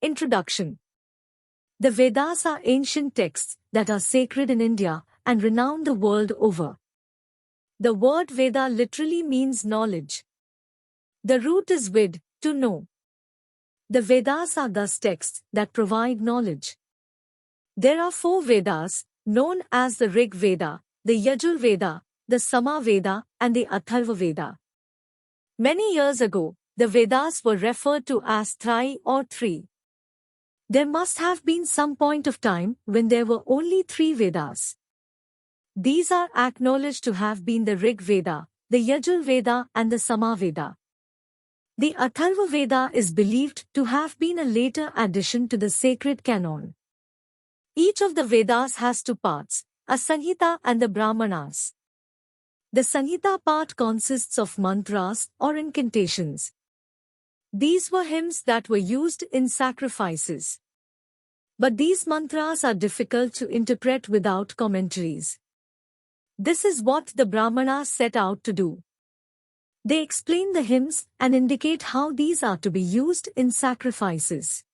Introduction. The Vedas are ancient texts that are sacred in India and renowned the world over. The word Veda literally means knowledge. The root is vid, to know. The Vedas are thus texts that provide knowledge. There are 4 Vedas, known as the Rig Veda, the Yajur Veda, the Sama Veda, and the Atharva Veda. Many years ago, the Vedas were referred to as Tri or 3. There must have been some point of time when there were only 3 Vedas. These are acknowledged to have been the Rig Veda, the Yajur Veda, and the Sama Veda. The Atharva Veda is believed to have been a later addition to the sacred canon. Each of the Vedas has 2 parts, a Sanhita and the Brahmanas. The Sanhita part consists of mantras or incantations. These were hymns that were used in sacrifices. But these mantras are difficult to interpret without commentaries. This is what the Brahmanas set out to do. They explain the hymns and indicate how these are to be used in sacrifices.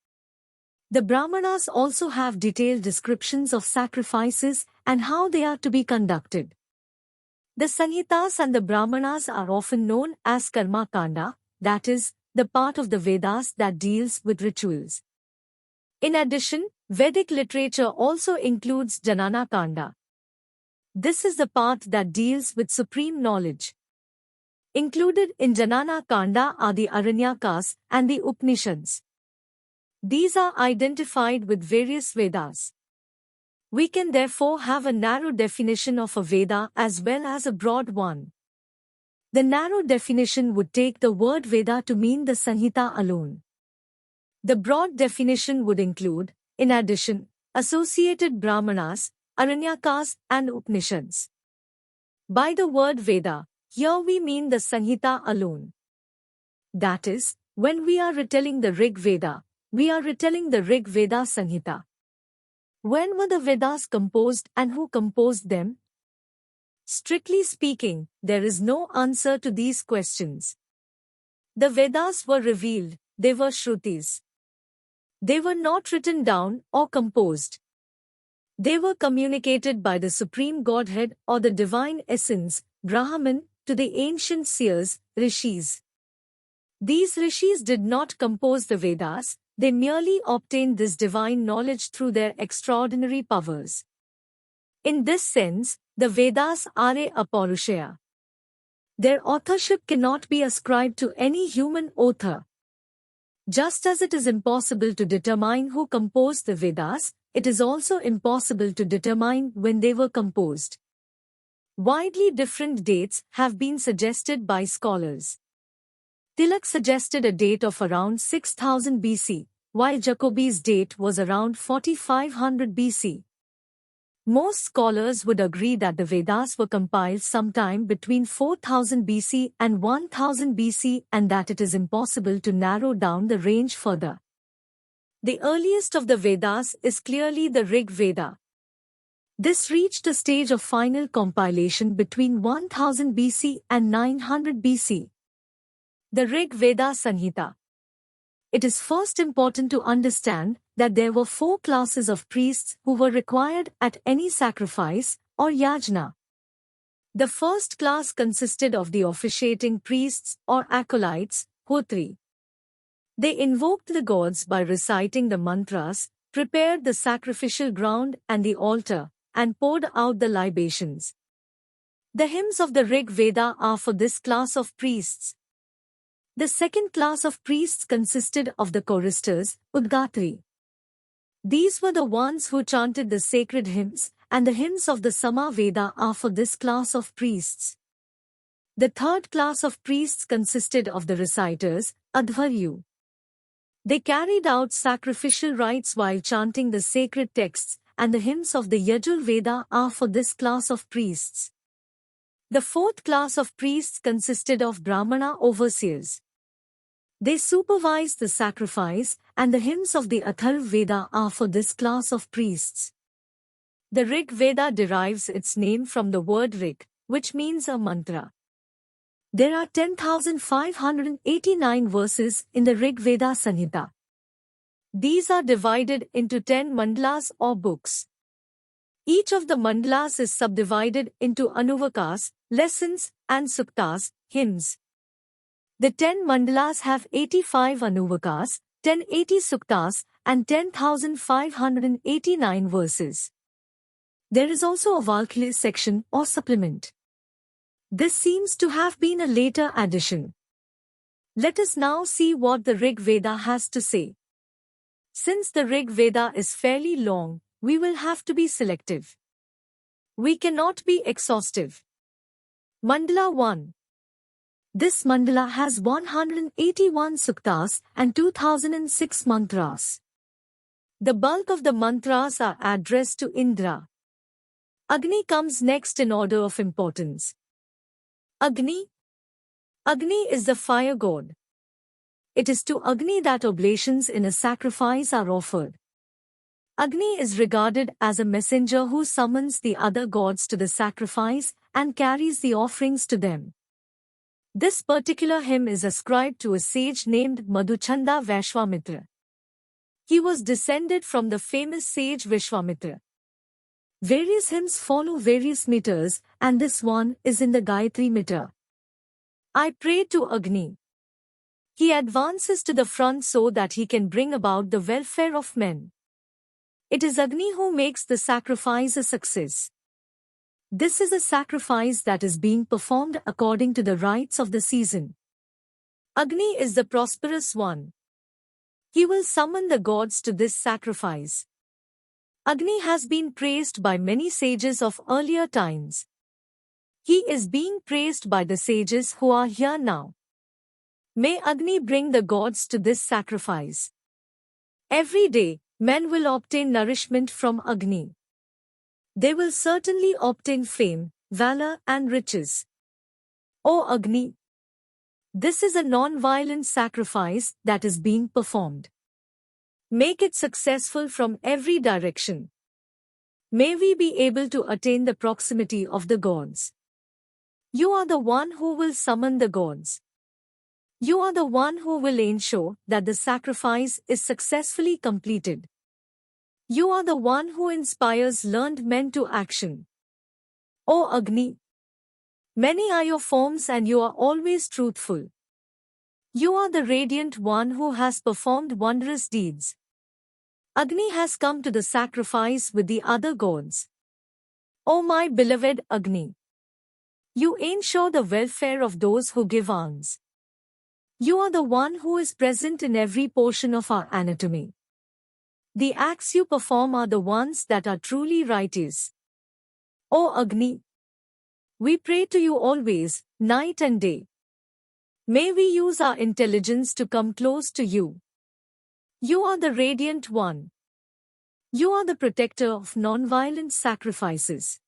The Brahmanas also have detailed descriptions of sacrifices and how they are to be conducted. The Sanhitas and the Brahmanas are often known as Karma Kanda, that is, the part of the Vedas that deals with rituals. In addition, Vedic literature also includes Janana Kanda. This is the part that deals with supreme knowledge. Included in Janana Kanda are the Aranyakas and the Upanishads. These are identified with various Vedas. We can therefore have a narrow definition of a Veda as well as a broad one. The narrow definition would take the word Veda to mean the Sanhita alone. The broad definition would include, in addition, associated Brahmanas, Aranyakas, and Upanishads. By the word Veda, here we mean the Sanhita alone. That is, when we are retelling the Rig Veda, we are retelling the Rig Veda Sanhita. When were the Vedas composed and who composed them? Strictly speaking, there is no answer to these questions. The Vedas were revealed, they were Shrutis. They were not written down or composed. They were communicated by the Supreme Godhead or the Divine Essence, Brahman, to the ancient seers, Rishis. These Rishis did not compose the Vedas, they merely obtained this divine knowledge through their extraordinary powers. In this sense, the Vedas are a Apaurushaya. Their authorship cannot be ascribed to any human author. Just as it is impossible to determine who composed the Vedas, it is also impossible to determine when they were composed. Widely different dates have been suggested by scholars. Tilak suggested a date of around 6000 BC, while Jacobi's date was around 4500 BC. Most scholars would agree that the Vedas were compiled sometime between 4000 BC and 1000 BC and that it is impossible to narrow down the range further. The earliest of the Vedas is clearly the Rig Veda. This reached a stage of final compilation between 1000 BC and 900 BC. The Rig Veda Sanhita. It is first important to understand that there were 4 classes of priests who were required at any sacrifice or yajna. The first class consisted of the officiating priests or acolytes, Hotri. They invoked the gods by reciting the mantras, prepared the sacrificial ground and the altar, and poured out the libations. The hymns of the Rig Veda are for this class of priests. The second class of priests consisted of the choristers, Udgatri. These were the ones who chanted the sacred hymns, and the hymns of the Sama Veda are for this class of priests. The third class of priests consisted of the reciters, Advaryu. They carried out sacrificial rites while chanting the sacred texts, and the hymns of the Yajur Veda are for this class of priests. The fourth class of priests consisted of Brahmana overseers. They supervised the sacrifice, and the hymns of the Atharva Veda are for this class of priests. The Rig Veda derives its name from the word Rig, which means a mantra. There are 10,589 verses in the Rig Veda Sanhita. These are divided into 10 mandalas or books. Each of the mandalas is subdivided into anuvakas, lessons, and suktas, hymns. The 10 mandalas have 85 anuvakas, 1080 suktas, and 10,589 verses. There is also a Valkyrie section or supplement. This seems to have been a later addition. Let us now see what the Rig Veda has to say. Since the Rig Veda is fairly long, we will have to be selective. We cannot be exhaustive. Mandala 1. This mandala has 181 suktas and 2006 mantras. The bulk of the mantras are addressed to Indra. Agni comes next in order of importance. Agni is the fire god. It is to Agni that oblations in a sacrifice are offered. Agni is regarded as a messenger who summons the other gods to the sacrifice and carries the offerings to them. This particular hymn is ascribed to a sage named Madhuchanda Vishwamitra. He was descended from the famous sage Vishwamitra. Various hymns follow various meters, and this one is in the Gayatri meter. I pray to Agni. He advances to the front so that he can bring about the welfare of men. It is Agni who makes the sacrifice a success. This is a sacrifice that is being performed according to the rites of the season. Agni is the prosperous one. He will summon the gods to this sacrifice. Agni has been praised by many sages of earlier times. He is being praised by the sages who are here now. May Agni bring the gods to this sacrifice. Every day, men will obtain nourishment from Agni. They will certainly obtain fame, valor, and riches. O Agni! This is a non-violent sacrifice that is being performed. Make it successful from every direction. May we be able to attain the proximity of the gods. You are the one who will summon the gods. You are the one who will ensure that the sacrifice is successfully completed. You are the one who inspires learned men to action. O Agni! Many are your forms and you are always truthful. You are the radiant one who has performed wondrous deeds. Agni has come to the sacrifice with the other gods. O my beloved Agni! You ensure the welfare of those who give alms. You are the one who is present in every portion of our anatomy. The acts you perform are the ones that are truly righteous. O Agni! We pray to you always, night and day. May we use our intelligence to come close to you. You are the radiant one. You are the protector of non-violent sacrifices.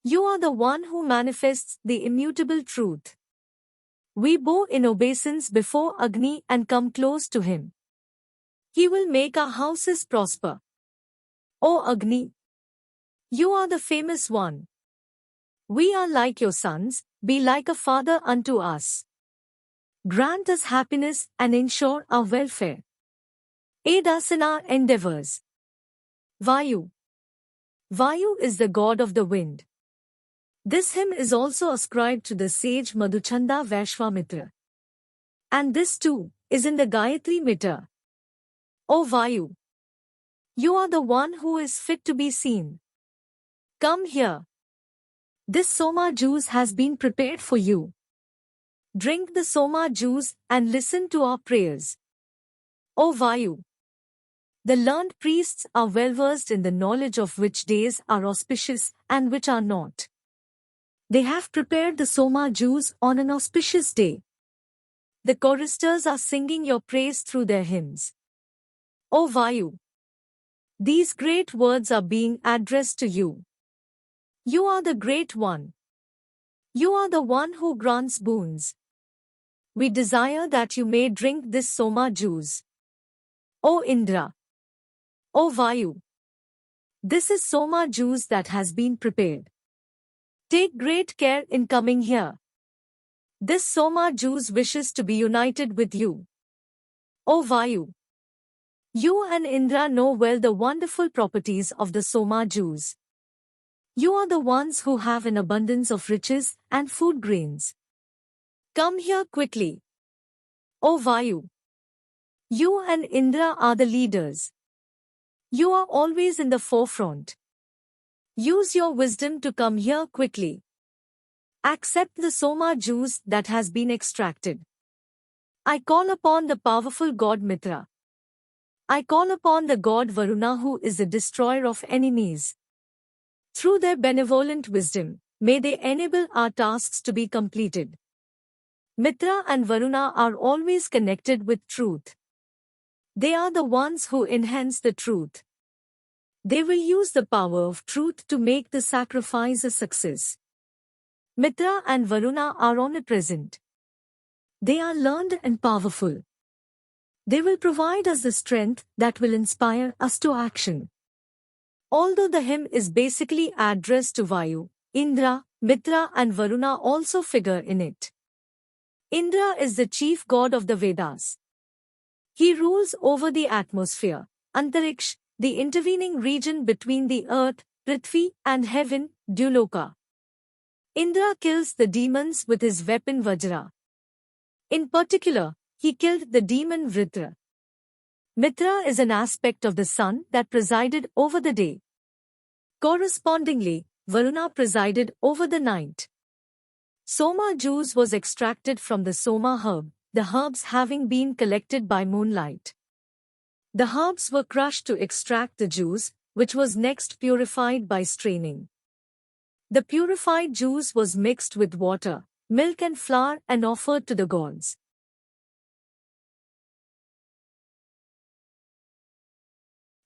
You are the one who manifests the immutable truth. We bow in obeisance before Agni and come close to him. He will make our houses prosper. O Agni! You are the famous one. We are like your sons, be like a father unto us. Grant us happiness and ensure our welfare. Aid us in our endeavors. Vayu. Vayu is the god of the wind. This hymn is also ascribed to the sage Madhuchanda Vishwamitra. And this too is in the Gayatri meter. O Vayu! You are the one who is fit to be seen. Come here. This soma juice has been prepared for you. Drink the soma juice and listen to our prayers. O Vayu! The learned priests are well versed in the knowledge of which days are auspicious and which are not. They have prepared the soma juice on an auspicious day. The choristers are singing your praise through their hymns. O Vayu! These great words are being addressed to you. You are the great one. You are the one who grants boons. We desire that you may drink this soma juice. O Indra! O Vayu! This is soma juice that has been prepared. Take great care in coming here. This soma juice wishes to be united with you. O Vayu! You and Indra know well the wonderful properties of the Soma juice. You are the ones who have an abundance of riches and food grains. Come here quickly. O Vayu. You and Indra are the leaders. You are always in the forefront. Use your wisdom to come here quickly. Accept the Soma juice that has been extracted. I call upon the powerful god Mitra. I call upon the god Varuna, who is the destroyer of enemies. Through their benevolent wisdom, may they enable our tasks to be completed. Mitra and Varuna are always connected with truth. They are the ones who enhance the truth. They will use the power of truth to make the sacrifice a success. Mitra and Varuna are omnipresent. They are learned and powerful. They will provide us the strength that will inspire us to action. Although the hymn is basically addressed to Vayu, Indra, Mitra and Varuna also figure in it. Indra is the chief god of the Vedas. He rules over the atmosphere, Antariksh, the intervening region between the earth, Prithvi, and heaven, Duloka. Indra kills the demons with his weapon Vajra. In particular, he killed the demon Vritra. Mitra is an aspect of the sun that presided over the day. Correspondingly, Varuna presided over the night. Soma juice was extracted from the Soma herb, the herbs having been collected by moonlight. The herbs were crushed to extract the juice, which was next purified by straining. The purified juice was mixed with water, milk and flour and offered to the gods.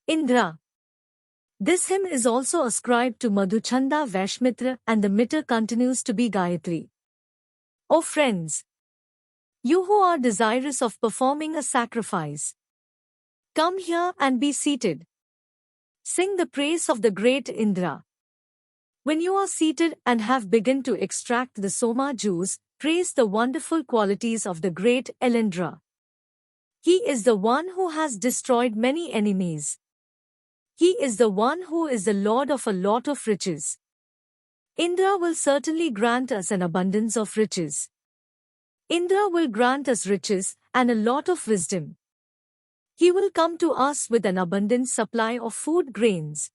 Indra. This hymn is also ascribed to Madhuchanda Vaishmitra, and the meter continues to be Gayatri. O friends! You who are desirous of performing a sacrifice, come here and be seated. Sing the praise of the great Indra. When you are seated and have begun to extract the Soma juice, praise the wonderful qualities of the great Elendra. He is the one who has destroyed many enemies. He is the one who is the Lord of a lot of riches. Indra will certainly grant us an abundance of riches. Indra will grant us riches and a lot of wisdom. He will come to us with an abundant supply of food grains.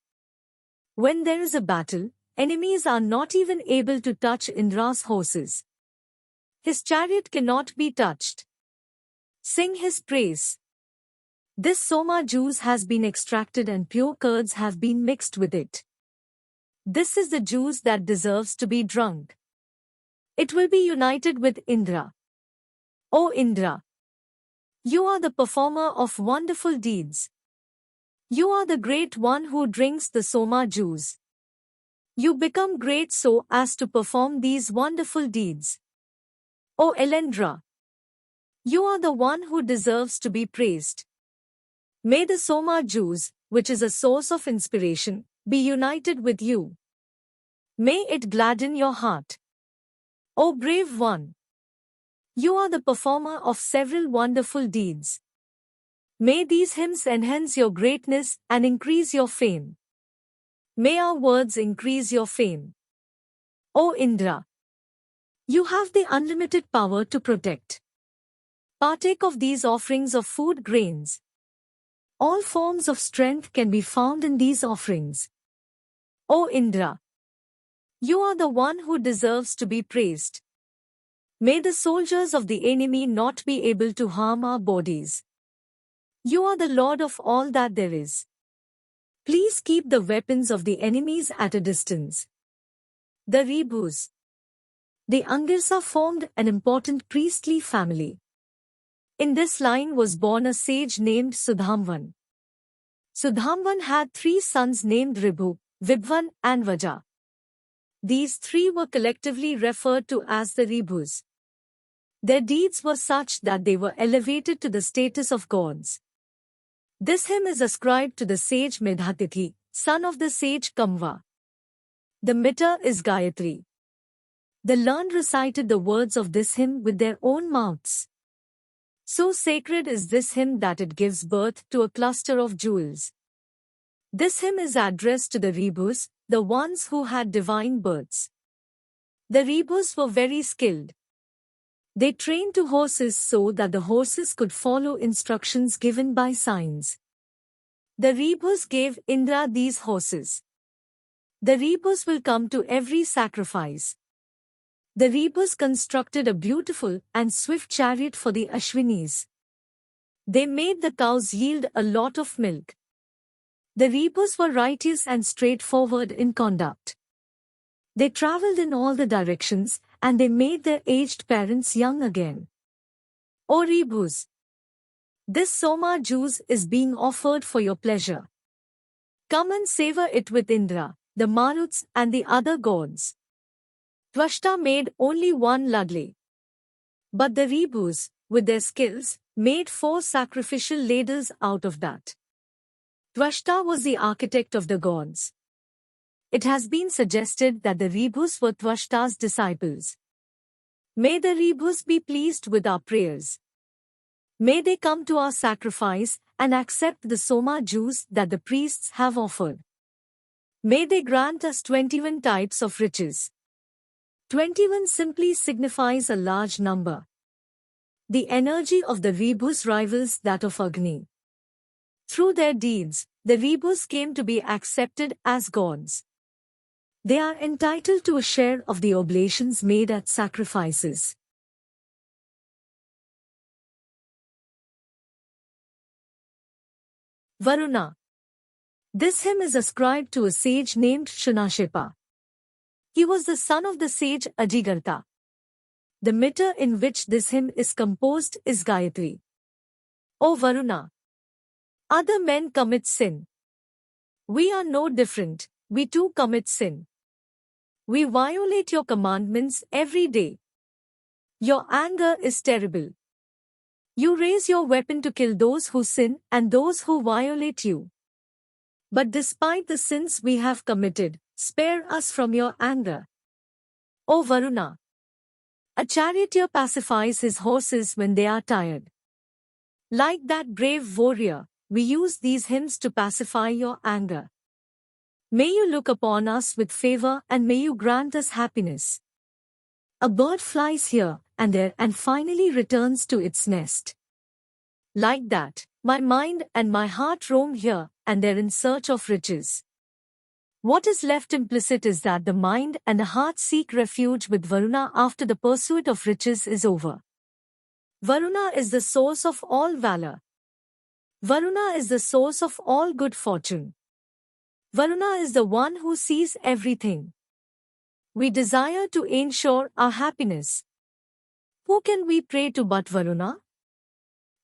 When there is a battle, enemies are not even able to touch Indra's horses. His chariot cannot be touched. Sing his praise. This Soma juice has been extracted and pure curds have been mixed with it. This is the juice that deserves to be drunk. It will be united with Indra. O Indra! You are the performer of wonderful deeds. You are the great one who drinks the Soma juice. You become great so as to perform these wonderful deeds. O Elendra! You are the one who deserves to be praised. May the Soma juice, which is a source of inspiration, be united with you. May it gladden your heart. O brave one! You are the performer of several wonderful deeds. May these hymns enhance your greatness and increase your fame. May our words increase your fame. O Indra! You have the unlimited power to protect. Partake of these offerings of food grains. All forms of strength can be found in these offerings. O Indra! You are the one who deserves to be praised. May the soldiers of the enemy not be able to harm our bodies. You are the Lord of all that there is. Please keep the weapons of the enemies at a distance. The Ribhus. The Angirsa formed an important priestly family. In this line was born a sage named Sudhamvan. Sudhamvan had 3 sons named Ribhu, Vibvan and Vaja. These 3 were collectively referred to as the Ribhus. Their deeds were such that they were elevated to the status of gods. This hymn is ascribed to the sage Medhatithi, son of the sage Kamva. The meter is Gayatri. The learned recited the words of this hymn with their own mouths. So sacred is this hymn that it gives birth to a cluster of jewels. This hymn is addressed to the Rebus, the ones who had divine births. The Rebus were very skilled. They trained to horses so that the horses could follow instructions given by signs. The Rebus gave Indra these horses. The Rebus will come to every sacrifice. The Rebus constructed a beautiful and swift chariot for the Ashwinis. They made the cows yield a lot of milk. The Rebus were righteous and straightforward in conduct. They traveled in all the directions, and they made their aged parents young again. O Rebus! This Soma juice is being offered for your pleasure. Come and savor it with Indra, the Maruts and the other gods. Tvashta made only one ladle. But the Rebus, with their skills, made 4 sacrificial ladles out of that. Tvashta was the architect of the gods. It has been suggested that the Rebus were Tvashta's disciples. May the Rebus be pleased with our prayers. May they come to our sacrifice and accept the Soma juice that the priests have offered. May they grant us 21 types of riches. 21 simply signifies a large number. The energy of the Rebus rivals that of Agni. Through their deeds, the Rebus came to be accepted as gods. They are entitled to a share of the oblations made at sacrifices. Varuna. This hymn is ascribed to a sage named Shunashipa. He was the son of the sage Ajigartha. The meter in which this hymn is composed is Gayatri. O Varuna! Other men commit sin. We are no different, we too commit sin. We violate your commandments every day. Your anger is terrible. You raise your weapon to kill those who sin and those who violate you. But despite the sins we have committed, spare us from your anger. O Varuna! A charioteer pacifies his horses when they are tired. Like that brave warrior, we use these hymns to pacify your anger. May you look upon us with favor and may you grant us happiness. A bird flies here and there and finally returns to its nest. Like that, my mind and my heart roam here and there in search of riches. What is left implicit is that the mind and the heart seek refuge with Varuna after the pursuit of riches is over. Varuna is the source of all valor. Varuna is the source of all good fortune. Varuna is the one who sees everything. We desire to ensure our happiness. Who can we pray to but Varuna?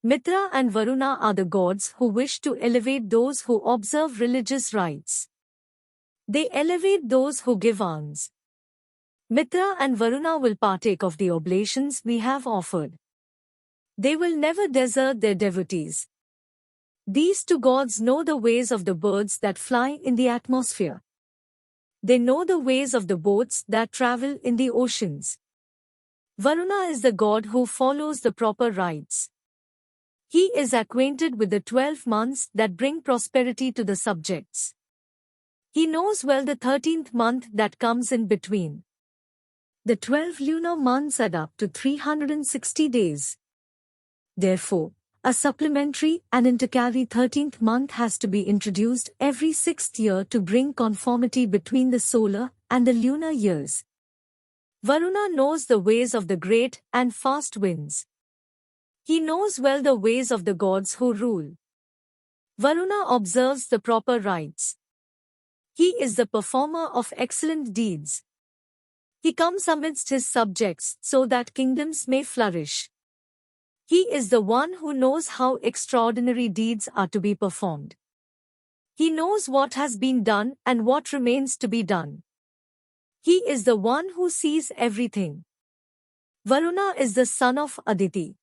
Mitra and Varuna are the gods who wish to elevate those who observe religious rites. They elevate those who give alms. Mitra and Varuna will partake of the oblations we have offered. They will never desert their devotees. These 2 gods know the ways of the birds that fly in the atmosphere. They know the ways of the boats that travel in the oceans. Varuna is the god who follows the proper rites. He is acquainted with the 12 months that bring prosperity to the subjects. He knows well the 13th month that comes in between. The 12 lunar months add up to 360 days. Therefore, a supplementary and intercalary 13th month has to be introduced every 6th year to bring conformity between the solar and the lunar years. Varuna knows the ways of the great and fast winds. He knows well the ways of the gods who rule. Varuna observes the proper rites. He is the performer of excellent deeds. He comes amidst his subjects so that kingdoms may flourish. He is the one who knows how extraordinary deeds are to be performed. He knows what has been done and what remains to be done. He is the one who sees everything. Varuna is the son of Aditi.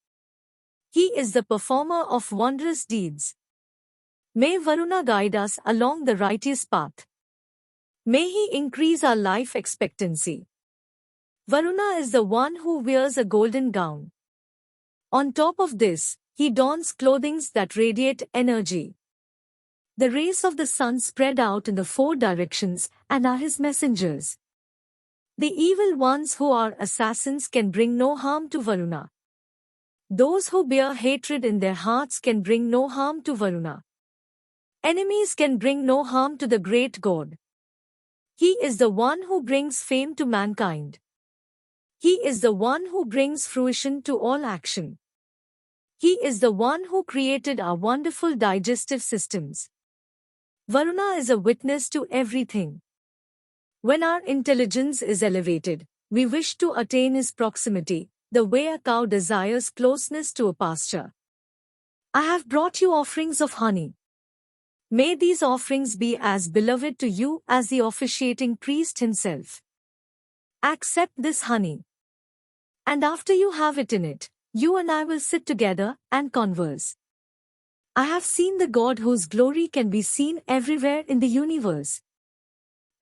He is the performer of wondrous deeds. May Varuna guide us along the righteous path. May he increase our life expectancy. Varuna is the one who wears a golden gown. On top of this, he dons clothing that radiate energy. The rays of the sun spread out in the four directions and are his messengers. The evil ones who are assassins can bring no harm to Varuna. Those who bear hatred in their hearts can bring no harm to Varuna. Enemies can bring no harm to the great God. He is the one who brings fame to mankind. He is the one who brings fruition to all action. He is the one who created our wonderful digestive systems. Varuna is a witness to everything. When our intelligence is elevated, we wish to attain his proximity, the way a cow desires closeness to a pasture. I have brought you offerings of honey. May these offerings be as beloved to you as the officiating priest himself. Accept this honey. And after you have eaten it, you and I will sit together and converse. I have seen the God whose glory can be seen everywhere in the universe.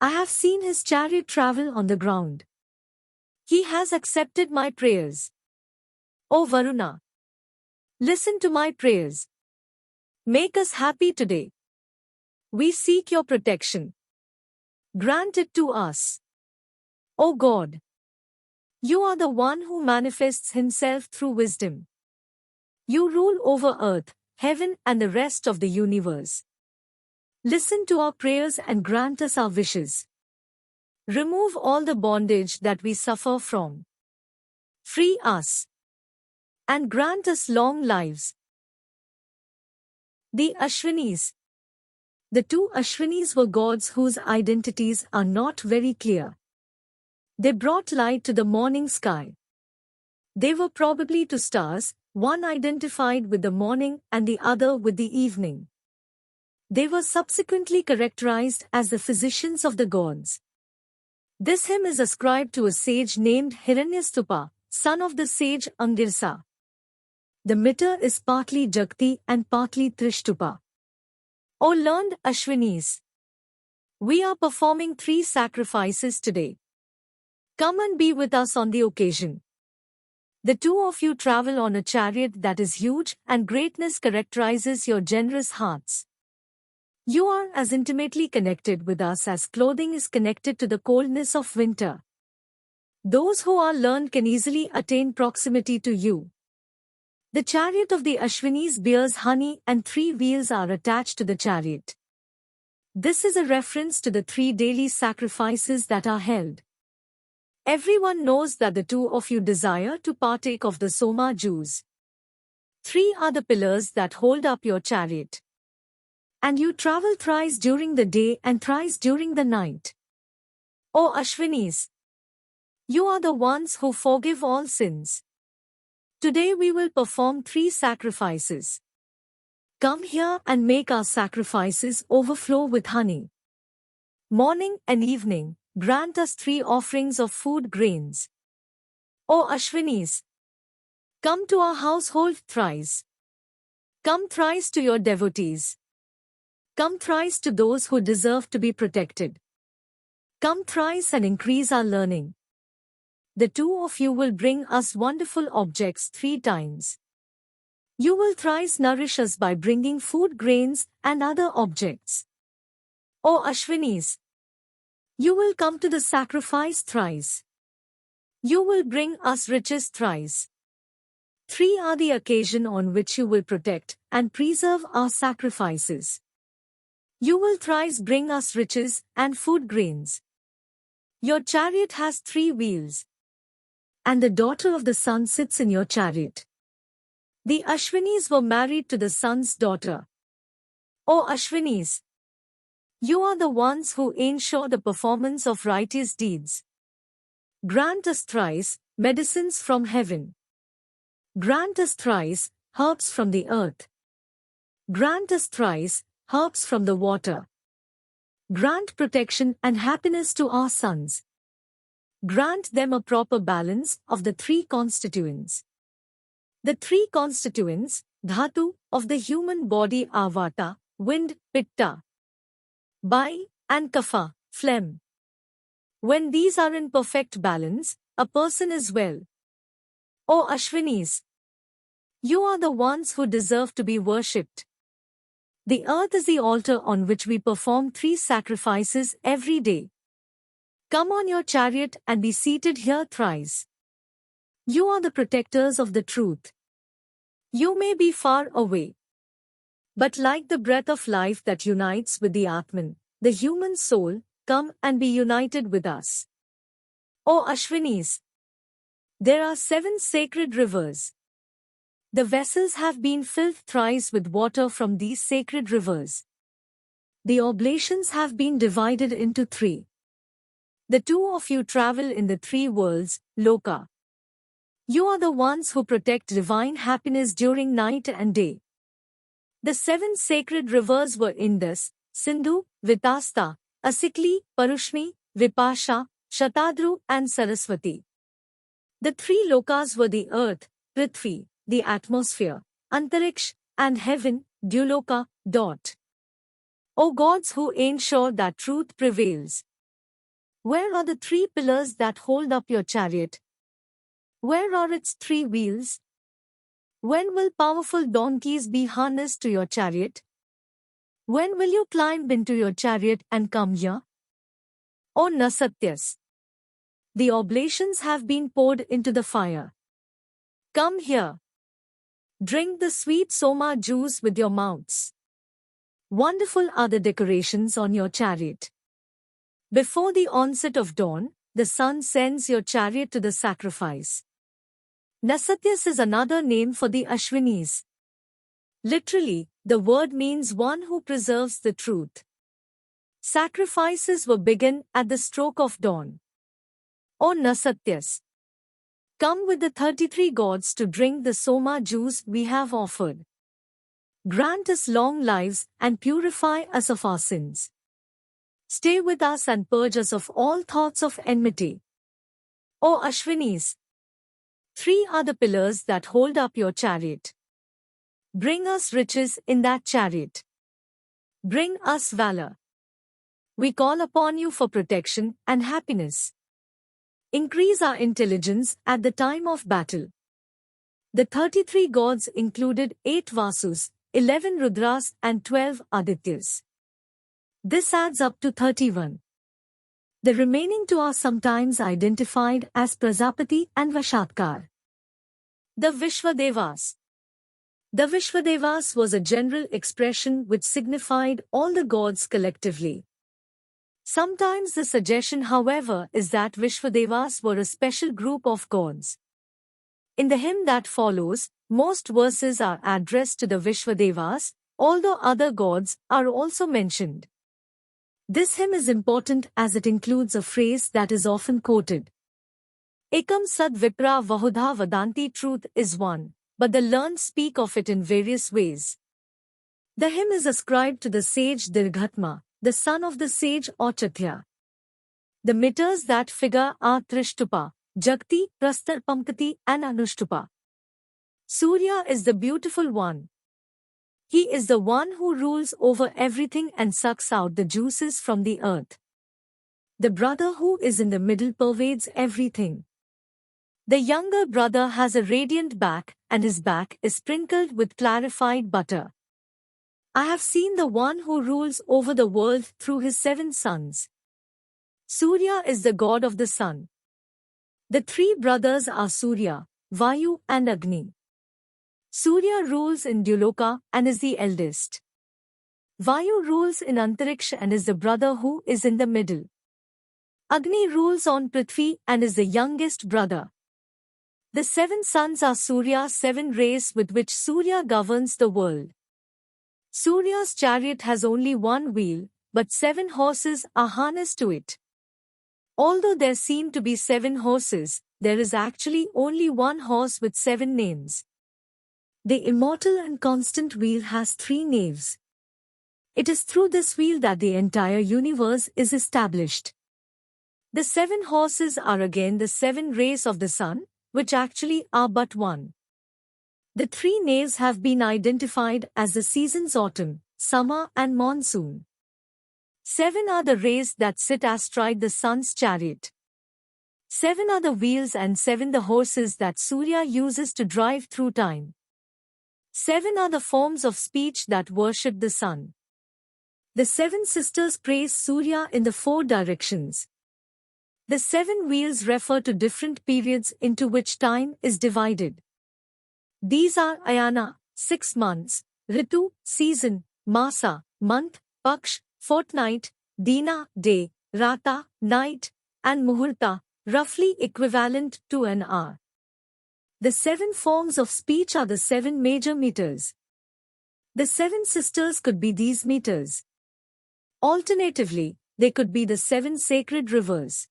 I have seen his chariot travel on the ground. He has accepted my prayers. O Varuna, listen to my prayers. Make us happy today. We seek your protection. Grant it to us. O God, you are the one who manifests himself through wisdom. You rule over earth, heaven and the rest of the universe. Listen to our prayers and grant us our wishes. Remove all the bondage that we suffer from. Free us. And grant us long lives. The Ashwinis. The two Ashwinis were gods whose identities are not very clear. They brought light to the morning sky. They were probably two stars, one identified with the morning and the other with the evening. They were subsequently characterized as the physicians of the gods. This hymn is ascribed to a sage named Hiranyastupa, son of the sage Angirsa. The meter is partly Jagti and partly Trishtupa. O learned Ashwinis! We are performing 3 sacrifices today. Come and be with us on the occasion. The two of you travel on a chariot that is huge and greatness characterizes your generous hearts. You are as intimately connected with us as clothing is connected to the coldness of winter. Those who are learned can easily attain proximity to you. The chariot of the Ashwinis bears honey and 3 wheels are attached to the chariot. This is a reference to the 3 daily sacrifices that are held. Everyone knows that the two of you desire to partake of the Soma juice. 3 are the pillars that hold up your chariot. And you travel thrice during the day and thrice during the night. O Ashwinis! You are the ones who forgive all sins. Today we will perform 3 sacrifices. Come here and make our sacrifices overflow with honey. Morning and evening, grant us 3 offerings of food grains. O Ashwinis! Come to our household thrice. Come thrice to your devotees. Come thrice to those who deserve to be protected. Come thrice and increase our learning. The two of you will bring us wonderful objects 3 times. You will thrice nourish us by bringing food grains and other objects. O Ashwinis! You will come to the sacrifice thrice. You will bring us riches thrice. 3 are the occasion on which you will protect and preserve our sacrifices. You will thrice bring us riches and food grains. Your chariot has 3 wheels. And the daughter of the sun sits in your chariot. The Ashwinis were married to the sun's daughter. O Ashwinis! You are the ones who ensure the performance of righteous deeds. Grant us thrice medicines from heaven. Grant us thrice herbs from the earth. Grant us thrice herbs from the water. Grant protection and happiness to our sons. Grant them a proper balance of the 3 constituents. The 3 constituents, dhatu, of the human body are vata, wind, pitta, bai, and kapha, phlegm. When these are in perfect balance, a person is well. O Ashwinis! You are the ones who deserve to be worshipped. The earth is the altar on which we perform 3 sacrifices every day. Come on your chariot and be seated here thrice. You are the protectors of the truth. You may be far away, but like the breath of life that unites with the Atman, the human soul, come and be united with us. O Ashwinis! There are 7 sacred rivers. The vessels have been filled thrice with water from these sacred rivers. The oblations have been divided into 3. The 2 of you travel in the 3 worlds, Loka. You are the ones who protect divine happiness during night and day. The 7 sacred rivers were Indus, Sindhu, Vitasta, Asikli, Parushni, Vipasha, Shatadru and Saraswati. The 3 lokas were the earth, Prithvi, the atmosphere, Antariksh, and heaven, Duloka. O gods who ensure that truth prevails. Where are the 3 pillars that hold up your chariot? Where are its 3 wheels? When will powerful donkeys be harnessed to your chariot? When will you climb into your chariot and come here? O Nasatyas! The oblations have been poured into the fire. Come here. Drink the sweet soma juice with your mouths. Wonderful are the decorations on your chariot. Before the onset of dawn, the sun sends your chariot to the sacrifice. Nasatyas is another name for the Ashwinis. Literally, the word means one who preserves the truth. Sacrifices were begun at the stroke of dawn. O Nasatyas! Come with the 33 gods to drink the soma juice we have offered. Grant us long lives and purify us of our sins. Stay with us and purge us of all thoughts of enmity. O Ashwinis! 3 are the pillars that hold up your chariot. Bring us riches in that chariot. Bring us valor. We call upon you for protection and happiness. Increase our intelligence at the time of battle. The 33 gods included 8 Vasus, 11 Rudras and 12 Adityas. This adds up to 31. The remaining 2 are sometimes identified as Prajapati and Vashatkar. The Vishwadevas. The Vishwadevas was a general expression which signified all the gods collectively. Sometimes the suggestion, however, is that Vishwadevas were a special group of gods. In the hymn that follows, most verses are addressed to the Vishwadevas, although other gods are also mentioned. This hymn is important as it includes a phrase that is often quoted. Ekam sad vipra vahudha vadanti, truth is one, but the learned speak of it in various ways. The hymn is ascribed to the sage Dirghatma, the son of the sage Auchatya. The meters that figure are Trishtupa, Jagti, Prastarpamkati and Anushtupa. Surya is the beautiful one. He is the one who rules over everything and sucks out the juices from the earth. The brother who is in the middle pervades everything. The younger brother has a radiant back, and his back is sprinkled with clarified butter. I have seen the one who rules over the world through his 7 sons. Surya is the god of the sun. The 3 brothers are Surya, Vayu and Agni. Surya rules in Duloka and is the eldest. Vayu rules in Antariksha and is the brother who is in the middle. Agni rules on Prithvi and is the youngest brother. The 7 sons are Surya's 7 rays with which Surya governs the world. Surya's chariot has only 1 wheel, but 7 horses are harnessed to it. Although there seem to be 7 horses, there is actually only 1 horse with 7 names. The immortal and constant wheel has 3 naves. It is through this wheel that the entire universe is established. The 7 horses are again the 7 rays of the sun, which actually are but one. The 3 naves have been identified as the seasons autumn, summer and monsoon. 7 are the rays that sit astride the sun's chariot. 7 are the wheels and 7 the horses that Surya uses to drive through time. 7 are the forms of speech that worship the sun. The 7 sisters praise Surya in the 4 directions. The 7 wheels refer to different periods into which time is divided. These are Ayana, 6 months, Ritu, season, Masa, month, Paksh, fortnight, Dina, day, Rata, night, and Muhurta, roughly equivalent to an hour. The 7 forms of speech are the 7 major meters. The 7 sisters could be these meters. Alternatively, they could be the 7 sacred rivers.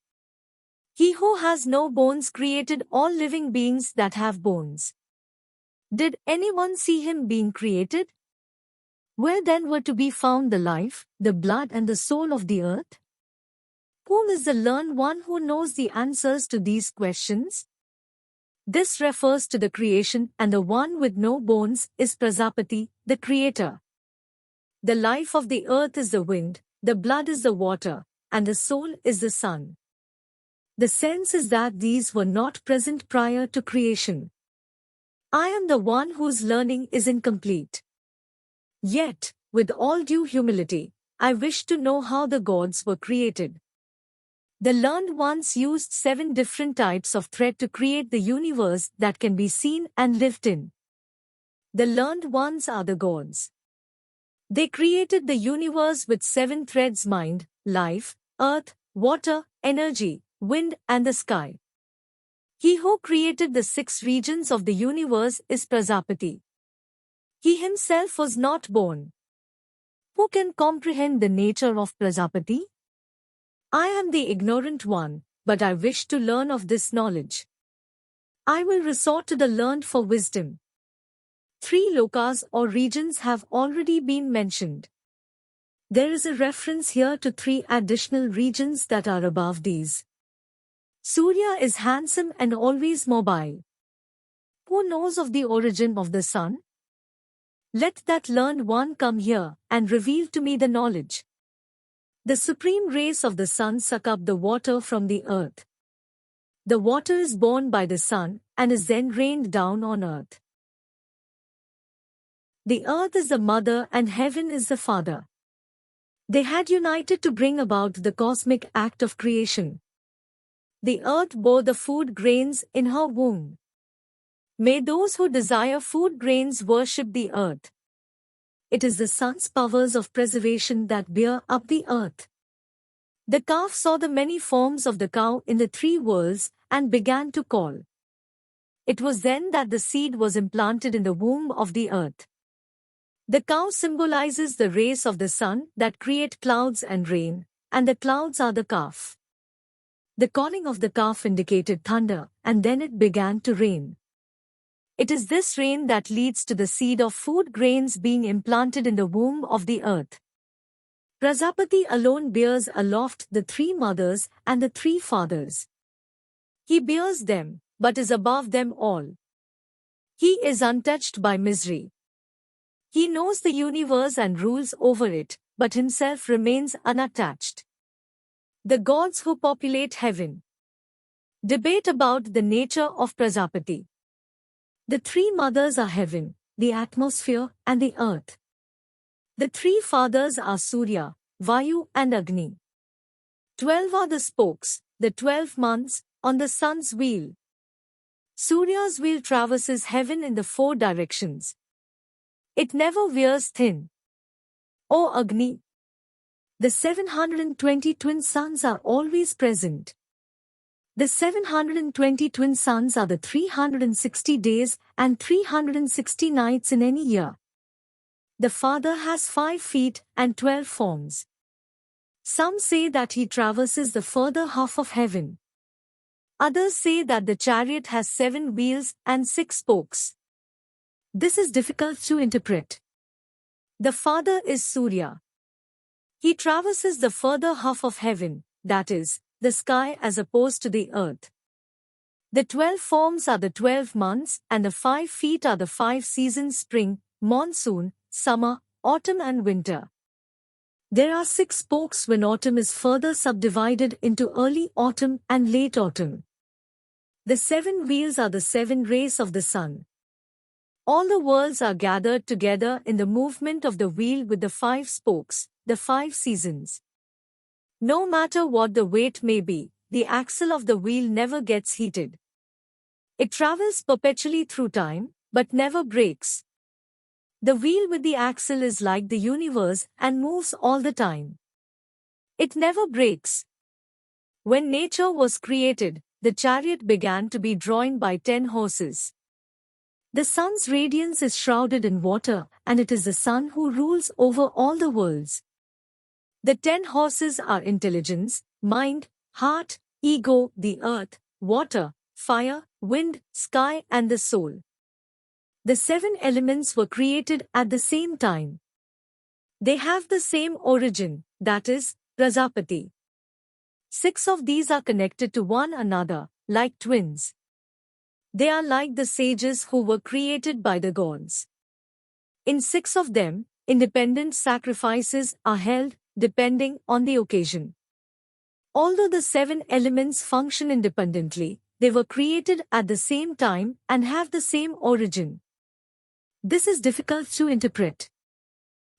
He who has no bones created all living beings that have bones. Did anyone see him being created? Where then were to be found the life, the blood and the soul of the earth? Whom is the learned one who knows the answers to these questions? This refers to the creation, and the one with no bones is Prajapati, the creator. The life of the earth is the wind, the blood is the water, and the soul is the sun. The sense is that these were not present prior to creation. I am the one whose learning is incomplete. Yet, with all due humility, I wish to know how the gods were created. The learned ones used 7 different types of thread to create the universe that can be seen and lived in. The learned ones are the gods. They created the universe with 7 threads: mind, life, earth, water, energy, wind, and the sky. He who created the 6 regions of the universe is Prajapati. He himself was not born. Who can comprehend the nature of Prajapati? I am the ignorant one, but I wish to learn of this knowledge. I will resort to the learned for wisdom. 3 lokas or regions have already been mentioned. There is a reference here to 3 additional regions that are above these. Surya is handsome and always mobile. Who knows of the origin of the sun? Let that learned one come here and reveal to me the knowledge. The supreme rays of the sun suck up the water from the earth. The water is borne by the sun and is then rained down on earth. The earth is the mother and heaven is the father. They had united to bring about the cosmic act of creation. The earth bore the food grains in her womb. May those who desire food grains worship the earth. It is the sun's powers of preservation that bear up the earth. The calf saw the many forms of the cow in the 3 worlds and began to call. It was then that the seed was implanted in the womb of the earth. The cow symbolizes the rays of the sun that create clouds and rain, and the clouds are the calf. The calling of the calf indicated thunder, and then it began to rain. It is this rain that leads to the seed of food grains being implanted in the womb of the earth. Prajapati alone bears aloft the 3 mothers and the 3 fathers. He bears them, but is above them all. He is untouched by misery. He knows the universe and rules over it, but himself remains unattached. The gods who populate heaven debate about the nature of Prajapati. The 3 mothers are heaven, the atmosphere, and the earth. The 3 fathers are Surya, Vayu, and Agni. 12 are the spokes, the 12 months, on the sun's wheel. Surya's wheel traverses heaven in the 4 directions. It never wears thin. O Agni! The 720 twin suns are always present. The 720 twin suns are the 360 days and 360 nights in any year. The Father has 5 feet and 12 forms. Some say that he traverses the further half of heaven. Others say that the chariot has 7 wheels and 6 spokes. This is difficult to interpret. The Father is Surya. He traverses the further half of heaven, that is, the sky as opposed to the earth. The 12 forms are the 12 months and the 5 feet are the 5 seasons: spring, monsoon, summer, autumn and winter. There are 6 spokes when autumn is further subdivided into early autumn and late autumn. The 7 wheels are the 7 rays of the sun. All the worlds are gathered together in the movement of the wheel with the 5 spokes, the 5 seasons. No matter what the weight may be, the axle of the wheel never gets heated. It travels perpetually through time, but never breaks. The wheel with the axle is like the universe and moves all the time. It never breaks. When nature was created, the chariot began to be drawn by 10 horses. The sun's radiance is shrouded in water, and it is the sun who rules over all the worlds. The 10 horses are intelligence, mind, heart, ego, the earth, water, fire, wind, sky, and the soul. The 7 elements were created at the same time. They have the same origin, that is, Prajapati. 6 of these are connected to one another, like twins. They are like the sages who were created by the gods. In 6 of them, independent sacrifices are held, depending on the occasion. Although the 7 elements function independently, they were created at the same time and have the same origin. This is difficult to interpret.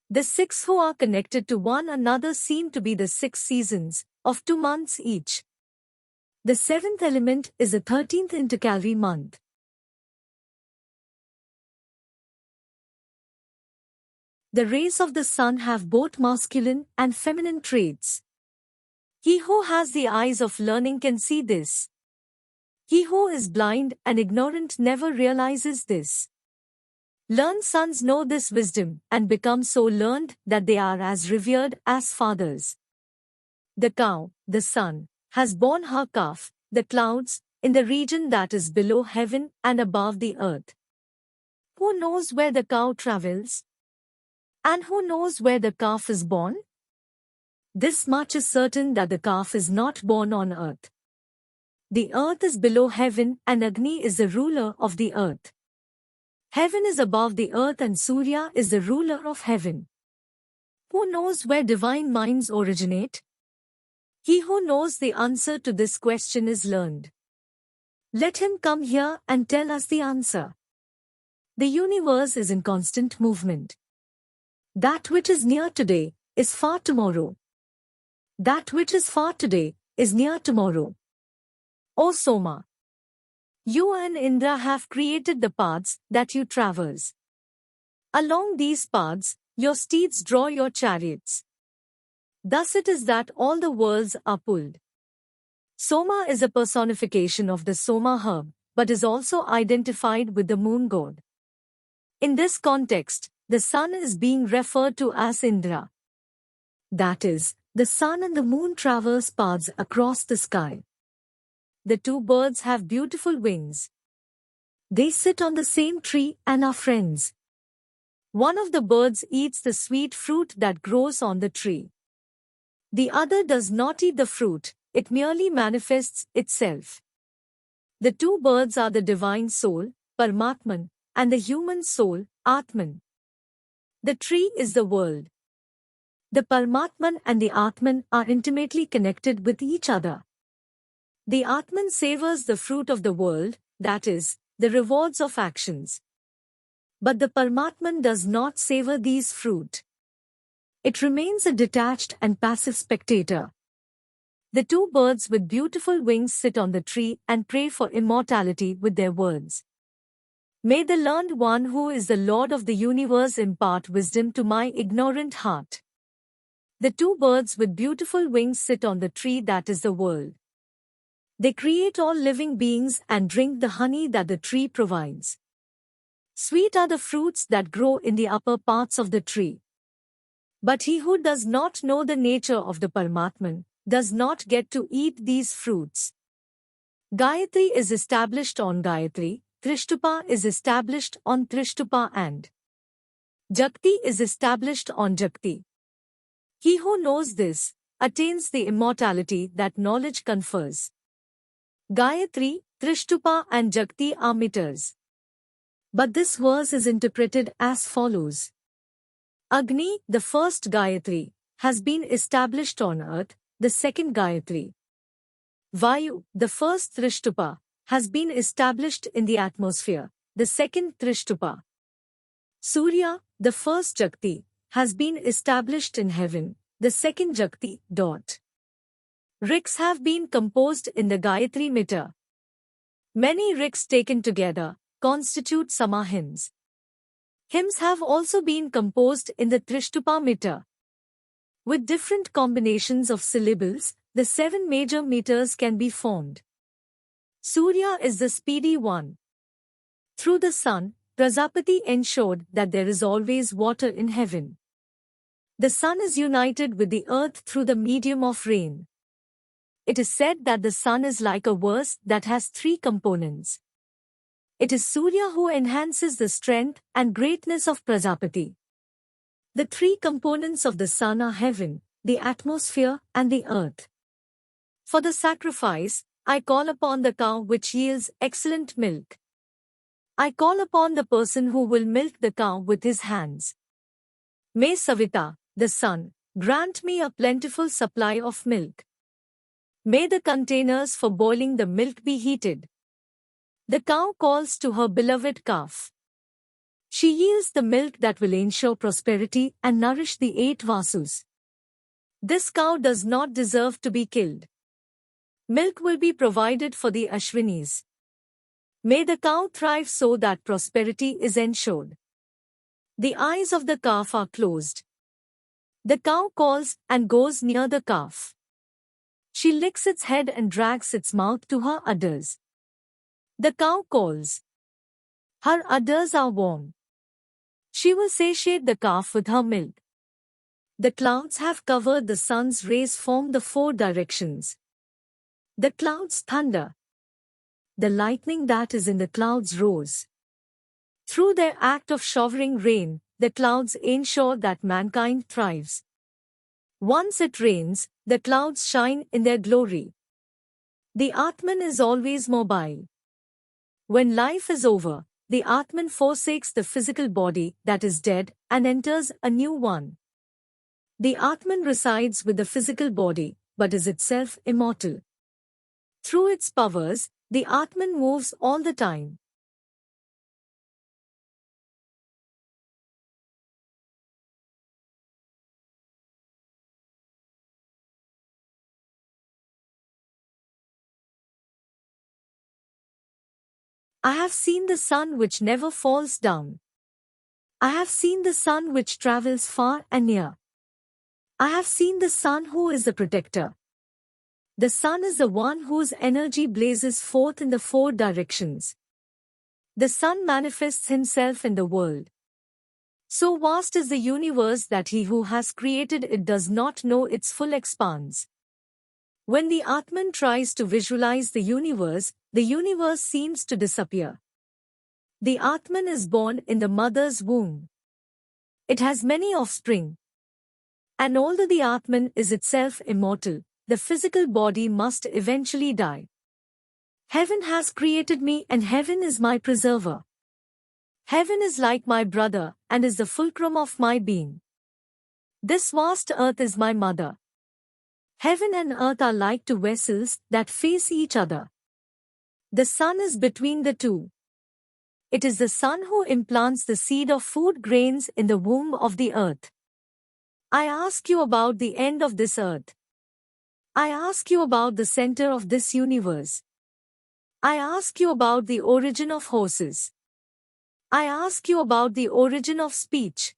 The 6 who are connected to one another seem to be the 6 seasons, of 2 months each. The 7th element is the 13th intercalary month. The rays of the sun have both masculine and feminine traits. He who has the eyes of learning can see this. He who is blind and ignorant never realizes this. Learned sons know this wisdom and become so learned that they are as revered as fathers. The cow, the sun, has borne her calf, the clouds, in the region that is below heaven and above the earth. Who knows where the cow travels? And who knows where the calf is born? This much is certain, that the calf is not born on earth. The earth is below heaven and Agni is the ruler of the earth. Heaven is above the earth and Surya is the ruler of heaven. Who knows where divine minds originate? He who knows the answer to this question is learned. Let him come here and tell us the answer. The universe is in constant movement. That which is near today is far tomorrow. That which is far today is near tomorrow. O Soma, you and Indra have created the paths that you traverse. Along these paths, your steeds draw your chariots. Thus it is that all the worlds are pulled. Soma is a personification of the Soma herb, but is also identified with the moon god. In this context, the sun is being referred to as Indra. That is, the sun and the moon traverse paths across the sky. The 2 birds have beautiful wings. They sit on the same tree and are friends. One of the birds eats the sweet fruit that grows on the tree. The other does not eat the fruit, it merely manifests itself. The 2 birds are the divine soul, Paramatman, and the human soul, Atman. The tree is the world. The Paramatman and the Atman are intimately connected with each other. The Atman savors the fruit of the world, that is, the rewards of actions. But the Paramatman does not savor these fruit. It remains a detached and passive spectator. The 2 birds with beautiful wings sit on the tree and pray for immortality with their words. May the learned one who is the Lord of the universe impart wisdom to my ignorant heart. The 2 birds with beautiful wings sit on the tree that is the world. They create all living beings and drink the honey that the tree provides. Sweet are the fruits that grow in the upper parts of the tree. But he who does not know the nature of the Paramatman does not get to eat these fruits. Gayatri is established on Gayatri, Trishtupa is established on Trishtupa, and Jakti is established on Jakti. He who knows this attains the immortality that knowledge confers. Gayatri, Trishtupa and Jakti are meters. But this verse is interpreted as follows. Agni, the first Gayatri, has been established on earth, the second Gayatri. Vayu, the first Trishtupa, has been established in the atmosphere, the second Trishtupa. Surya, the first Jakti, has been established in heaven, the second Jakti. Rigs have been composed in the Gayatri meter. Many rigs taken together constitute Sama hymns. Hymns have also been composed in the Trishtupa meter. With different combinations of syllables, the 7 major meters can be formed. Surya is the speedy one. Through the sun, Prajapati ensured that there is always water in heaven. The sun is united with the earth through the medium of rain. It is said that the sun is like a verse that has 3 components. It is Surya who enhances the strength and greatness of Prajapati. The 3 components of the sun are heaven, the atmosphere, and the earth. For the sacrifice, I call upon the cow which yields excellent milk. I call upon the person who will milk the cow with his hands. May Savita, the sun, grant me a plentiful supply of milk. May the containers for boiling the milk be heated. The cow calls to her beloved calf. She yields the milk that will ensure prosperity and nourish the 8 vasus. This cow does not deserve to be killed. Milk will be provided for the Ashwinis. May the cow thrive so that prosperity is ensured. The eyes of the calf are closed. The cow calls and goes near the calf. She licks its head and drags its mouth to her udders. The cow calls. Her udders are warm. She will satiate the calf with her milk. The clouds have covered the sun's rays form the 4 directions. The clouds thunder. The lightning that is in the clouds roars. Through their act of showering rain, the clouds ensure that mankind thrives. Once it rains, the clouds shine in their glory. The Atman is always mobile. When life is over, the Atman forsakes the physical body that is dead and enters a new one. The Atman resides with the physical body, but is itself immortal. Through its powers, the Atman moves all the time. I have seen the sun which never falls down. I have seen the sun which travels far and near. I have seen the sun who is the protector. The sun is the one whose energy blazes forth in the 4 directions. The sun manifests himself in the world. So vast is the universe that he who has created it does not know its full expanse. When the Atman tries to visualize the universe seems to disappear. The Atman is born in the mother's womb. It has many offspring. And although the Atman is itself immortal, the physical body must eventually die. Heaven has created me and heaven is my preserver. Heaven is like my brother and is the fulcrum of my being. This vast earth is my mother. Heaven and earth are like 2 vessels that face each other. The sun is between the 2. It is the sun who implants the seed of food grains in the womb of the earth. I ask you about the end of this earth. I ask you about the center of this universe. I ask you about the origin of horses. I ask you about the origin of speech.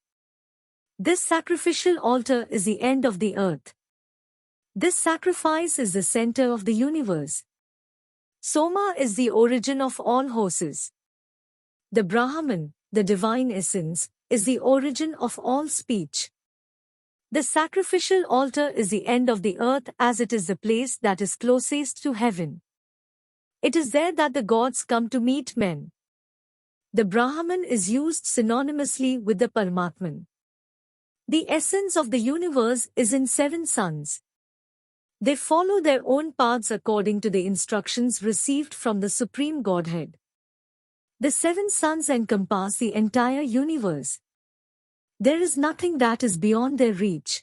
This sacrificial altar is the end of the earth. This sacrifice is the center of the universe. Soma is the origin of all horses. The Brahman, the divine essence, is the origin of all speech. The sacrificial altar is the end of the earth as it is the place that is closest to heaven. It is there that the gods come to meet men. The Brahman is used synonymously with the Paramatman. The essence of the universe is in 7 suns. They follow their own paths according to the instructions received from the Supreme Godhead. The 7 suns encompass the entire universe. There is nothing that is beyond their reach.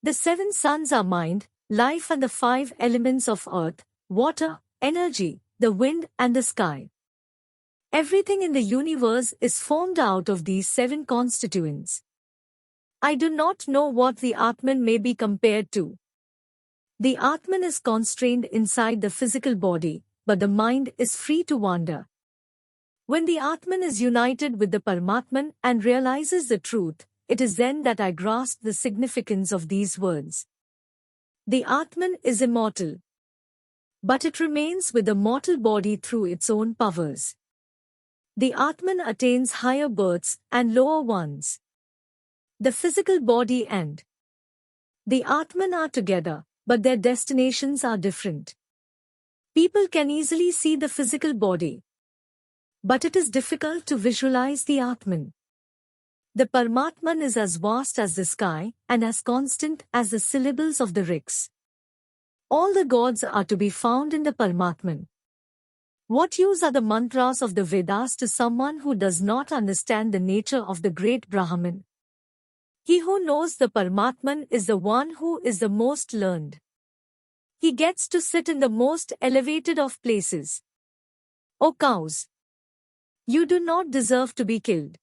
The 7 suns are mind, life and the 5 elements of earth, water, energy, the wind and the sky. Everything in the universe is formed out of these 7 constituents. I do not know what the Atman may be compared to. The Atman is constrained inside the physical body, but the mind is free to wander. When the Atman is united with the Paramatman and realizes the truth, it is then that I grasp the significance of these words. The Atman is immortal, but it remains with the mortal body through its own powers. The Atman attains higher births and lower ones. The physical body and the Atman are together, but their destinations are different. People can easily see the physical body, but it is difficult to visualize the Atman. The Paramatman is as vast as the sky and as constant as the syllables of the rigs. All the gods are to be found in the Paramatman. What use are the mantras of the Vedas to someone who does not understand the nature of the great Brahman? He who knows the Paramatman is the one who is the most learned. He gets to sit in the most elevated of places. O cows! You do not deserve to be killed.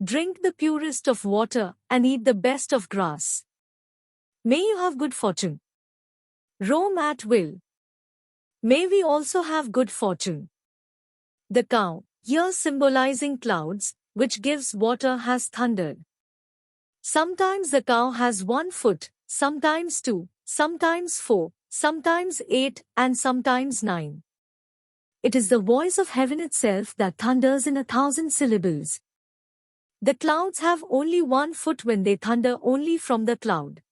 Drink the purest of water and eat the best of grass. May you have good fortune. Roam at will. May we also have good fortune. The cow, here symbolizing clouds, which gives water, has thundered. Sometimes the cow has 1 foot, sometimes 2, sometimes 4, sometimes 8, and sometimes 9. It is the voice of heaven itself that thunders in 1,000 syllables. The clouds have only 1 foot when they thunder only from the cloud.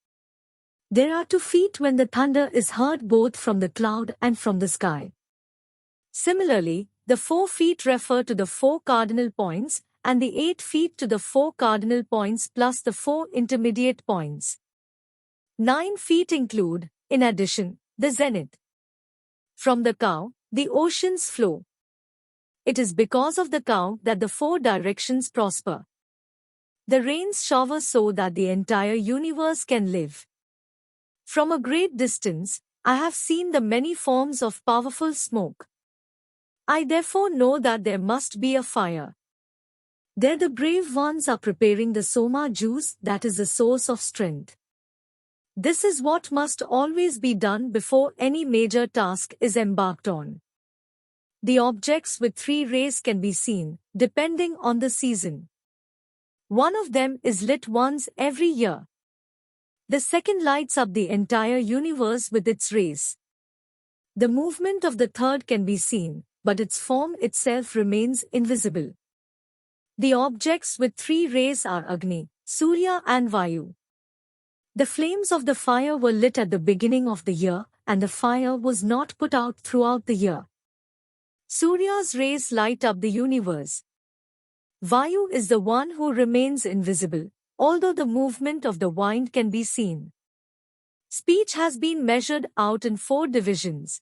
There are 2 feet when the thunder is heard both from the cloud and from the sky. Similarly, the 4 feet refer to the 4 cardinal points, and the 8 feet to the 4 cardinal points plus the 4 intermediate points. 9 feet include, in addition, the zenith. From the cow, the oceans flow. It is because of the cow that the 4 directions prosper. The rains shower so that the entire universe can live. From a great distance, I have seen the many forms of powerful smoke. I therefore know that there must be a fire. There the brave ones are preparing the soma juice that is the source of strength. This is what must always be done before any major task is embarked on. The objects with 3 rays can be seen, depending on the season. One of them is lit once every year. The second lights up the entire universe with its rays. The movement of the third can be seen, but its form itself remains invisible. The objects with 3 rays are Agni, Surya and Vayu. The flames of the fire were lit at the beginning of the year, and the fire was not put out throughout the year. Surya's rays light up the universe. Vayu is the one who remains invisible, although the movement of the wind can be seen. Speech has been measured out in 4 divisions.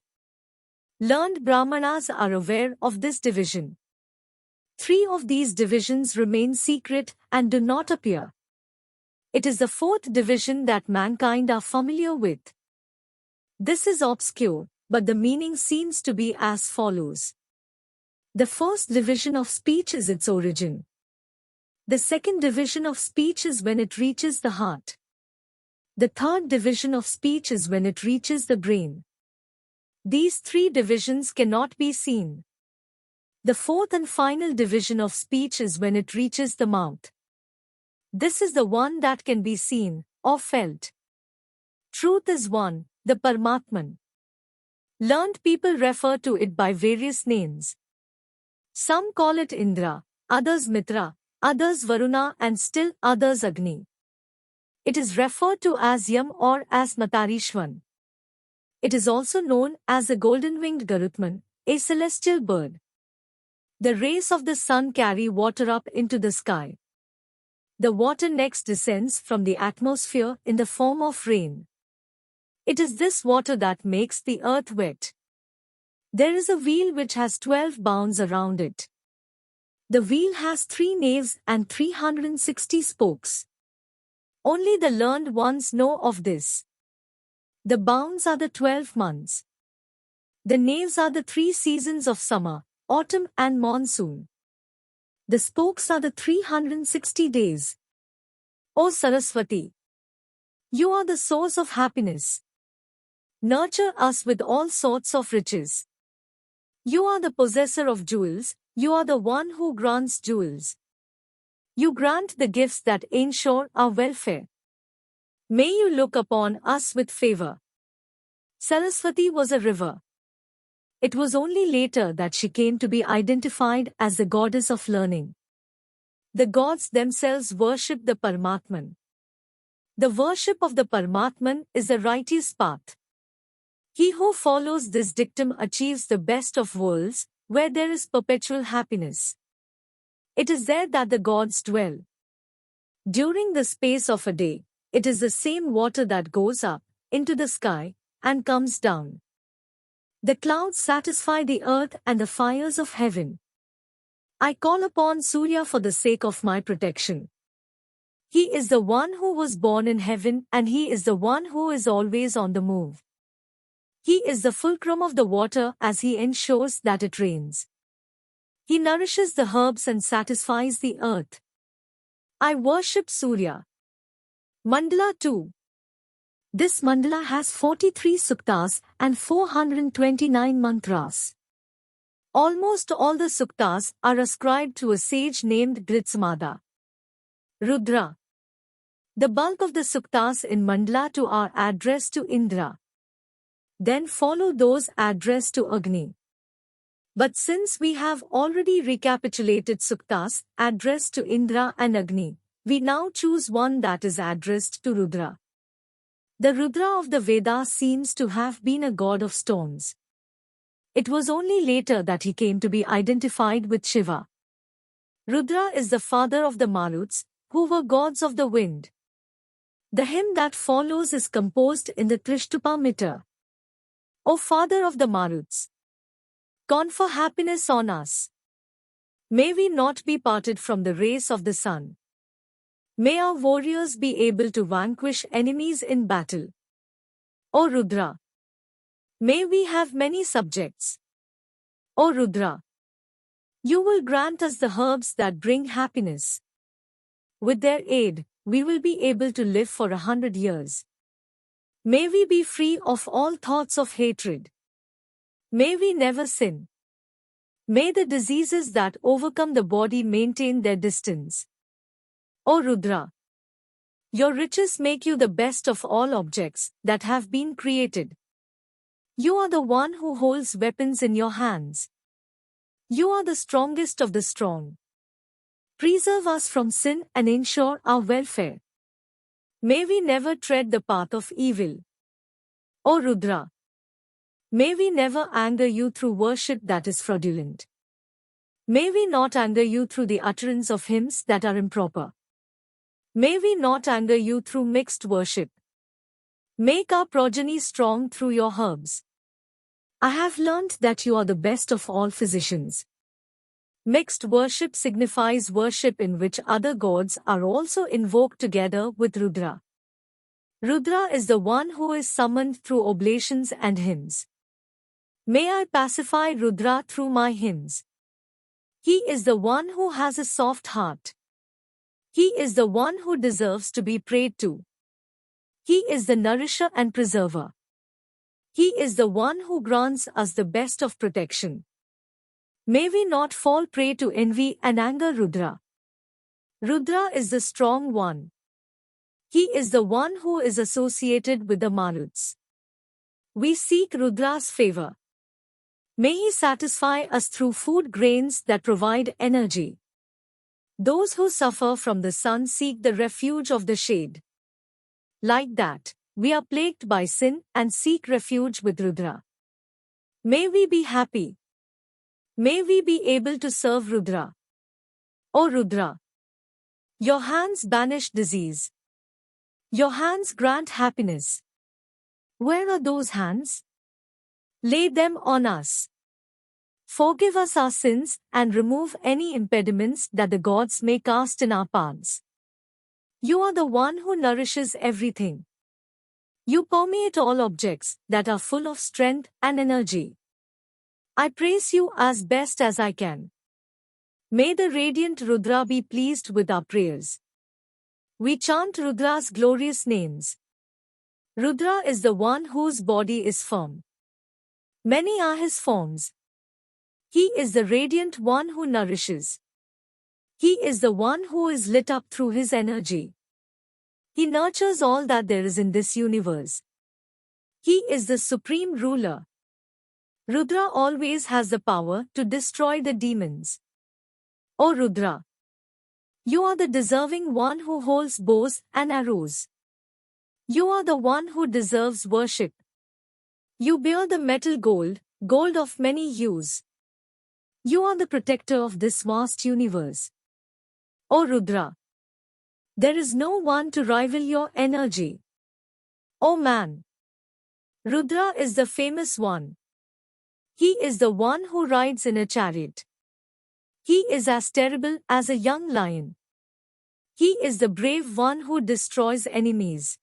Learned Brahmanas are aware of this division. 3 of these divisions remain secret and do not appear. It is the 4th division that mankind are familiar with. This is obscure, but the meaning seems to be as follows. The first division of speech is its origin. The second division of speech is when it reaches the heart. The third division of speech is when it reaches the brain. These 3 divisions cannot be seen. The 4th and final division of speech is when it reaches the mouth. This is the one that can be seen, or felt. Truth is one, the Paramatman. Learned people refer to it by various names. Some call it Indra, others Mitra, others Varuna and still others Agni. It is referred to as Yam or as Matarishwan. It is also known as the golden-winged Garutman, a celestial bird. The rays of the sun carry water up into the sky. The water next descends from the atmosphere in the form of rain. It is this water that makes the earth wet. There is a wheel which has 12 bounds around it. The wheel has 3 naves and 360 spokes. Only the learned ones know of this. The bounds are the 12 months. The naves are the 3 seasons of summer, autumn and monsoon. The spokes are the 360 days. O Saraswati, you are the source of happiness. Nurture us with all sorts of riches. You are the possessor of jewels, you are the one who grants jewels. You grant the gifts that ensure our welfare. May you look upon us with favor. Saraswati was a river. It was only later that she came to be identified as the goddess of learning. The gods themselves worship the Paramatman. The worship of the Paramatman is the righteous path. He who follows this dictum achieves the best of worlds, where there is perpetual happiness. It is there that the gods dwell. During the space of a day, it is the same water that goes up into the sky and comes down. The clouds satisfy the earth and the fires of heaven. I call upon Surya for the sake of my protection. He is the one who was born in heaven and he is the one who is always on the move. He is the fulcrum of the water as he ensures that it rains. He nourishes the herbs and satisfies the earth. I worship Surya. Mandala 2. This mandala has 43 suktas and 429 mantras. Almost all the suktas are ascribed to a sage named Gritsamada. Rudra. The bulk of the suktas in mandala 2 are addressed to Indra. Then follow those addressed to Agni. But since we have already recapitulated suktas addressed to Indra and Agni, we now choose one that is addressed to Rudra. The Rudra of the Vedas seems to have been a god of storms. It was only later that he came to be identified with Shiva. Rudra is the father of the Maruts, who were gods of the wind. The hymn that follows is composed in the Trishtupa meter. O Father of the Maruts, confer happiness on us. May we not be parted from the rays of the sun. May our warriors be able to vanquish enemies in battle. O Rudra, may we have many subjects. O Rudra, you will grant us the herbs that bring happiness. With their aid, we will be able to live for 100 years. May we be free of all thoughts of hatred. May we never sin. May the diseases that overcome the body maintain their distance. O Rudra, your riches make you the best of all objects that have been created. You are the one who holds weapons in your hands. You are the strongest of the strong. Preserve us from sin and ensure our welfare. May we never tread the path of evil. O Rudra, may we never anger you through worship that is fraudulent. May we not anger you through the utterance of hymns that are improper. May we not anger you through mixed worship. Make our progeny strong through your herbs. I have learnt that you are the best of all physicians. Mixed worship signifies worship in which other gods are also invoked together with Rudra. Rudra is the one who is summoned through oblations and hymns. May I pacify Rudra through my hymns. He is the one who has a soft heart. He is the one who deserves to be prayed to. He is the nourisher and preserver. He is the one who grants us the best of protection. May we not fall prey to envy and anger Rudra. Rudra is the strong one. He is the one who is associated with the Maruts. We seek Rudra's favor. May he satisfy us through food grains that provide energy. Those who suffer from the sun seek the refuge of the shade. Like that, we are plagued by sin and seek refuge with Rudra. May we be happy. May we be able to serve Rudra. O Rudra, your hands banish disease. Your hands grant happiness. Where are those hands? Lay them on us. Forgive us our sins and remove any impediments that the gods may cast in our paths. You are the one who nourishes everything. You permeate all objects that are full of strength and energy. I praise you as best as I can. May the radiant Rudra be pleased with our prayers. We chant Rudra's glorious names. Rudra is the one whose body is firm. Many are his forms. He is the radiant one who nourishes. He is the one who is lit up through his energy. He nurtures all that there is in this universe. He is the supreme ruler. Rudra always has the power to destroy the demons. O Rudra, you are the deserving one who holds bows and arrows. You are the one who deserves worship. You bear the metal gold, gold of many hues. You are the protector of this vast universe. O Rudra, there is no one to rival your energy. O man, Rudra is the famous one. He is the one who rides in a chariot. He is as terrible as a young lion. He is the brave one who destroys enemies.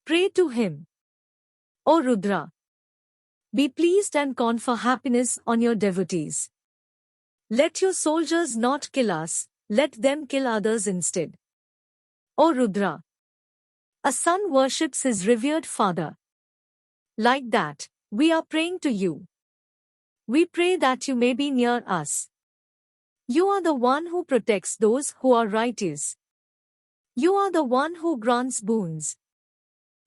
Pray to him. O Rudra, be pleased and confer happiness on your devotees. Let your soldiers not kill us, let them kill others instead. O Rudra, a son worships his revered father. Like that, we are praying to you. We pray that you may be near us. You are the one who protects those who are righteous. You are the one who grants boons.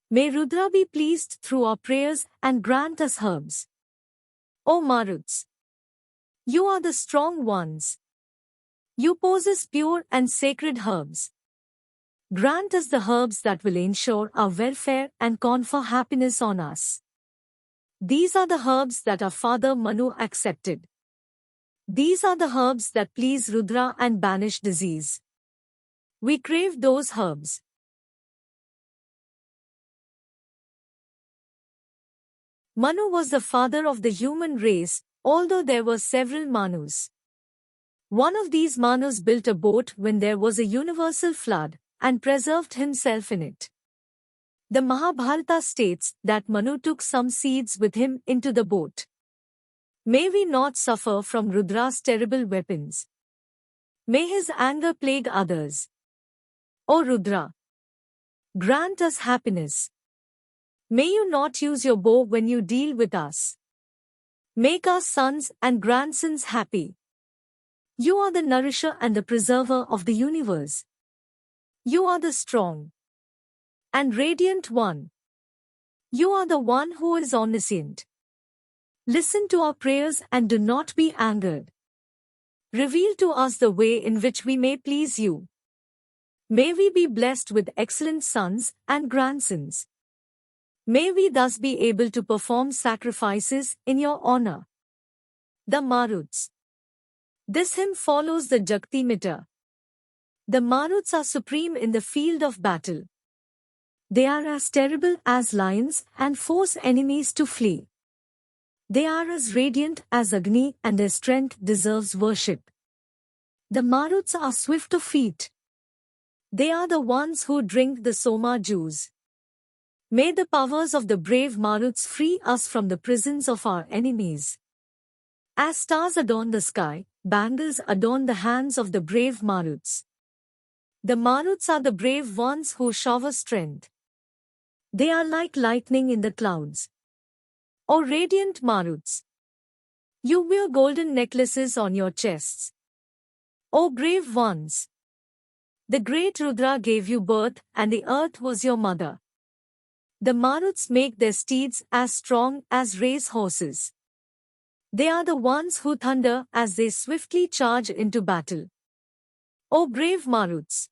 May Rudra be pleased through our prayers and grant us herbs. O Maruts, you are the strong ones. You possess pure and sacred herbs. Grant us the herbs that will ensure our welfare and confer happiness on us. These are the herbs that our father Manu accepted. These are the herbs that please Rudra and banish disease. We crave those herbs. Manu was the father of the human race, although there were several Manus. One of these Manus built a boat when there was a universal flood, and preserved himself in it. The Mahabharata states that Manu took some seeds with him into the boat. May we not suffer from Rudra's terrible weapons. May his anger plague others. O Rudra, grant us happiness. May you not use your bow when you deal with us. Make our sons and grandsons happy. You are the nourisher and the preserver of the universe. You are the strong and radiant one. You are the one who is omniscient. Listen to our prayers and do not be angered. Reveal to us the way in which we may please you. May we be blessed with excellent sons and grandsons. May we thus be able to perform sacrifices in your honor. The Maruts. This hymn follows the Jakti meter. The Maruts are supreme in the field of battle. They are as terrible as lions and force enemies to flee. They are as radiant as Agni and their strength deserves worship. The Maruts are swift of feet. They are the ones who drink the Soma juice. May the powers of the brave Maruts free us from the prisons of our enemies. As stars adorn the sky, bangles adorn the hands of the brave Maruts. The Maruts are the brave ones who shower strength. They are like lightning in the clouds. O radiant Maruts, you wear golden necklaces on your chests. O brave ones, the great Rudra gave you birth and the earth was your mother. The Maruts make their steeds as strong as race horses. They are the ones who thunder as they swiftly charge into battle. O brave Maruts,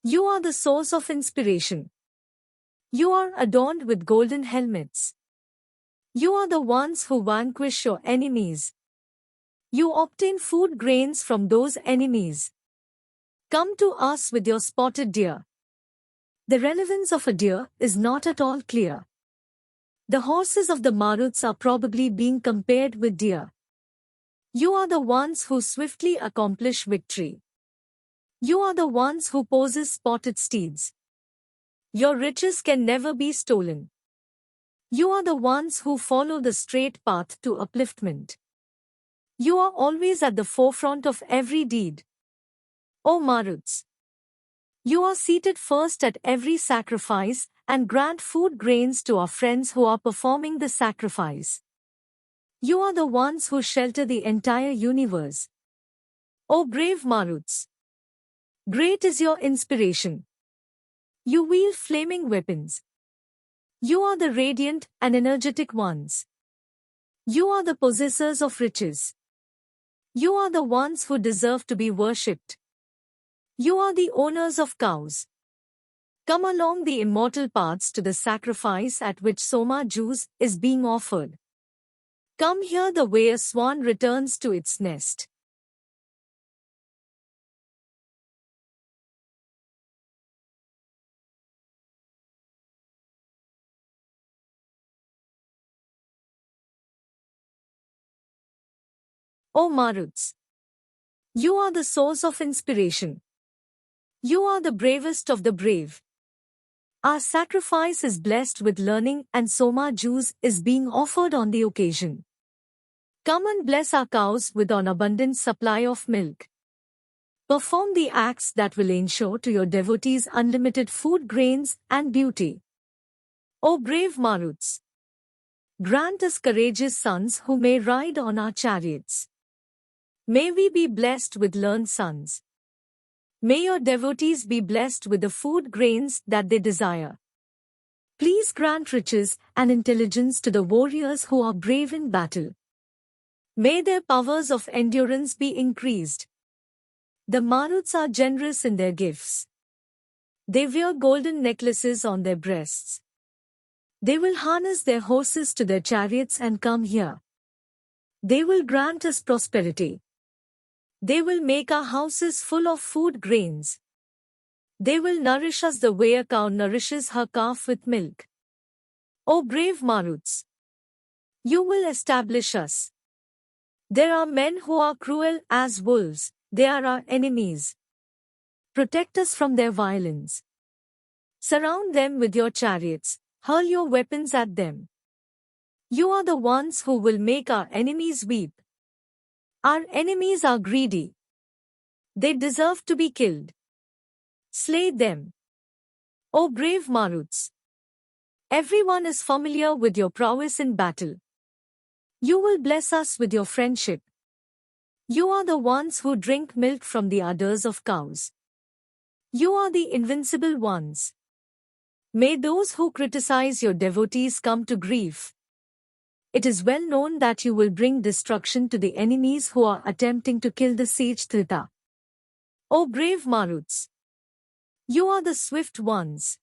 you are the source of inspiration. You are adorned with golden helmets. You are the ones who vanquish your enemies. You obtain food grains from those enemies. Come to us with your spotted deer. The relevance of a deer is not at all clear. The horses of the Maruts are probably being compared with deer. You are the ones who swiftly accomplish victory. You are the ones who possess spotted steeds. Your riches can never be stolen. You are the ones who follow the straight path to upliftment. You are always at the forefront of every deed. O Maruts! You are seated first at every sacrifice and grant food grains to our friends who are performing the sacrifice. You are the ones who shelter the entire universe. O brave Maruts! Great is your inspiration. You wield flaming weapons. You are the radiant and energetic ones. You are the possessors of riches. You are the ones who deserve to be worshipped. You are the owners of cows. Come along the immortal paths to the sacrifice at which Soma juice is being offered. Come here the way a swan returns to its nest. O Maruts! You are the source of inspiration. You are the bravest of the brave. Our sacrifice is blessed with learning and Soma juice is being offered on the occasion. Come and bless our cows with an abundant supply of milk. Perform the acts that will ensure to your devotees unlimited food grains and beauty. O brave Maruts! Grant us courageous sons who may ride on our chariots. May we be blessed with learned sons. May your devotees be blessed with the food grains that they desire. Please grant riches and intelligence to the warriors who are brave in battle. May their powers of endurance be increased. The Maruts are generous in their gifts. They wear golden necklaces on their breasts. They will harness their horses to their chariots and come here. They will grant us prosperity. They will make our houses full of food grains. They will nourish us the way a cow nourishes her calf with milk. O brave Maruts! You will establish us. There are men who are cruel as wolves. They are our enemies. Protect us from their violence. Surround them with your chariots. Hurl your weapons at them. You are the ones who will make our enemies weep. Our enemies are greedy. They deserve to be killed. Slay them. O brave Maruts! Everyone is familiar with your prowess in battle. You will bless us with your friendship. You are the ones who drink milk from the udders of cows. You are the invincible ones. May those who criticize your devotees come to grief. It is well known that you will bring destruction to the enemies who are attempting to kill the sage Trita. O brave Maruts! You are the swift ones.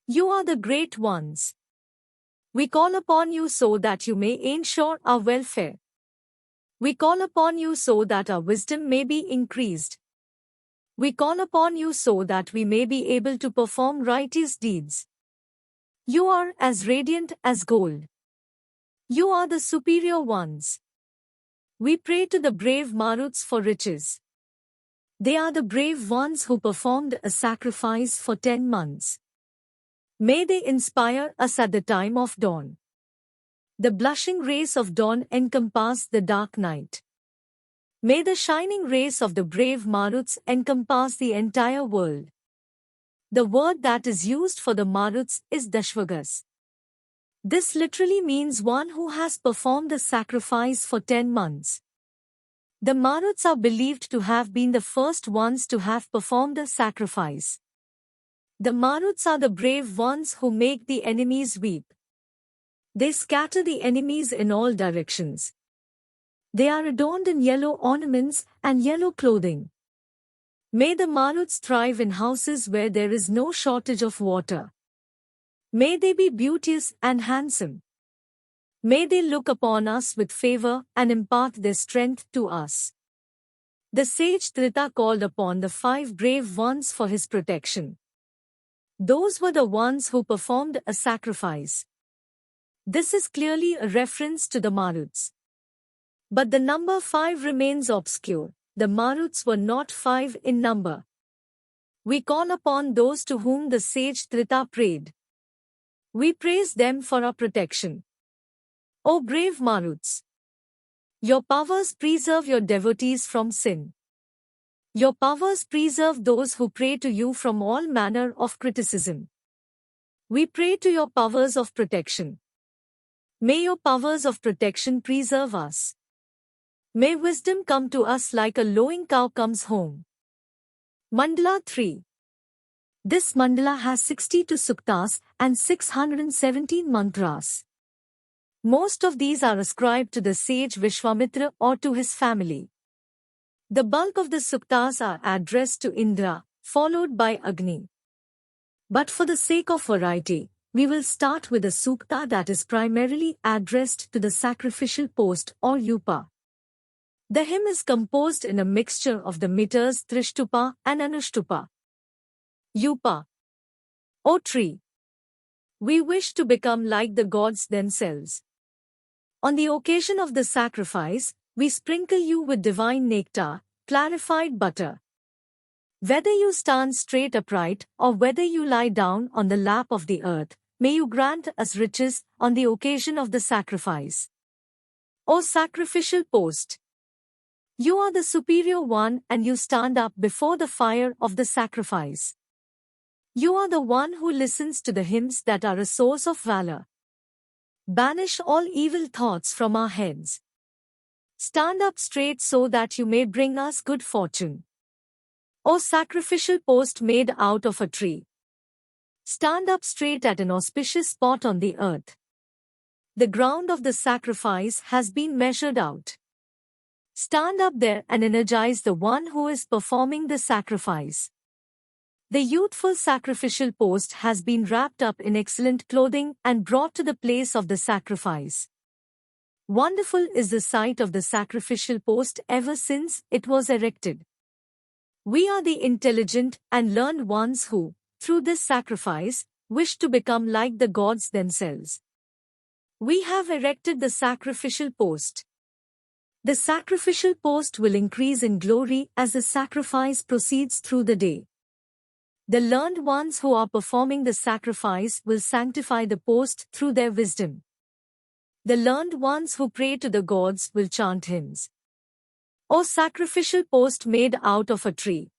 You are the great ones. We call upon you so that you may ensure our welfare. We call upon you so that our wisdom may be increased. We call upon you so that we may be able to perform righteous deeds. You are as radiant as gold. You are the superior ones. We pray to the brave Maruts for riches. They are the brave ones who performed a sacrifice for 10 months. May they inspire us at the time of dawn. The blushing rays of dawn encompass the dark night. May the shining rays of the brave Maruts encompass the entire world. The word that is used for the Maruts is Dashvagas. This literally means one who has performed the sacrifice for 10 months. The Maruts are believed to have been the first ones to have performed the sacrifice. The Maruts are the brave ones who make the enemies weep. They scatter the enemies in all directions. They are adorned in yellow ornaments and yellow clothing. May the Maruts thrive in houses where there is no shortage of water. May they be beauteous and handsome. May they look upon us with favor and impart their strength to us. The sage Trita called upon the 5 brave ones for his protection. Those were the ones who performed a sacrifice. This is clearly a reference to the Maruts. But the number 5 remains obscure. The Maruts were not 5 in number. We call upon those to whom the sage Trita prayed. We praise them for our protection. O brave Maruts! Your powers preserve your devotees from sin. Your powers preserve those who pray to you from all manner of criticism. We pray to your powers of protection. May your powers of protection preserve us. May wisdom come to us like a lowing cow comes home. Mandala 3. This mandala has 62 suktas and 617 mantras. Most of these are ascribed to the sage Vishwamitra or to his family. The bulk of the suktas are addressed to Indra, followed by Agni. But for the sake of variety, we will start with a sukta that is primarily addressed to the sacrificial post or yupa. The hymn is composed in a mixture of the meters Trishtupa and Anushtupa. Yupa. O tree! We wish to become like the gods themselves. On the occasion of the sacrifice, we sprinkle you with divine nectar, clarified butter. Whether you stand straight upright or whether you lie down on the lap of the earth, may you grant us riches on the occasion of the sacrifice. O sacrificial post! You are the superior one and you stand up before the fire of the sacrifice. You are the one who listens to the hymns that are a source of valor. Banish all evil thoughts from our heads. Stand up straight so that you may bring us good fortune. O sacrificial post made out of a tree! Stand up straight at an auspicious spot on the earth. The ground of the sacrifice has been measured out. Stand up there and energize the one who is performing the sacrifice. The youthful sacrificial post has been wrapped up in excellent clothing and brought to the place of the sacrifice. Wonderful is the sight of the sacrificial post ever since it was erected. We are the intelligent and learned ones who, through this sacrifice, wish to become like the gods themselves. We have erected the sacrificial post. The sacrificial post will increase in glory as the sacrifice proceeds through the day. The learned ones who are performing the sacrifice will sanctify the post through their wisdom. The learned ones who pray to the gods will chant hymns. O sacrificial post made out of a tree!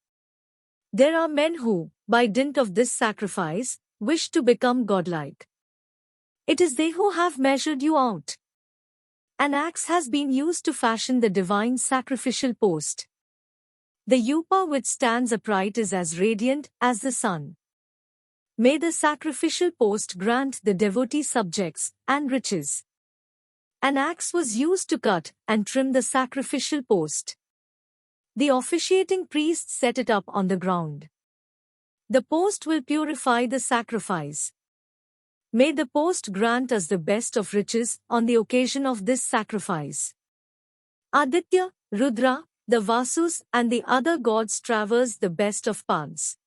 There are men who, by dint of this sacrifice, wish to become godlike. It is they who have measured you out. An axe has been used to fashion the divine sacrificial post. The yupa which stands upright is as radiant as the sun. May the sacrificial post grant the devotee subjects and riches. An axe was used to cut and trim the sacrificial post. The officiating priest set it up on the ground. The post will purify the sacrifice. May the post grant us the best of riches on the occasion of this sacrifice. Aditya, Rudra, the Vasus and the other gods traverse the best of paths.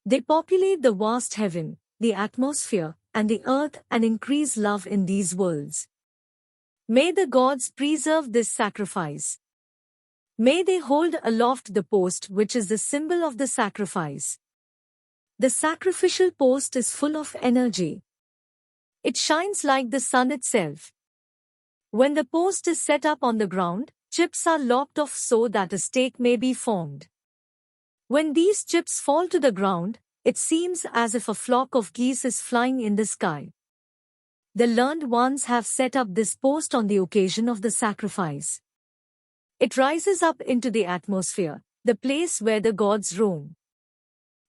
They populate the vast heaven, the atmosphere, and the earth and increase love in these worlds. May the gods preserve this sacrifice. May they hold aloft the post which is the symbol of the sacrifice. The sacrificial post is full of energy. It shines like the sun itself. When the post is set up on the ground, chips are lopped off so that a stake may be formed. When these chips fall to the ground, it seems as if a flock of geese is flying in the sky. The learned ones have set up this post on the occasion of the sacrifice. It rises up into the atmosphere, the place where the gods roam.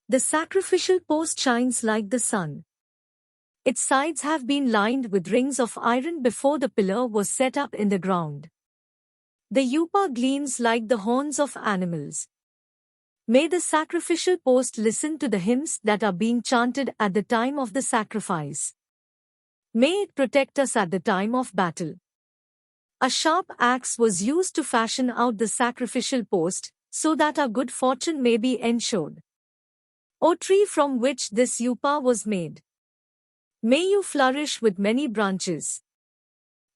The sacrificial post shines like the sun. Its sides have been lined with rings of iron before the pillar was set up in the ground. The yupa gleams like the horns of animals. May the sacrificial post listen to the hymns that are being chanted at the time of the sacrifice. May it protect us at the time of battle. A sharp axe was used to fashion out the sacrificial post, so that our good fortune may be ensured. O tree from which this yupa was made! May you flourish with many branches.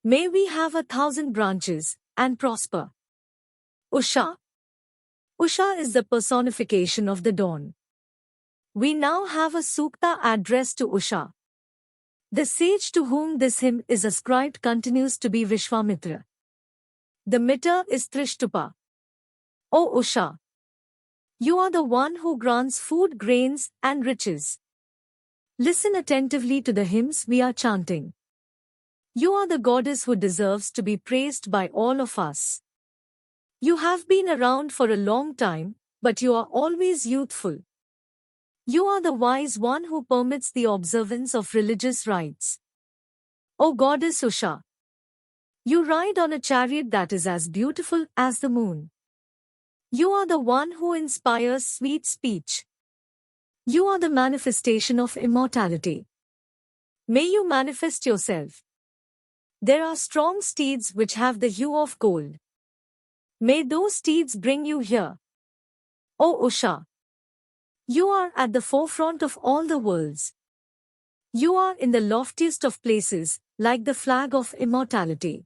May we have 1,000 branches, and prosper. Usha. Usha is the personification of the dawn. We now have a sukta addressed to Usha. The sage to whom this hymn is ascribed continues to be Vishwamitra. The meter is Trishtupa. O Usha! You are the one who grants food, grains, and riches. Listen attentively to the hymns we are chanting. You are the goddess who deserves to be praised by all of us. You have been around for a long time, but you are always youthful. You are the wise one who permits the observance of religious rites. O Goddess Usha! You ride on a chariot that is as beautiful as the moon. You are the one who inspires sweet speech. You are the manifestation of immortality. May you manifest yourself. There are strong steeds which have the hue of gold. May those steeds bring you here. O Usha! You are at the forefront of all the worlds. You are in the loftiest of places, like the flag of immortality.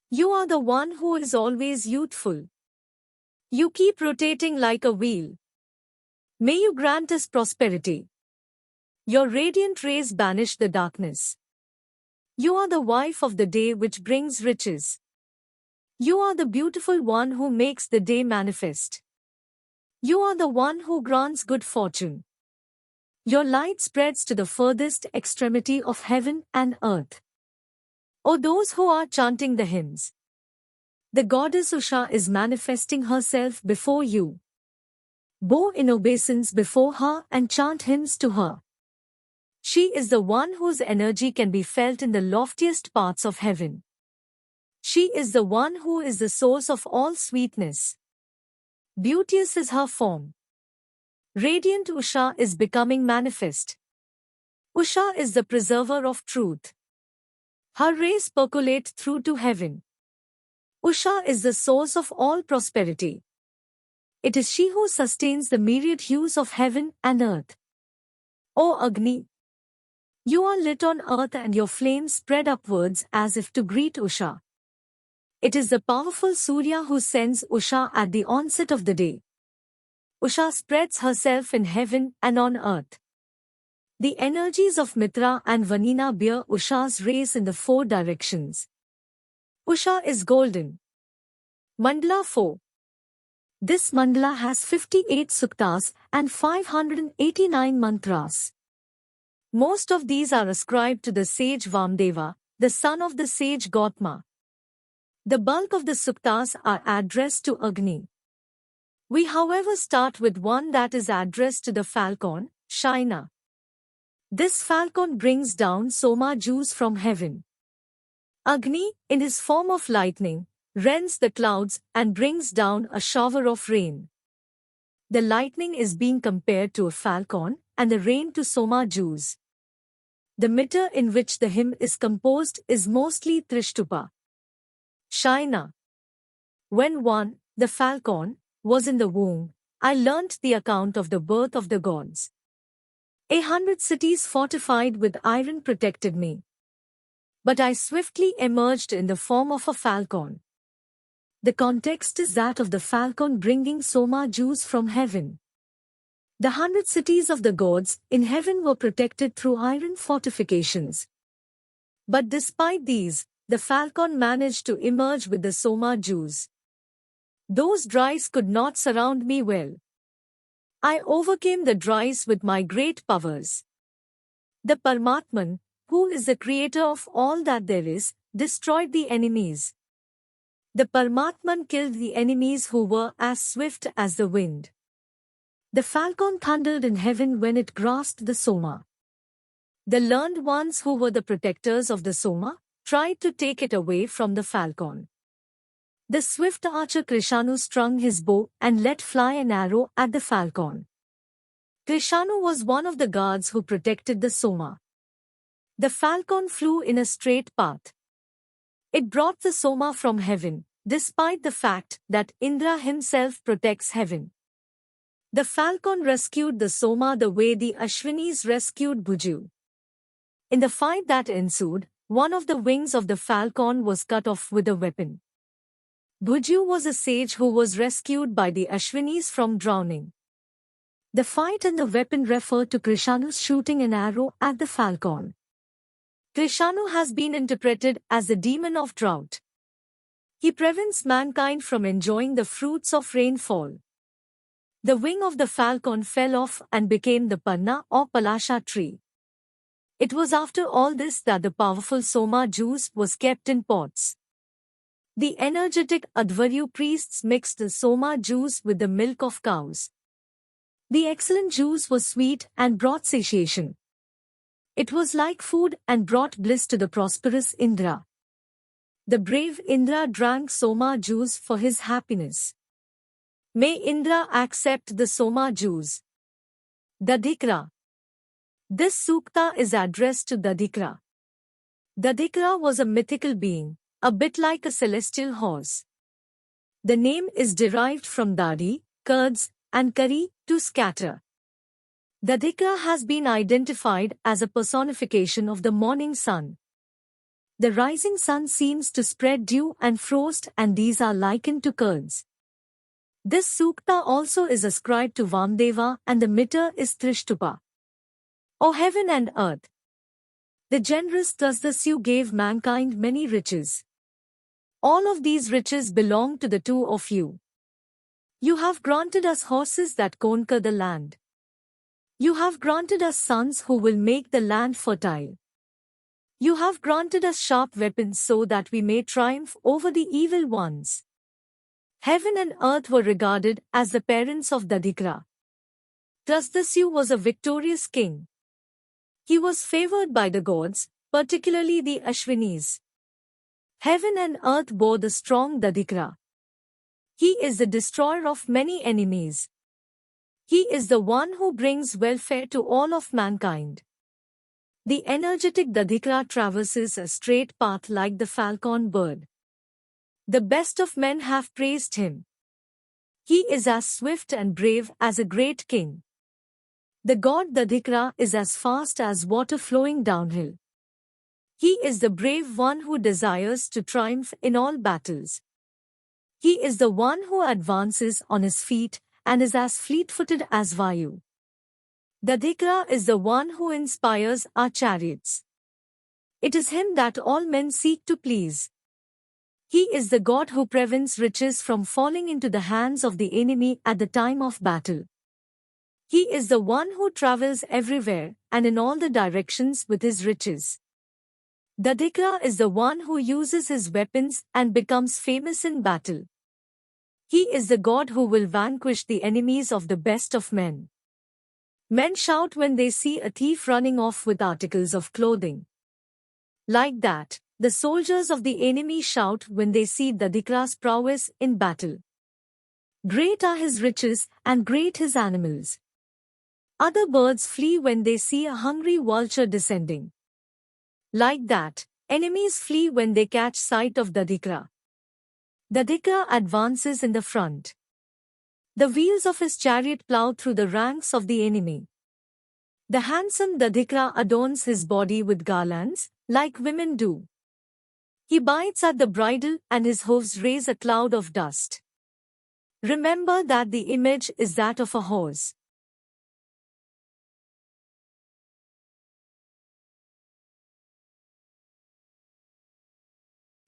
You are the one who is always youthful. You keep rotating like a wheel. May you grant us prosperity. Your radiant rays banish the darkness. You are the wife of the day which brings riches. You are the beautiful one who makes the day manifest. You are the one who grants good fortune. Your light spreads to the furthest extremity of heaven and earth. O those who are chanting the hymns! The goddess Usha is manifesting herself before you. Bow in obeisance before her and chant hymns to her. She is the one whose energy can be felt in the loftiest parts of heaven. She is the one who is the source of all sweetness. Beauteous is her form. Radiant Usha is becoming manifest. Usha is the preserver of truth. Her rays percolate through to heaven. Usha is the source of all prosperity. It is she who sustains the myriad hues of heaven and earth. O Agni! You are lit on earth and your flames spread upwards as if to greet Usha. It is the powerful Surya who sends Usha at the onset of the day. Usha spreads herself in heaven and on earth. The energies of Mitra and Vanina bear Usha's rays in the four directions. Usha is golden. Mandala 4. This mandala has 58 suktas and 589 mantras. Most of these are ascribed to the sage Vamdeva, the son of the sage Gautama. The bulk of the suktas are addressed to Agni. We however start with one that is addressed to the falcon, Shaina. This falcon brings down Soma dews from heaven. Agni, in his form of lightning, rends the clouds and brings down a shower of rain. The lightning is being compared to a falcon and the rain to Soma dews. The meter in which the hymn is composed is mostly Trishtupa. Shaina. When one, the falcon, was in the womb, I learnt the account of the birth of the gods. 100 cities fortified with iron protected me. But I swiftly emerged in the form of a falcon. The context is that of the falcon bringing Soma dews from heaven. The 100 cities of the gods in heaven were protected through iron fortifications. But despite these, the falcon managed to emerge with the Soma dews. Those dries could not surround me well. I overcame the dries with my great powers. The Paramatman, who is the creator of all that there is, destroyed the enemies. The Paramatman killed the enemies who were as swift as the wind. The falcon thundered in heaven when it grasped the Soma. The learned ones who were the protectors of the Soma tried to take it away from the falcon. The swift archer Krishanu strung his bow and let fly an arrow at the falcon. Krishanu was one of the guards who protected the Soma. The falcon flew in a straight path. It brought the Soma from heaven, despite the fact that Indra himself protects heaven. The falcon rescued the Soma the way the Ashwinis rescued Bhuju. In the fight that ensued, one of the wings of the falcon was cut off with a weapon. Bhuju was a sage who was rescued by the Ashwinis from drowning. The fight and the weapon refer to Krishanu's shooting an arrow at the falcon. Krishanu has been interpreted as the demon of drought. He prevents mankind from enjoying the fruits of rainfall. The wing of the falcon fell off and became the panna or palasha tree. It was after all this that the powerful soma juice was kept in pots. The energetic Advaryu priests mixed the soma juice with the milk of cows. The excellent juice was sweet and brought satiation. It was like food and brought bliss to the prosperous Indra. The brave Indra drank soma juice for his happiness. May Indra accept the soma juice. Dadikra. This sukta is addressed to Dadikra. Dadikra was a mythical being, a bit like a celestial horse. The name is derived from dadi, curds, and kari, to scatter. Dadikra has been identified as a personification of the morning sun. The rising sun seems to spread dew and frost, and these are likened to curds. This sukta also is ascribed to Vamdeva, and the meter is Trishtupa. O heaven and earth! The generous Tasdasyu gave mankind many riches. All of these riches belong to the two of you. You have granted us horses that conquer the land. You have granted us sons who will make the land fertile. You have granted us sharp weapons so that we may triumph over the evil ones. Heaven and earth were regarded as the parents of Dadikra. Tasdasyu was a victorious king. He was favored by the gods, particularly the Ashwinis. Heaven and earth bore the strong Dadikra. He is the destroyer of many enemies. He is the one who brings welfare to all of mankind. The energetic Dadikra traverses a straight path like the falcon bird. The best of men have praised him. He is as swift and brave as a great king. The god Dadikra is as fast as water flowing downhill. He is the brave one who desires to triumph in all battles. He is the one who advances on his feet and is as fleet-footed as Vayu. Dadikra is the one who inspires our chariots. It is him that all men seek to please. He is the god who prevents riches from falling into the hands of the enemy at the time of battle. He is the one who travels everywhere and in all the directions with his riches. Dadikra is the one who uses his weapons and becomes famous in battle. He is the god who will vanquish the enemies of the best of men. Men shout when they see a thief running off with articles of clothing. Like that, the soldiers of the enemy shout when they see Dadikra's prowess in battle. Great are his riches and great his animals. Other birds flee when they see a hungry vulture descending. Like that, enemies flee when they catch sight of Dadikra. Dadikra advances in the front. The wheels of his chariot plow through the ranks of the enemy. The handsome Dadikra adorns his body with garlands, like women do. He bites at the bridle and his hooves raise a cloud of dust. Remember that the image is that of a horse.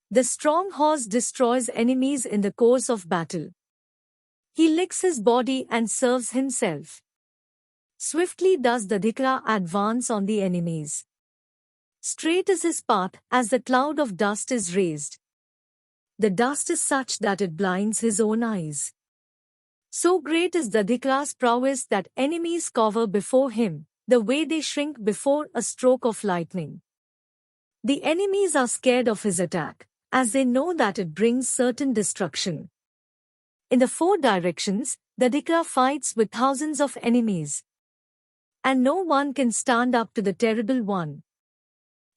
The strong horse destroys enemies in the course of battle. He licks his body and serves himself. Swiftly does Dadikra advance on the enemies. Straight is his path as the cloud of dust is raised. The dust is such that it blinds his own eyes. So great is Dadikra's prowess that enemies cower before him, the way they shrink before a stroke of lightning. The enemies are scared of his attack, as they know that it brings certain destruction. In the four directions, Dadikra fights with thousands of enemies. And no one can stand up to the terrible one.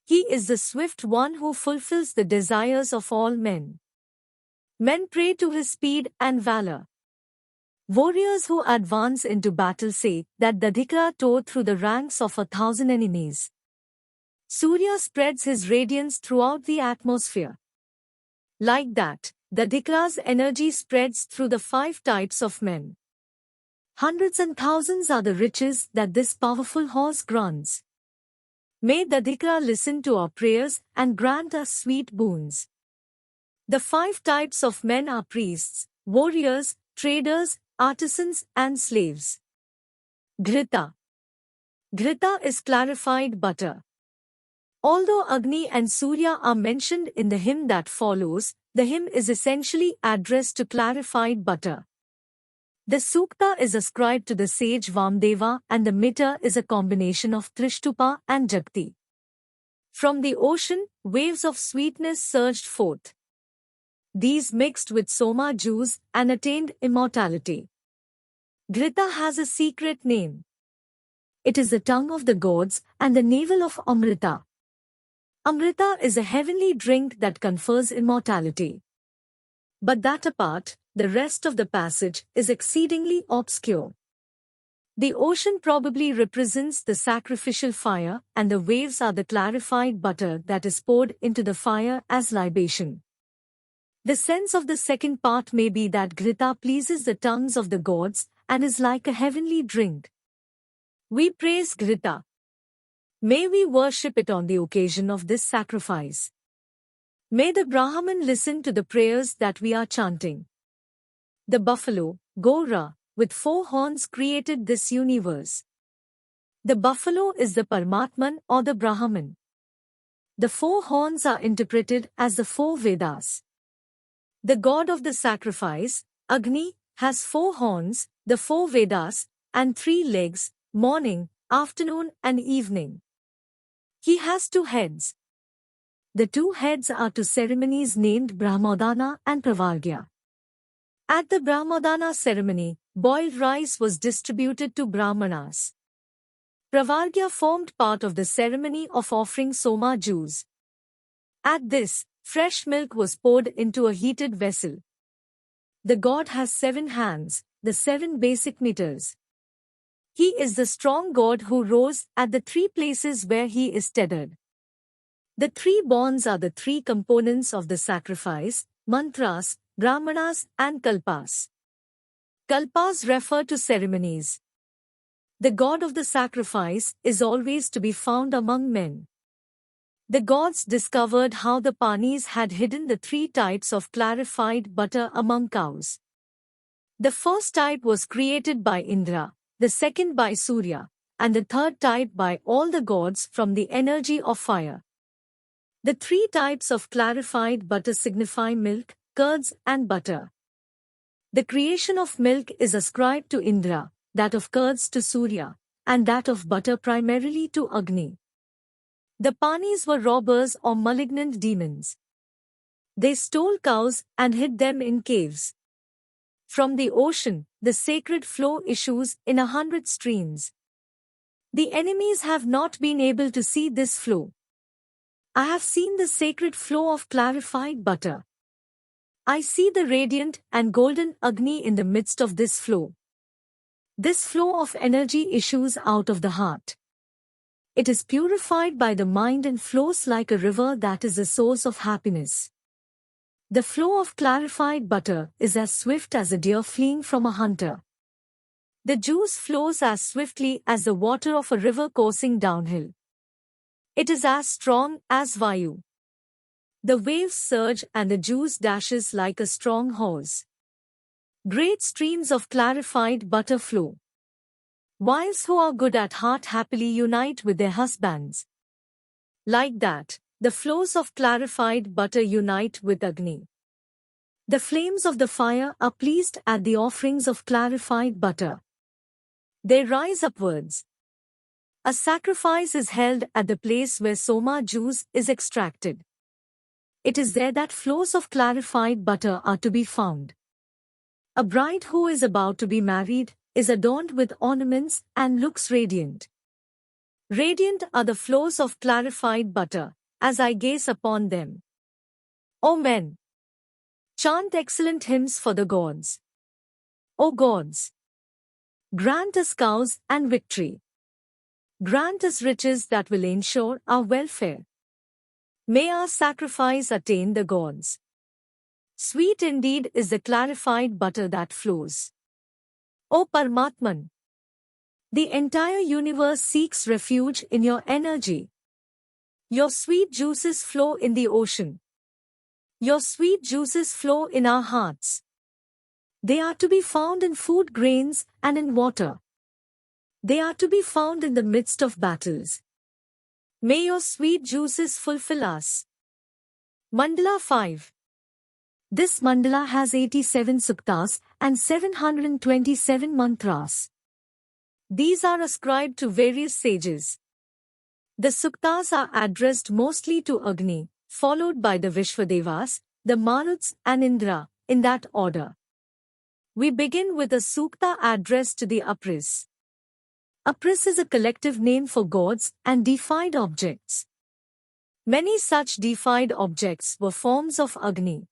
He is the swift one who fulfills the desires of all men. Men pray to his speed and valor. Warriors who advance into battle say that Dadikra tore through the ranks of 1,000 enemies. Surya spreads his radiance throughout the atmosphere. Like that, Dadikra's energy spreads through the 5 types of men. Hundreds and thousands are the riches that this powerful horse grants. May Dadhikra listen to our prayers and grant us sweet boons. The 5 types of men are priests, warriors, traders, artisans and slaves. Ghrita. Ghrita is clarified butter. Although Agni and Surya are mentioned in the hymn that follows, the hymn is essentially addressed to clarified butter. The Sukta is ascribed to the sage Vamdeva and the meter is a combination of Trishtupa and Jagti. From the ocean, waves of sweetness surged forth. These mixed with Soma juice and attained immortality. Ghrita has a secret name. It is the tongue of the gods and the navel of Amrita. Amrita is a heavenly drink that confers immortality. But that apart, the rest of the passage is exceedingly obscure. The ocean probably represents the sacrificial fire and the waves are the clarified butter that is poured into the fire as libation. The sense of the second part may be that Ghrita pleases the tongues of the gods and is like a heavenly drink. We praise Ghrita. May we worship it on the occasion of this sacrifice. May the Brahman listen to the prayers that we are chanting. The buffalo, Gora, with 4 horns created this universe. The buffalo is the Paramatman or the Brahman. The 4 horns are interpreted as the 4 Vedas. The god of the sacrifice, Agni, has 4 horns, the 4 Vedas, and 3 legs, morning, afternoon and evening. He has 2 heads. The 2 heads are to ceremonies named Brahmodana and Pravargya. At the Brahmodana ceremony, boiled rice was distributed to Brahmanas. Pravargya formed part of the ceremony of offering Soma juice. At this, fresh milk was poured into a heated vessel. The god has 7 hands, the 7 basic meters. He is the strong god who rose at the 3 places where he is tethered. The 3 bonds are the 3 components of the sacrifice, mantras, brahmanas and kalpas. Kalpas refer to ceremonies. The god of the sacrifice is always to be found among men. The gods discovered how the Panis had hidden the 3 types of clarified butter among cows. The first type was created by Indra, the second by Surya, and the third type by all the gods from the energy of fire. The 3 types of clarified butter signify milk, curds and butter. The creation of milk is ascribed to Indra, that of curds to Surya, and that of butter primarily to Agni. The Panis were robbers or malignant demons. They stole cows and hid them in caves. From the ocean, the sacred flow issues in 100 streams. The enemies have not been able to see this flow. I have seen the sacred flow of clarified butter. I see the radiant and golden Agni in the midst of this flow. This flow of energy issues out of the heart. It is purified by the mind and flows like a river that is the source of happiness. The flow of clarified butter is as swift as a deer fleeing from a hunter. The juice flows as swiftly as the water of a river coursing downhill. It is as strong as Vayu. The waves surge and the juice dashes like a strong horse. Great streams of clarified butter flow. Wives who are good at heart happily unite with their husbands. Like that, the flows of clarified butter unite with Agni. The flames of the fire are pleased at the offerings of clarified butter. They rise upwards. A sacrifice is held at the place where Soma juice is extracted. It is there that flows of clarified butter are to be found. A bride who is about to be married is adorned with ornaments and looks radiant. Radiant are the flows of clarified butter, as I gaze upon them. O men! Chant excellent hymns for the gods. O gods! Grant us cows and victory. Grant us riches that will ensure our welfare. May our sacrifice attain the gods. Sweet indeed is the clarified butter that flows. O Paramatman! The entire universe seeks refuge in your energy. Your sweet juices flow in the ocean. Your sweet juices flow in our hearts. They are to be found in food grains and in water. They are to be found in the midst of battles. May your sweet juices fulfill us. Mandala 5. This mandala has 87 suktas and 727 mantras. These are ascribed to various sages. The suktas are addressed mostly to Agni, followed by the Vishwadevas, the Maruts and Indra, in that order. We begin with a sukta addressed to the Apris. Apris is a collective name for gods and deified objects. Many such deified objects were forms of Agni.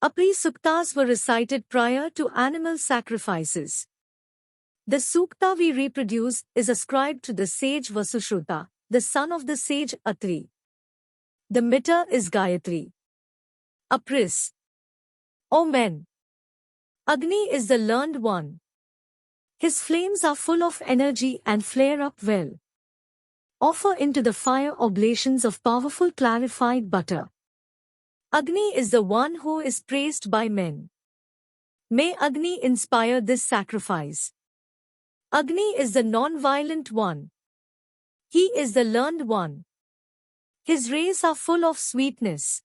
Apri suktas were recited prior to animal sacrifices. The sukta we reproduce is ascribed to the sage Vasushruta, the son of the sage Atri. The meter is Gayatri. Apris. O men! Agni is the learned one. His flames are full of energy and flare up well. Offer into the fire oblations of powerful clarified butter. Agni is the one who is praised by men. May Agni inspire this sacrifice. Agni is the non-violent one. He is the learned one. His rays are full of sweetness.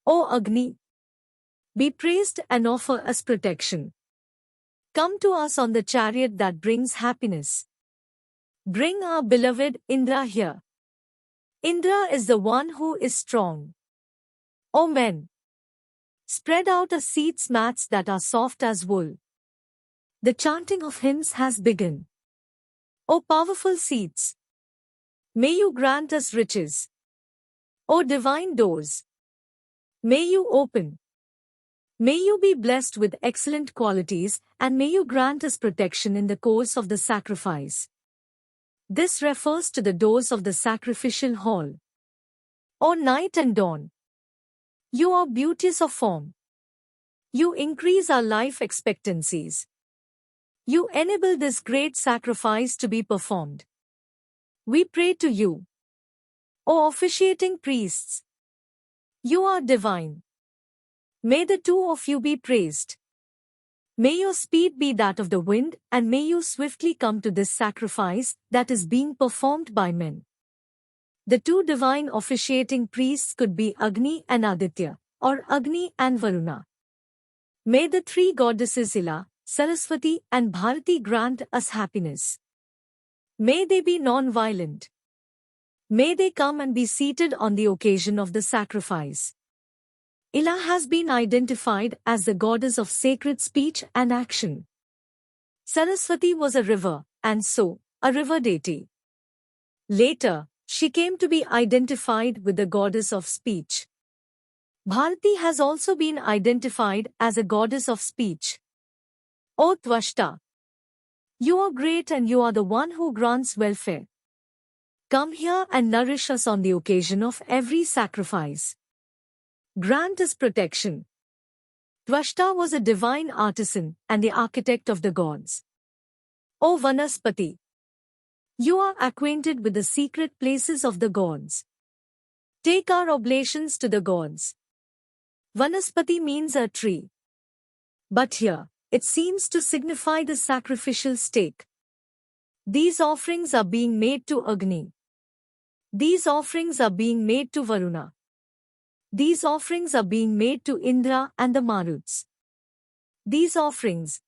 O Agni! Be praised and offer us protection. Come to us on the chariot that brings happiness. Bring our beloved Indra here. Indra is the one who is strong. O men! Spread out a seats mats that are soft as wool. The chanting of hymns has begun. O powerful seats! May you grant us riches. O divine doors! May you open. May you be blessed with excellent qualities, and may you grant us protection in the course of the sacrifice. This refers to the doors of the sacrificial hall. O night and dawn! You are beauteous of form. You increase our life expectancies. You enable this great sacrifice to be performed. We pray to you. O officiating priests! You are divine. May the two of you be praised. May your speed be that of the wind, and may you swiftly come to this sacrifice that is being performed by men. The two divine officiating priests could be Agni and Aditya, or Agni and Varuna. May the three goddesses Ila, Saraswati and Bharati grant us happiness. May they be non-violent. May they come and be seated on the occasion of the sacrifice. Ila has been identified as the goddess of sacred speech and action. Saraswati was a river, and so, a river deity. Later, she came to be identified with the goddess of speech. Bharati has also been identified as a goddess of speech. O Tvashta! You are great and you are the one who grants welfare. Come here and nourish us on the occasion of every sacrifice. Grant us protection. Tvashta was a divine artisan and the architect of the gods. O Vanaspati! You are acquainted with the secret places of the gods. Take our oblations to the gods. Vanaspati means a tree. But here, it seems to signify the sacrificial stake. These offerings are being made to Agni. These offerings are being made to Varuna. These offerings are being made to Indra and the Maruts. These offerings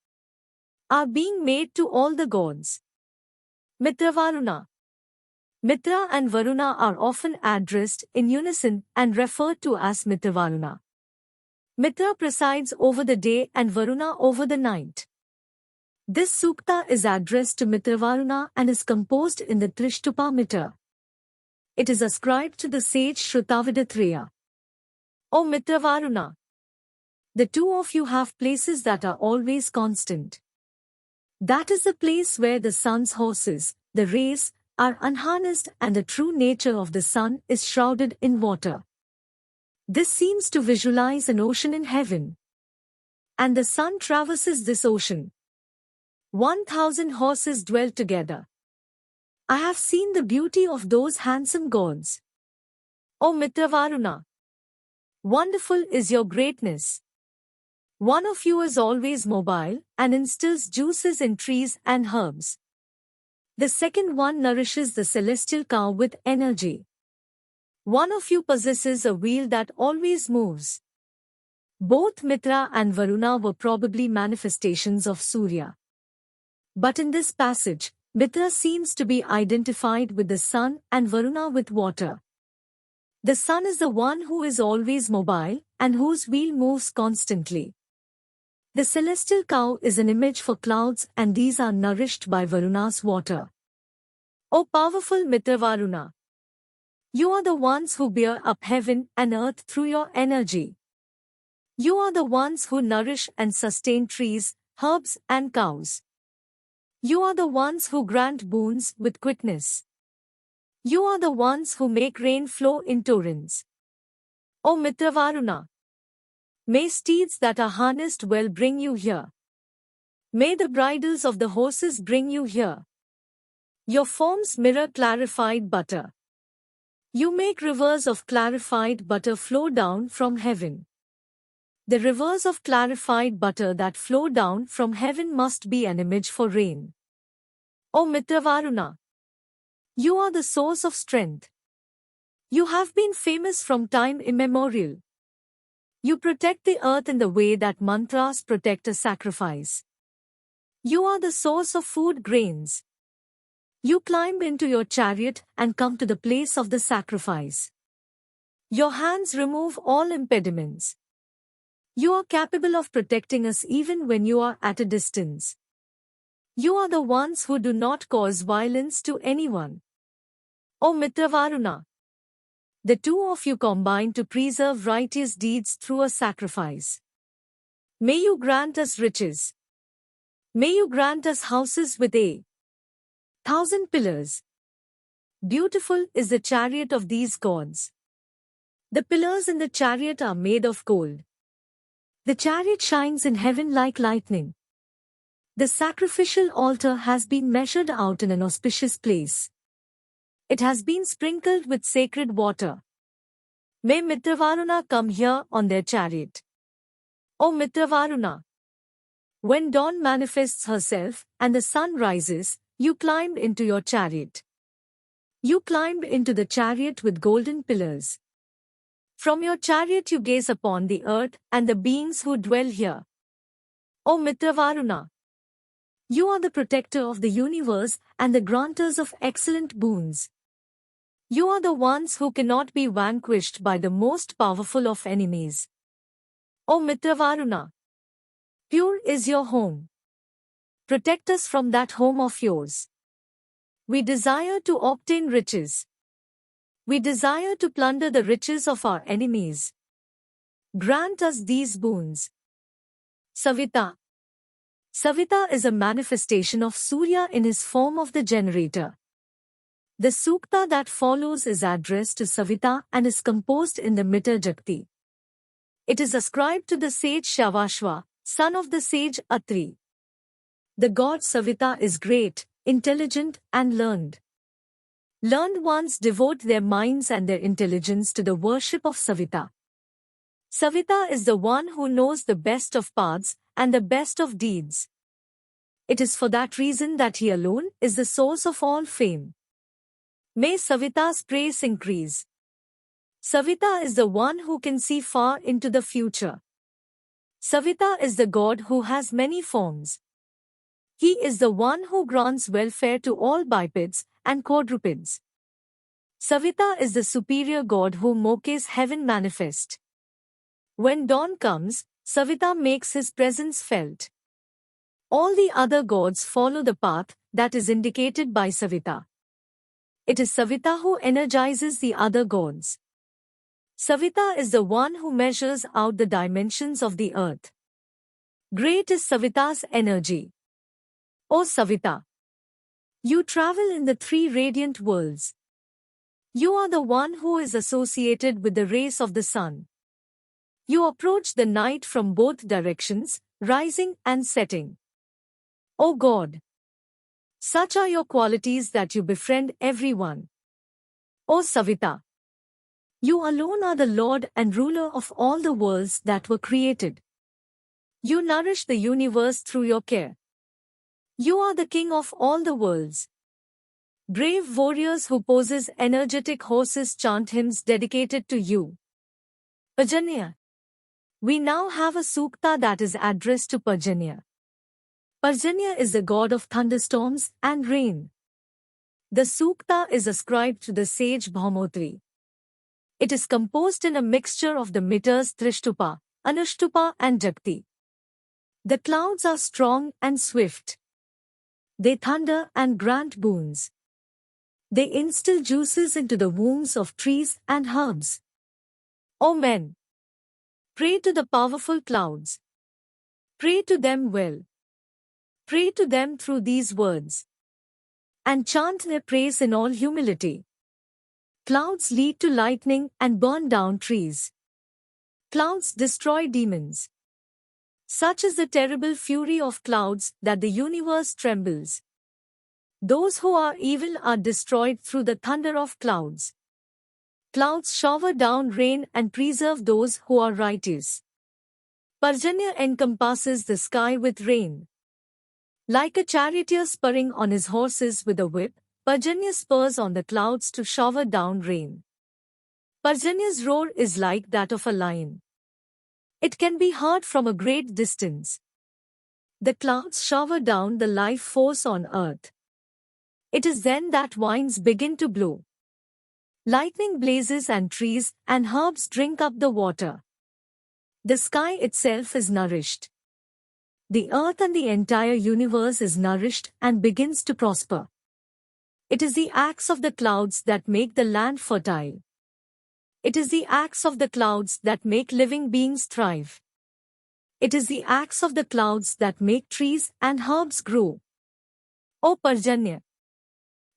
are being made to all the gods. Mitra Varuna. Mitra and Varuna are often addressed in unison and referred to as Mitra Varuna. Mitra presides over the day and Varuna over the night. This sukta is addressed to Mitra Varuna and is composed in the Trishtupa meter. It is ascribed to the sage Shrutavidathreya. O Mitra Varuna! The two of you have places that are always constant. That is the place where the sun's horses, the rays, are unharnessed and the true nature of the sun is shrouded in water. This seems to visualize an ocean in heaven. And the sun traverses this ocean. 1,000 horses dwell together. I have seen the beauty of those handsome gods. O Mitra Varuna, wonderful is your greatness. One of you is always mobile and instills juices in trees and herbs. The second one nourishes the celestial cow with energy. One of you possesses a wheel that always moves. Both Mitra and Varuna were probably manifestations of Surya. But in this passage, Mitra seems to be identified with the sun and Varuna with water. The sun is the one who is always mobile and whose wheel moves constantly. The celestial cow is an image for clouds and these are nourished by Varuna's water. O powerful Mitra Varuna! You are the ones who bear up heaven and earth through your energy. You are the ones who nourish and sustain trees, herbs and cows. You are the ones who grant boons with quickness. You are the ones who make rain flow in torrents. O Mitra Varuna! May steeds that are harnessed well bring you here. May the bridles of the horses bring you here. Your forms mirror clarified butter. You make rivers of clarified butter flow down from heaven. The rivers of clarified butter that flow down from heaven must be an image for rain. O Mitra Varuna! You are the source of strength. You have been famous from time immemorial. You protect the earth in the way that mantras protect a sacrifice. You are the source of food grains. You climb into your chariot and come to the place of the sacrifice. Your hands remove all impediments. You are capable of protecting us even when you are at a distance. You are the ones who do not cause violence to anyone. O Mitra Varuna! The two of you combine to preserve righteous deeds through a sacrifice. May you grant us riches. May you grant us houses with 1,000 pillars. Beautiful is the chariot of these gods. The pillars in the chariot are made of gold. The chariot shines in heaven like lightning. The sacrificial altar has been measured out in an auspicious place. It has been sprinkled with sacred water. May Mitra Varuna come here on their chariot. O Mitra Varuna! When dawn manifests herself and the sun rises, you climbed into your chariot. You climbed into the chariot with golden pillars. From your chariot you gaze upon the earth and the beings who dwell here. O Mitra Varuna! You are the protector of the universe and the granters of excellent boons. You are the ones who cannot be vanquished by the most powerful of enemies. O Mitra Varuna! Pure is your home. Protect us from that home of yours. We desire to obtain riches. We desire to plunder the riches of our enemies. Grant us these boons. Savita. Savita is a manifestation of Surya in his form of the generator. The sukta that follows is addressed to Savita and is composed in the meter Jakti. It is ascribed to the sage Shavashva, son of the sage Atri. The god Savita is great, intelligent and learned. Learned ones devote their minds and their intelligence to the worship of Savita. Savita is the one who knows the best of paths and the best of deeds. It is for that reason that he alone is the source of all fame. May Savita's praise increase. Savita is the one who can see far into the future. Savita is the god who has many forms. He is the one who grants welfare to all bipeds and quadrupeds. Savita is the superior god who makes heaven manifest. When dawn comes, Savita makes his presence felt. All the other gods follow the path that is indicated by Savita. It is Savita who energizes the other gods. Savita is the one who measures out the dimensions of the earth. Great is Savita's energy. O Savita! You travel in the three radiant worlds. You are the one who is associated with the rays of the sun. You approach the night from both directions, rising and setting. O God! Such are your qualities that you befriend everyone. O Savita! You alone are the Lord and ruler of all the worlds that were created. You nourish the universe through your care. You are the king of all the worlds. Brave warriors who possess energetic horses chant hymns dedicated to you. Parjanya. We now have a sukta that is addressed to Parjanya. Parjanya is the god of thunderstorms and rain. The sukta is ascribed to the sage Bhaumotri. It is composed in a mixture of the meters Trishtupa, Anushtupa and Jakti. The clouds are strong and swift. They thunder and grant boons. They instill juices into the wombs of trees and herbs. O men! Pray to the powerful clouds. Pray to them well. Pray to them through these words. And chant their praise in all humility. Clouds lead to lightning and burn down trees. Clouds destroy demons. Such is the terrible fury of clouds that the universe trembles. Those who are evil are destroyed through the thunder of clouds. Clouds shower down rain and preserve those who are righteous. Parjanya encompasses the sky with rain. Like a charioteer spurring on his horses with a whip, Parjanya spurs on the clouds to shower down rain. Parjanya's roar is like that of a lion. It can be heard from a great distance. The clouds shower down the life force on earth. It is then that winds begin to blow. Lightning blazes and trees and herbs drink up the water. The sky itself is nourished. The earth and the entire universe is nourished and begins to prosper. It is the acts of the clouds that make the land fertile. It is the acts of the clouds that make living beings thrive. It is the acts of the clouds that make trees and herbs grow. O Parjanya!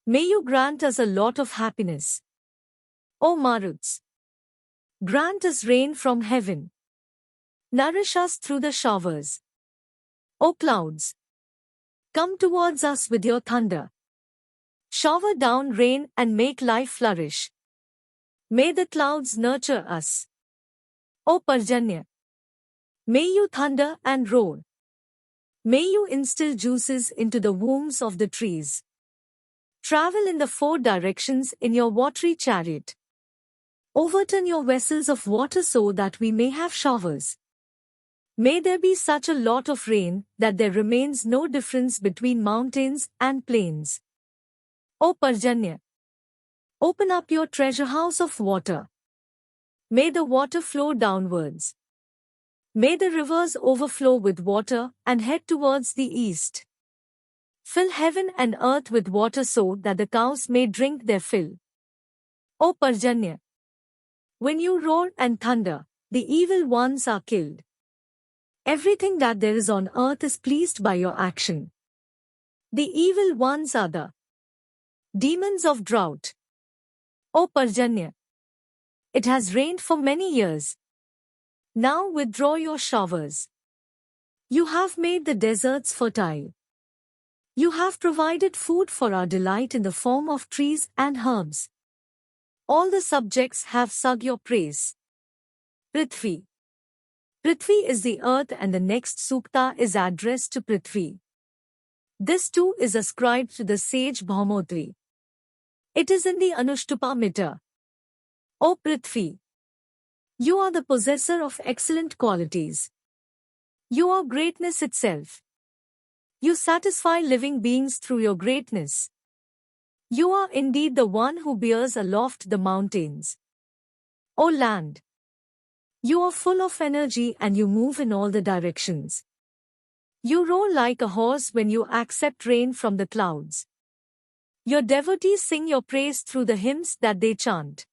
May you grant us a lot of happiness. O Maruts! Grant us rain from heaven. Nourish us through the showers. O clouds! Come towards us with your thunder. Shower down rain and make life flourish. May the clouds nurture us. O Parjanya! May you thunder and roar. May you instill juices into the wombs of the trees. Travel in the 4 directions in your watery chariot. Overturn your vessels of water so that we may have showers. May there be such a lot of rain that there remains no difference between mountains and plains. O Parjanya! Open up your treasure house of water. May the water flow downwards. May the rivers overflow with water and head towards the east. Fill heaven and earth with water so that the cows may drink their fill. O Parjanya! When you roar and thunder, the evil ones are killed. Everything that there is on earth is pleased by your action. The evil ones are the demons of drought. O Parjanya! It has rained for many years. Now withdraw your showers. You have made the deserts fertile. You have provided food for our delight in the form of trees and herbs. All the subjects have sung your praise. Prithvi. Prithvi is the earth and the next sukta is addressed to Prithvi. This too is ascribed to the sage Bhaumotri. It is in the Anushtupa meter. O Prithvi! You are the possessor of excellent qualities. You are greatness itself. You satisfy living beings through your greatness. You are indeed the one who bears aloft the mountains. O land! You are full of energy and you move in all the directions. You roar like a horse when you accept rain from the clouds. Your devotees sing your praise through the hymns that they chant.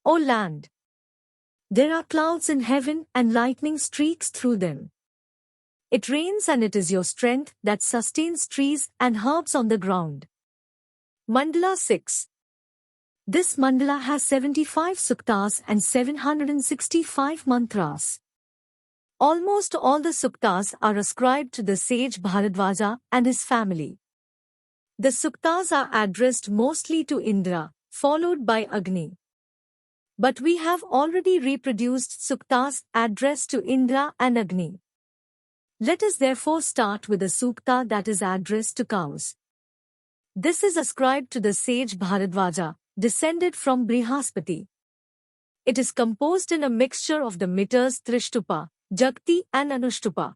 O land! There are clouds in heaven and lightning streaks through them. It rains and it is your strength that sustains trees and herbs on the ground. Mandala 6. This mandala has 75 suktas and 765 mantras. Almost all the suktas are ascribed to the sage Bharadvaja and his family. The suktas are addressed mostly to Indra, followed by Agni. But we have already reproduced suktas addressed to Indra and Agni. Let us therefore start with a sukta that is addressed to cows. This is ascribed to the sage Bharadvaja, descended from Brihaspati. It is composed in a mixture of the meters Trishtupa, Jagti and Anushtupa.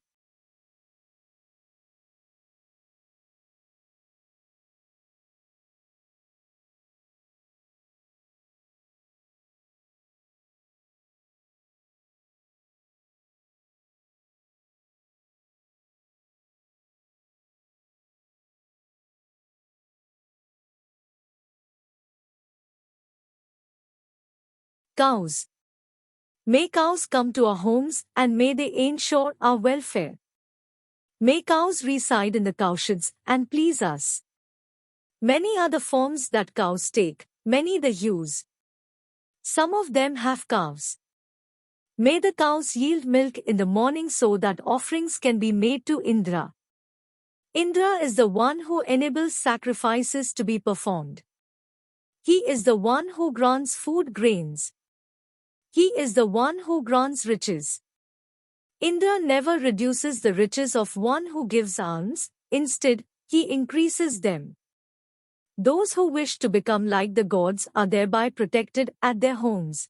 Cows. May cows come to our homes and may they ensure our welfare. May cows reside in the cowsheds and please us. Many are the forms that cows take, many the hues. Some of them have calves. May the cows yield milk in the morning so that offerings can be made to Indra. Indra is the one who enables sacrifices to be performed. He is the one who grants food grains. He is the one who grants riches. Indra never reduces the riches of one who gives alms, instead, he increases them. Those who wish to become like the gods are thereby protected at their homes.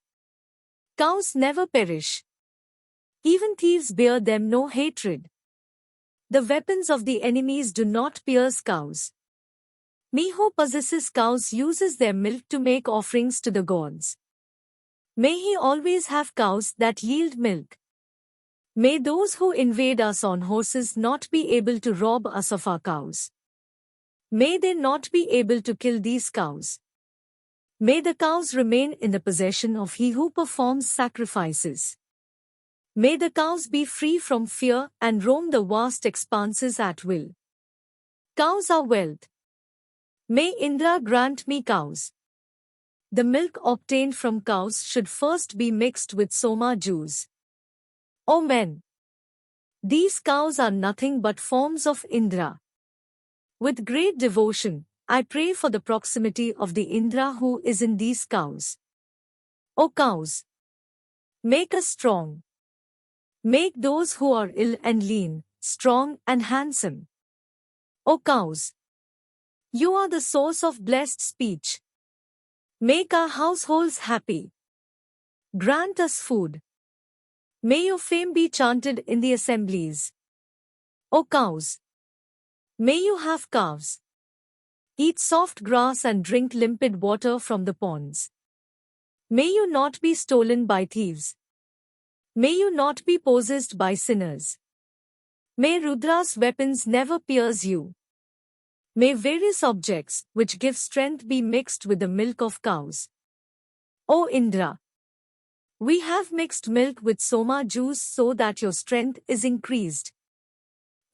Cows never perish. Even thieves bear them no hatred. The weapons of the enemies do not pierce cows. He who possesses cows uses their milk to make offerings to the gods. May he always have cows that yield milk. May those who invade us on horses not be able to rob us of our cows. May they not be able to kill these cows. May the cows remain in the possession of he who performs sacrifices. May the cows be free from fear and roam the vast expanses at will. Cows are wealth. May Indra grant me cows. The milk obtained from cows should first be mixed with soma juice. O men! These cows are nothing but forms of Indra. With great devotion, I pray for the proximity of the Indra who is in these cows. O cows! Make us strong. Make those who are ill and lean, strong and handsome. O cows! You are the source of blessed speech. Make our households happy. Grant us food. May your fame be chanted in the assemblies. O cows! May you have calves. Eat soft grass and drink limpid water from the ponds. May you not be stolen by thieves. May you not be possessed by sinners. May Rudra's weapons never pierce you. May various objects which give strength be mixed with the milk of cows. O Indra! We have mixed milk with soma juice so that your strength is increased.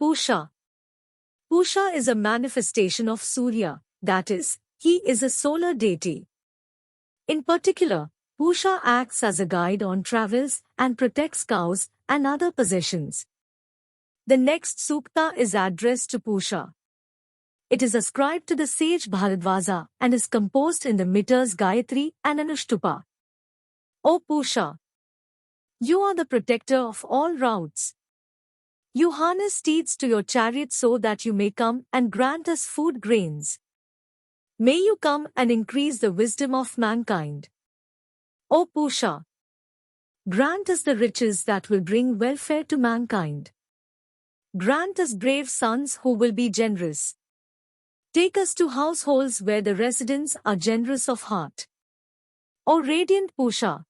Pusha. Pusha is a manifestation of Surya, that is, he is a solar deity. In particular, Pusha acts as a guide on travels and protects cows and other possessions. The next sukta is addressed to Pusha. It is ascribed to the sage Bharadvaja and is composed in the meters Gayatri and Anushtupa. O Pusha! You are the protector of all routes. You harness steeds to your chariot so that you may come and grant us food grains. May you come and increase the wisdom of mankind. O Pusha! Grant us the riches that will bring welfare to mankind. Grant us brave sons who will be generous. Take us to households where the residents are generous of heart. O radiant Pusha!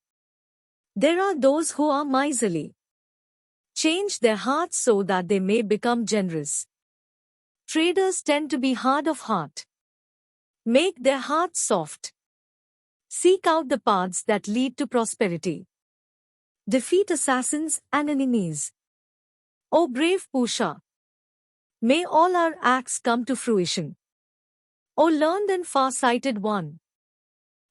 There are those who are miserly. Change their hearts so that they may become generous. Traders tend to be hard of heart. Make their hearts soft. Seek out the paths that lead to prosperity. Defeat assassins and enemies. O brave Pusha! May all our acts come to fruition. O learned and far-sighted one!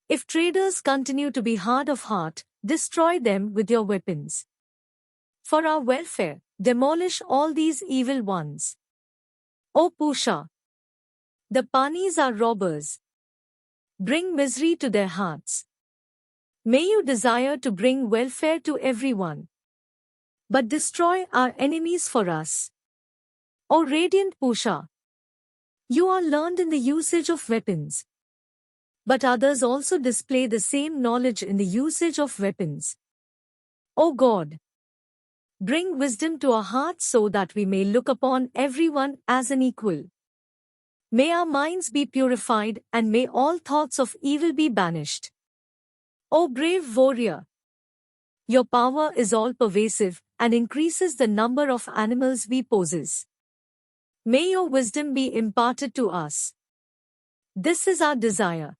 If traders continue to be hard of heart, destroy them with your weapons. For our welfare, demolish all these evil ones. O Pusha! The Panis are robbers. Bring misery to their hearts. May you desire to bring welfare to everyone, but destroy our enemies for us. O radiant Pusha, you are learned in the usage of weapons, but others also display the same knowledge in the usage of weapons. O God, bring wisdom to our hearts so that we may look upon everyone as an equal. May our minds be purified and may all thoughts of evil be banished. O brave warrior, your power is all-pervasive and increases the number of animals we possess. May your wisdom be imparted to us. This is our desire.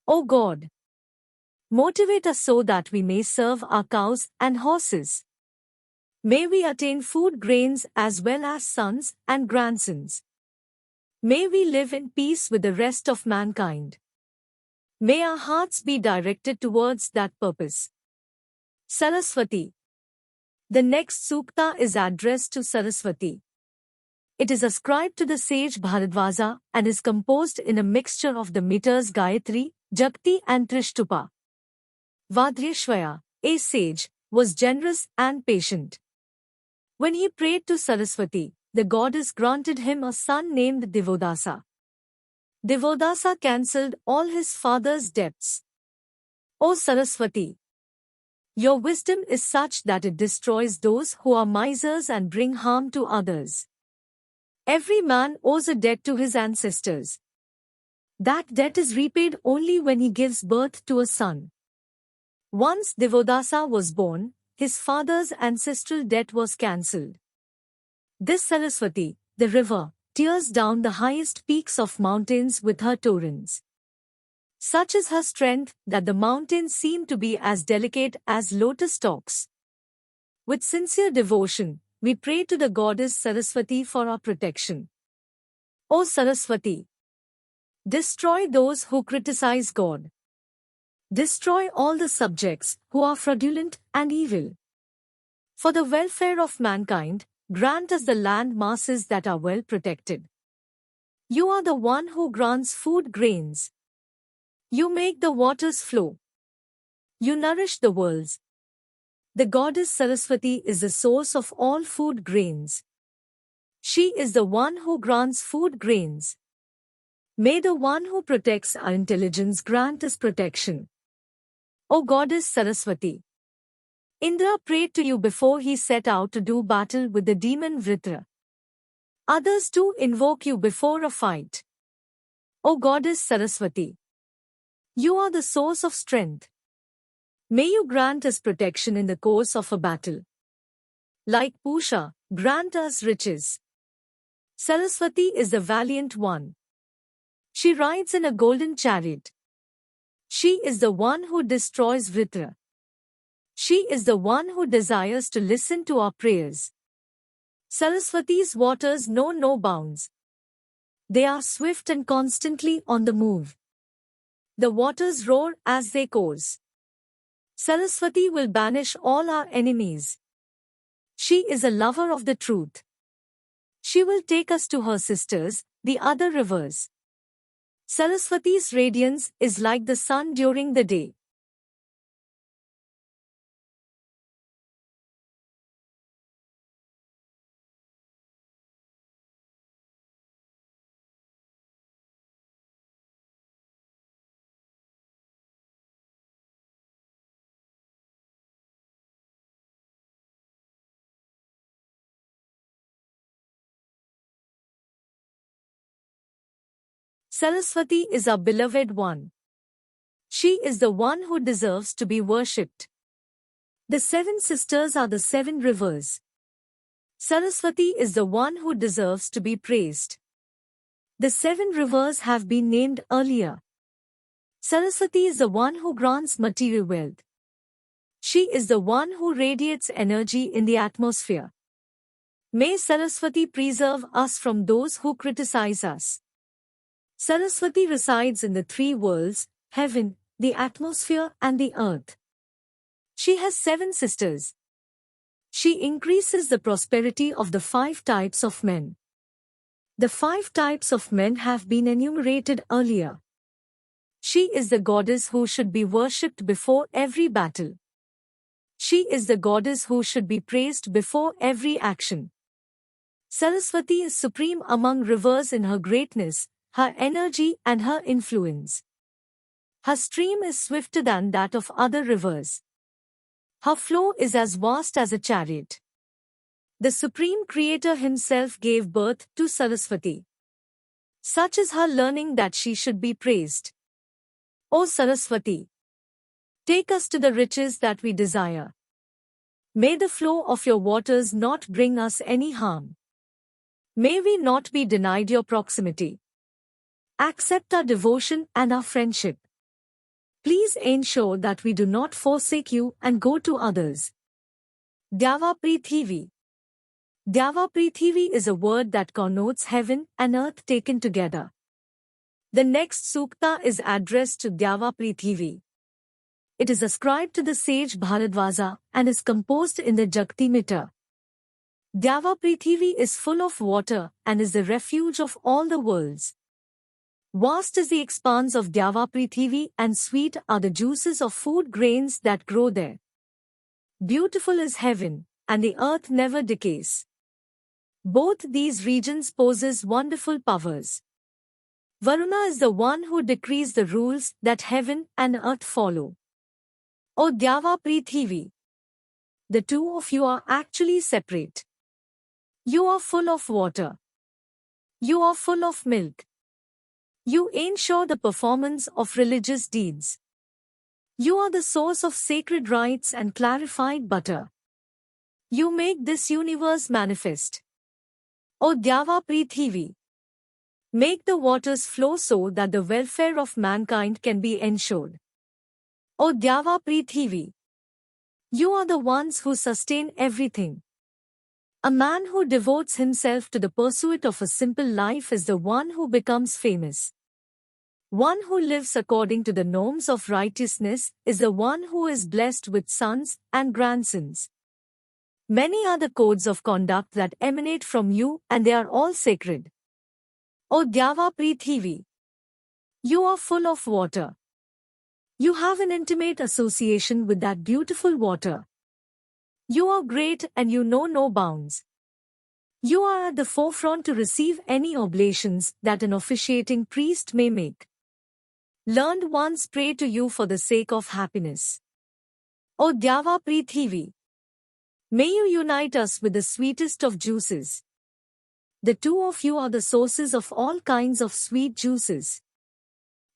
O God, motivate us so that we may serve our cows and horses. May we attain food grains as well as sons and grandsons. May we live in peace with the rest of mankind. May our hearts be directed towards that purpose. Saraswati. The next sukta is addressed to Saraswati. It is ascribed to the sage Bharadvaja and is composed in a mixture of the meters Gayatri, Jakti and Trishtupa. Vadryashvaya, a sage, was generous and patient. When he prayed to Saraswati, the goddess granted him a son named Divodasa. Divodasa cancelled all his father's debts. O Saraswati, your wisdom is such that it destroys those who are misers and bring harm to others. Every man owes a debt to his ancestors. That debt is repaid only when he gives birth to a son. Once Divodasa was born, his father's ancestral debt was cancelled. This Saraswati, the river, tears down the highest peaks of mountains with her torrents. Such is her strength that the mountains seem to be as delicate as lotus stalks. With sincere devotion, we pray to the goddess Saraswati for our protection. O Saraswati, destroy those who criticize God. Destroy all the subjects who are fraudulent and evil. For the welfare of mankind, grant us the land masses that are well protected. You are the one who grants food grains. You make the waters flow. You nourish the worlds. The goddess Saraswati is the source of all food grains. She is the one who grants food grains. May the one who protects our intelligence grant us protection. O goddess Saraswati, Indra prayed to you before he set out to do battle with the demon Vritra. Others too invoke you before a fight. O goddess Saraswati, you are the source of strength. May you grant us protection in the course of a battle. Like Pusha, grant us riches. Saraswati is the valiant one. She rides in a golden chariot. She is the one who destroys Vritra. She is the one who desires to listen to our prayers. Saraswati's waters know no bounds. They are swift and constantly on the move. The waters roar as they course. Saraswati will banish all our enemies. She is a lover of the truth. She will take us to her sisters, the other rivers. Saraswati's radiance is like the sun during the day. Saraswati is our beloved one. She is the one who deserves to be worshipped. The 7 sisters are the 7 rivers. Saraswati is the one who deserves to be praised. The 7 rivers have been named earlier. Saraswati is the one who grants material wealth. She is the one who radiates energy in the atmosphere. May Saraswati preserve us from those who criticize us. Saraswati resides in the 3 worlds, heaven, the atmosphere and the earth. She has 7 sisters. She increases the prosperity of the 5 types of men. The 5 types of men have been enumerated earlier. She is the goddess who should be worshipped before every battle. She is the goddess who should be praised before every action. Saraswati is supreme among rivers in her greatness, her energy and her influence. Her stream is swifter than that of other rivers. Her flow is as vast as a chariot. The Supreme Creator himself gave birth to Saraswati. Such is her learning that she should be praised. O Saraswati, take us to the riches that we desire. May the flow of your waters not bring us any harm. May we not be denied your proximity. Accept our devotion and our friendship. Please ensure that we do not forsake you and go to others. Dyava Prithivi. Dyava Prithivi is a word that connotes heaven and earth taken together. The next sukta is addressed to Dyava Prithivi. It is ascribed to the sage Bharadwaja and is composed in the Jagti meter. Dyava Prithivi is full of water and is the refuge of all the worlds. Vast is the expanse of Dyava Prithivi and sweet are the juices of food grains that grow there. Beautiful is heaven, and the earth never decays. Both these regions possess wonderful powers. Varuna is the one who decrees the rules that heaven and earth follow. O Dyava Prithivi, the two of you are actually separate. You are full of water. You are full of milk. You ensure the performance of religious deeds. You are the source of sacred rites and clarified butter. You make this universe manifest. O Dyava Prithivi, make the waters flow so that the welfare of mankind can be ensured. O Dyava Prithivi, you are the ones who sustain everything. A man who devotes himself to the pursuit of a simple life is the one who becomes famous. One who lives according to the norms of righteousness is the one who is blessed with sons and grandsons. Many are the codes of conduct that emanate from you and they are all sacred. O Dyava Prithivi, you are full of water. You have an intimate association with that beautiful water. You are great and you know no bounds. You are at the forefront to receive any oblations that an officiating priest may make. Learned ones pray to you for the sake of happiness. O Dyava Prithivi, may you unite us with the sweetest of juices. The two of you are the sources of all kinds of sweet juices.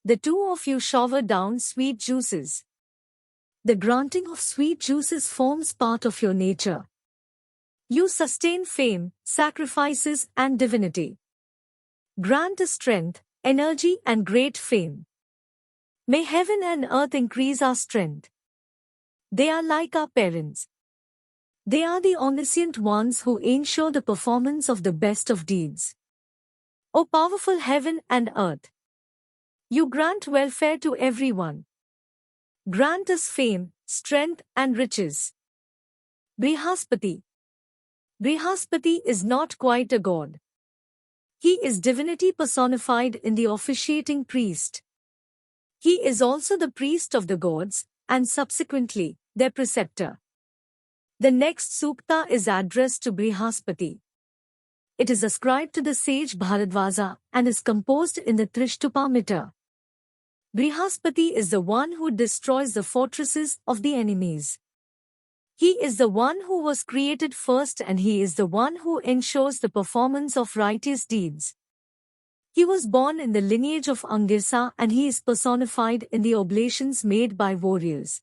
The two of you shower down sweet juices. The granting of sweet juices forms part of your nature. You sustain fame, sacrifices and divinity. Grant us strength, energy and great fame. May heaven and earth increase our strength. They are like our parents. They are the omniscient ones who ensure the performance of the best of deeds. O powerful heaven and earth, you grant welfare to everyone. Grant us fame, strength and riches. Brihaspati. Brihaspati is not quite a god. He is divinity personified in the officiating priest. He is also the priest of the gods, and subsequently, their preceptor. The next sukta is addressed to Brihaspati. It is ascribed to the sage Bharadwaja and is composed in the Trishtupa meter. Brihaspati is the one who destroys the fortresses of the enemies. He is the one who was created first and he is the one who ensures the performance of righteous deeds. He was born in the lineage of Angirsa and he is personified in the oblations made by warriors.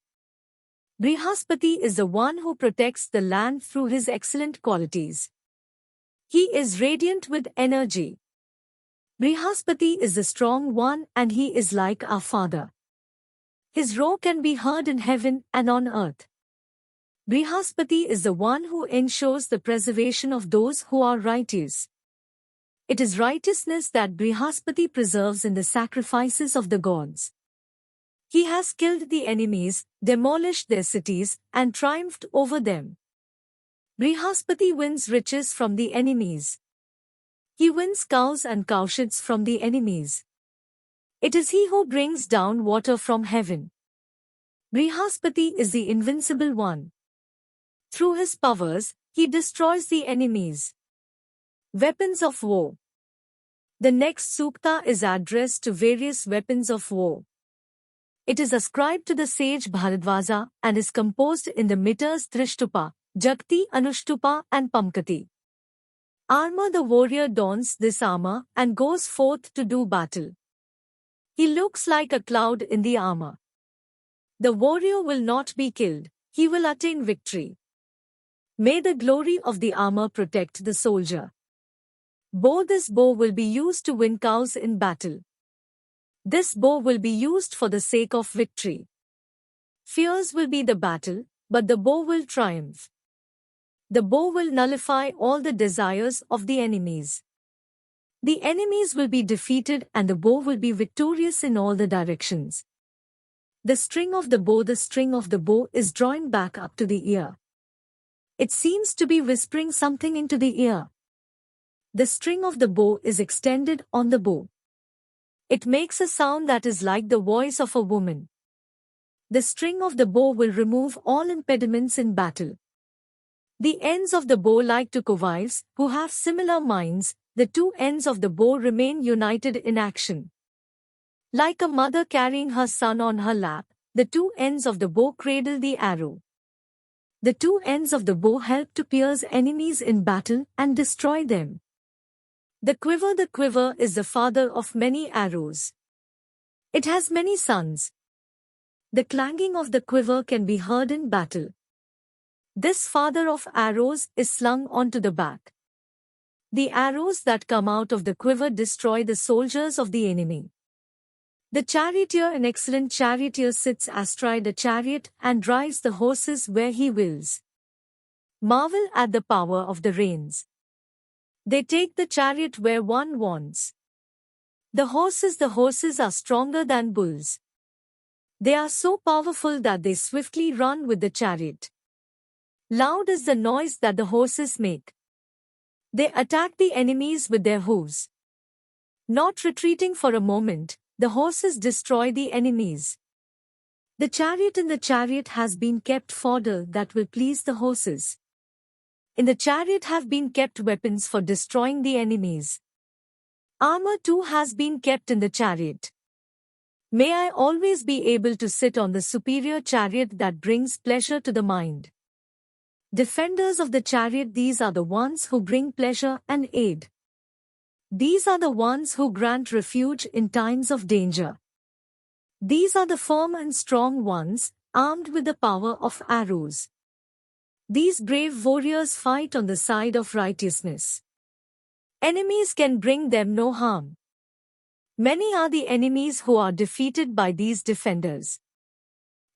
Brihaspati is the one who protects the land through his excellent qualities. He is radiant with energy. Brihaspati is the strong one and he is like our father. His roar can be heard in heaven and on earth. Brihaspati is the one who ensures the preservation of those who are righteous. It is righteousness that Brihaspati preserves in the sacrifices of the gods. He has killed the enemies, demolished their cities, and triumphed over them. Brihaspati wins riches from the enemies. He wins cows and cowsheds from the enemies. It is he who brings down water from heaven. Brihaspati is the invincible one. Through his powers, he destroys the enemies. Weapons of war. The next sukta is addressed to various weapons of war. It is ascribed to the sage Bharadvaja and is composed in the meters Trishtupa, Jakti, Anushtupa and Pamkati. Armor. The warrior dons this armor and goes forth to do battle. He looks like a cloud in the armor. The warrior will not be killed, he will attain victory. May the glory of the armor protect the soldier. Bow. This bow will be used to win cows in battle. This bow will be used for the sake of victory. Fierce will be the battle, but the bow will triumph. The bow will nullify all the desires of the enemies. The enemies will be defeated and the bow will be victorious in all the directions. The string of the bow. The string of the bow is drawn back up to the ear. It seems to be whispering something into the ear. The string of the bow is extended on the bow. It makes a sound that is like the voice of a woman. The string of the bow will remove all impediments in battle. The ends of the bow, like two co-wives who have similar minds, the two ends of the bow remain united in action. Like a mother carrying her son on her lap, the two ends of the bow cradle the arrow. The two ends of the bow help to pierce enemies in battle and destroy them. The quiver. The quiver is the father of many arrows. It has many sons. The clanging of the quiver can be heard in battle. This father of arrows is slung onto the back. The arrows that come out of the quiver destroy the soldiers of the enemy. The charioteer. An excellent charioteer sits astride a chariot and drives the horses where he wills. Marvel at the power of the reins. They take the chariot where one wants. The horses are stronger than bulls. They are so powerful that they swiftly run with the chariot. Loud is the noise that the horses make. They attack the enemies with their hooves. Not retreating for a moment, the horses destroy the enemies. The chariot. In the chariot has been kept fodder that will please the horses. In the chariot have been kept weapons for destroying the enemies. Armor too has been kept in the chariot. May I always be able to sit on the superior chariot that brings pleasure to the mind. Defenders of the chariot. These are the ones who bring pleasure and aid. These are the ones who grant refuge in times of danger. These are the firm and strong ones, armed with the power of arrows. These brave warriors fight on the side of righteousness. Enemies can bring them no harm. Many are the enemies who are defeated by these defenders.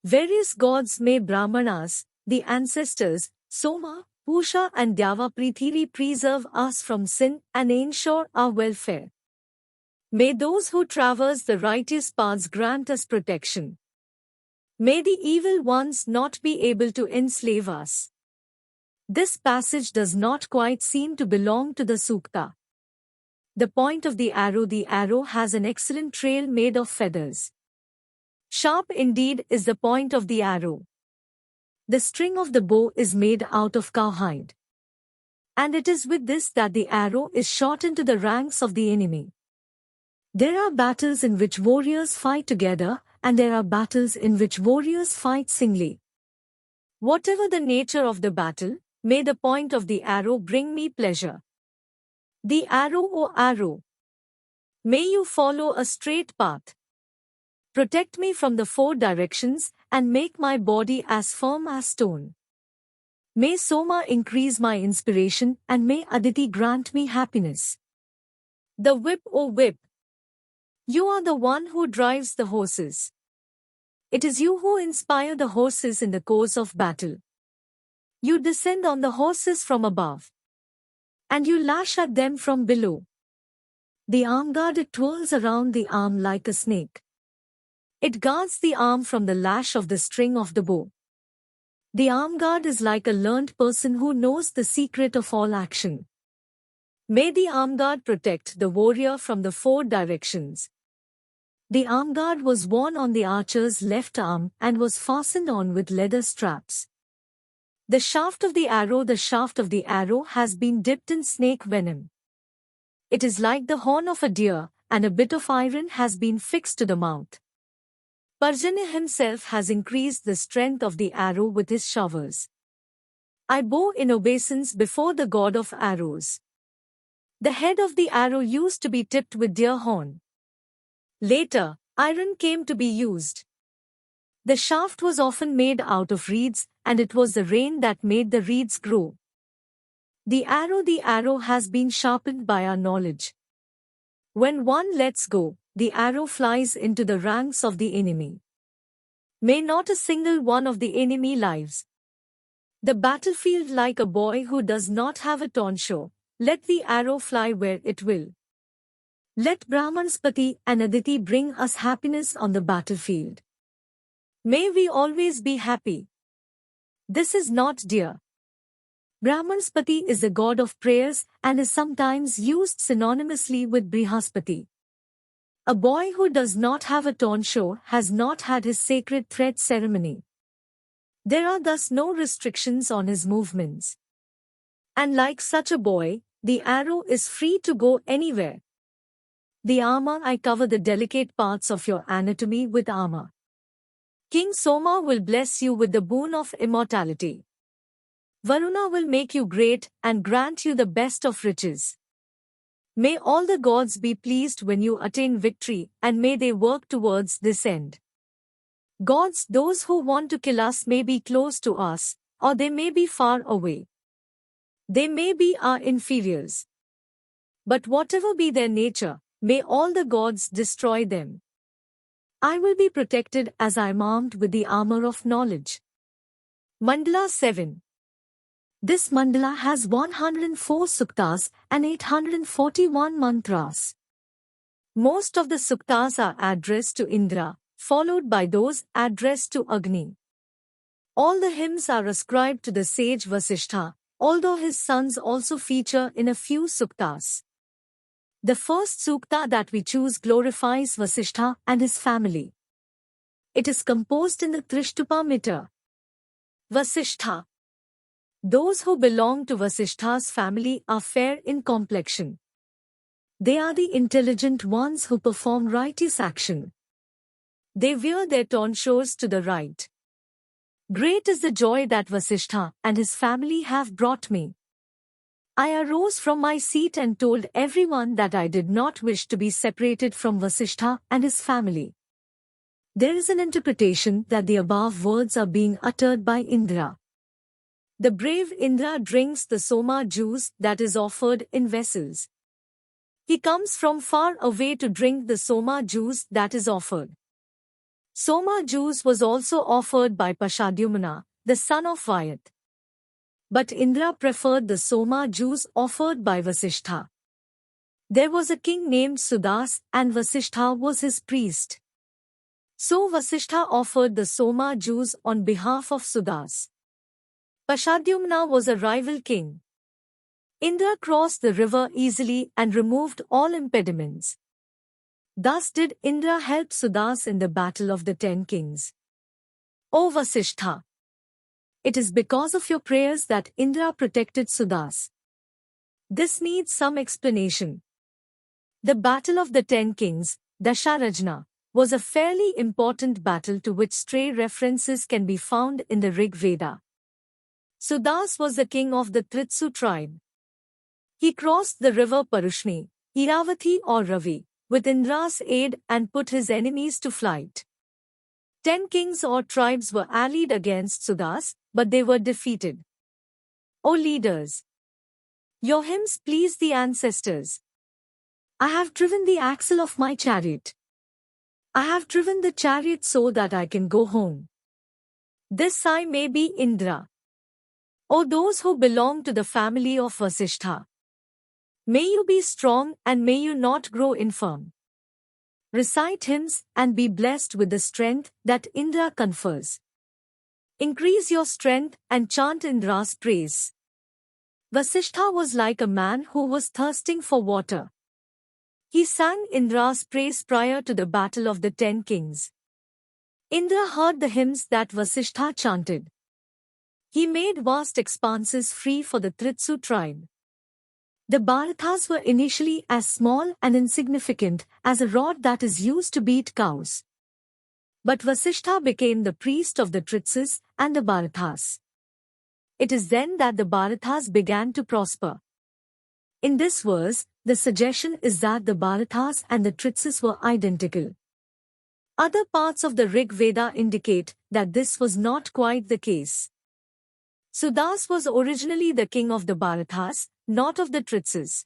Various gods, may Brahmanas, the ancestors, Soma, Pusha and Dyava Prithiri, preserve us from sin and ensure our welfare. May those who traverse the righteous paths grant us protection. May the evil ones not be able to enslave us. This passage does not quite seem to belong to the sukta. The point of the arrow has an excellent trail made of feathers. Sharp indeed is the point of the arrow. The string of the bow is made out of cowhide. And it is with this that the arrow is shot into the ranks of the enemy. There are battles in which warriors fight together, and there are battles in which warriors fight singly. Whatever the nature of the battle, may the point of the arrow bring me pleasure. The arrow, O arrow, may you follow a straight path. Protect me from the four directions and make my body as firm as stone. May Soma increase my inspiration and may Aditi grant me happiness. The whip, O whip, you are the one who drives the horses. It is you who inspire the horses in the course of battle. You descend on the horses from above, and you lash at them from below. The arm guard, it twirls around the arm like a snake. It guards the arm from the lash of the string of the bow. The arm guard is like a learned person who knows the secret of all action. May the arm guard protect the warrior from the four directions. The armguard was worn on the archer's left arm and was fastened on with leather straps. The shaft of the arrow has been dipped in snake venom. It is like the horn of a deer, and a bit of iron has been fixed to the mouth. Parjanya himself has increased the strength of the arrow with his showers. I bow in obeisance before the god of arrows. The head of the arrow used to be tipped with deer horn. Later, iron came to be used. The shaft was often made out of reeds, and it was the rain that made the reeds grow. The arrow has been sharpened by our knowledge. When one lets go, the arrow flies into the ranks of the enemy. May not a single one of the enemy lives. The battlefield like a boy who does not have a tonsure, let the arrow fly where it will. Let Brahmanspati and Aditi bring us happiness on the battlefield. May we always be happy. This is not dear. Brahmanspati is the god of prayers and is sometimes used synonymously with Brihaspati. A boy who does not have a tonsure has not had his sacred thread ceremony. There are thus no restrictions on his movements. And like such a boy, the arrow is free to go anywhere. The armor I cover the delicate parts of your anatomy with armor. King Soma will bless you with the boon of immortality. Varuna will make you great and grant you the best of riches. May all the gods be pleased when you attain victory, and may they work towards this end. Gods, those who want to kill us may be close to us, or they may be far away. They may be our inferiors. But whatever be their nature, may all the gods destroy them. I will be protected as I am armed with the armor of knowledge. Mandala 7. This mandala has 104 suktas and 841 mantras. Most of the suktas are addressed to Indra, followed by those addressed to Agni. All the hymns are ascribed to the sage Vasishtha, although his sons also feature in a few suktas. The first sukta that we choose glorifies Vasishtha and his family. It is composed in the Trishtupa meter. Vasishtha. Those who belong to Vasishtha's family are fair in complexion. They are the intelligent ones who perform righteous action. They wear their tonsures to the right. Great is the joy that Vasishtha and his family have brought me. I arose from my seat and told everyone that I did not wish to be separated from Vasishtha and his family. There is an interpretation that the above words are being uttered by Indra. The brave Indra drinks the soma juice that is offered in vessels. He comes from far away to drink the soma juice that is offered. Soma juice was also offered by Pashadyumna, the son of Vayat. But Indra preferred the soma juice offered by Vasishtha. There was a king named Sudas, and Vasishtha was his priest. So Vasishtha offered the soma juice on behalf of Sudas. Pashadyumna was a rival king. Indra crossed the river easily and removed all impediments. Thus did Indra help Sudas in the battle of the 10 kings. O Vasishtha! It is because of your prayers that Indra protected Sudas. This needs some explanation. The battle of the 10 kings, Dasharajna, was a fairly important battle to which stray references can be found in the Rig Veda. Sudas was the king of the Tritsu tribe. He crossed the river Parushni, Iravathi or Ravi, with Indra's aid and put his enemies to flight. 10 kings or tribes were allied against Sudas, but they were defeated. O leaders! Your hymns please the ancestors. I have driven the axle of my chariot. I have driven the chariot so that I can go home. This I may be Indra. O those who belong to the family of Vasishtha! May you be strong and may you not grow infirm. Recite hymns and be blessed with the strength that Indra confers. Increase your strength and chant Indra's praise. Vasishtha was like a man who was thirsting for water. He sang Indra's praise prior to the battle of the 10 kings. Indra heard the hymns that Vasishtha chanted. He made vast expanses free for the Tritsu tribe. The Bharatas were initially as small and insignificant as a rod that is used to beat cows. But Vasishtha became the priest of the Tritsus and the Bharatas. It is then that the Bharatas began to prosper. In this verse, the suggestion is that the Bharatas and the Tritsus were identical. Other parts of the Rig Veda indicate that this was not quite the case. Sudas was originally the king of the Bharatas, not of the Tritsus.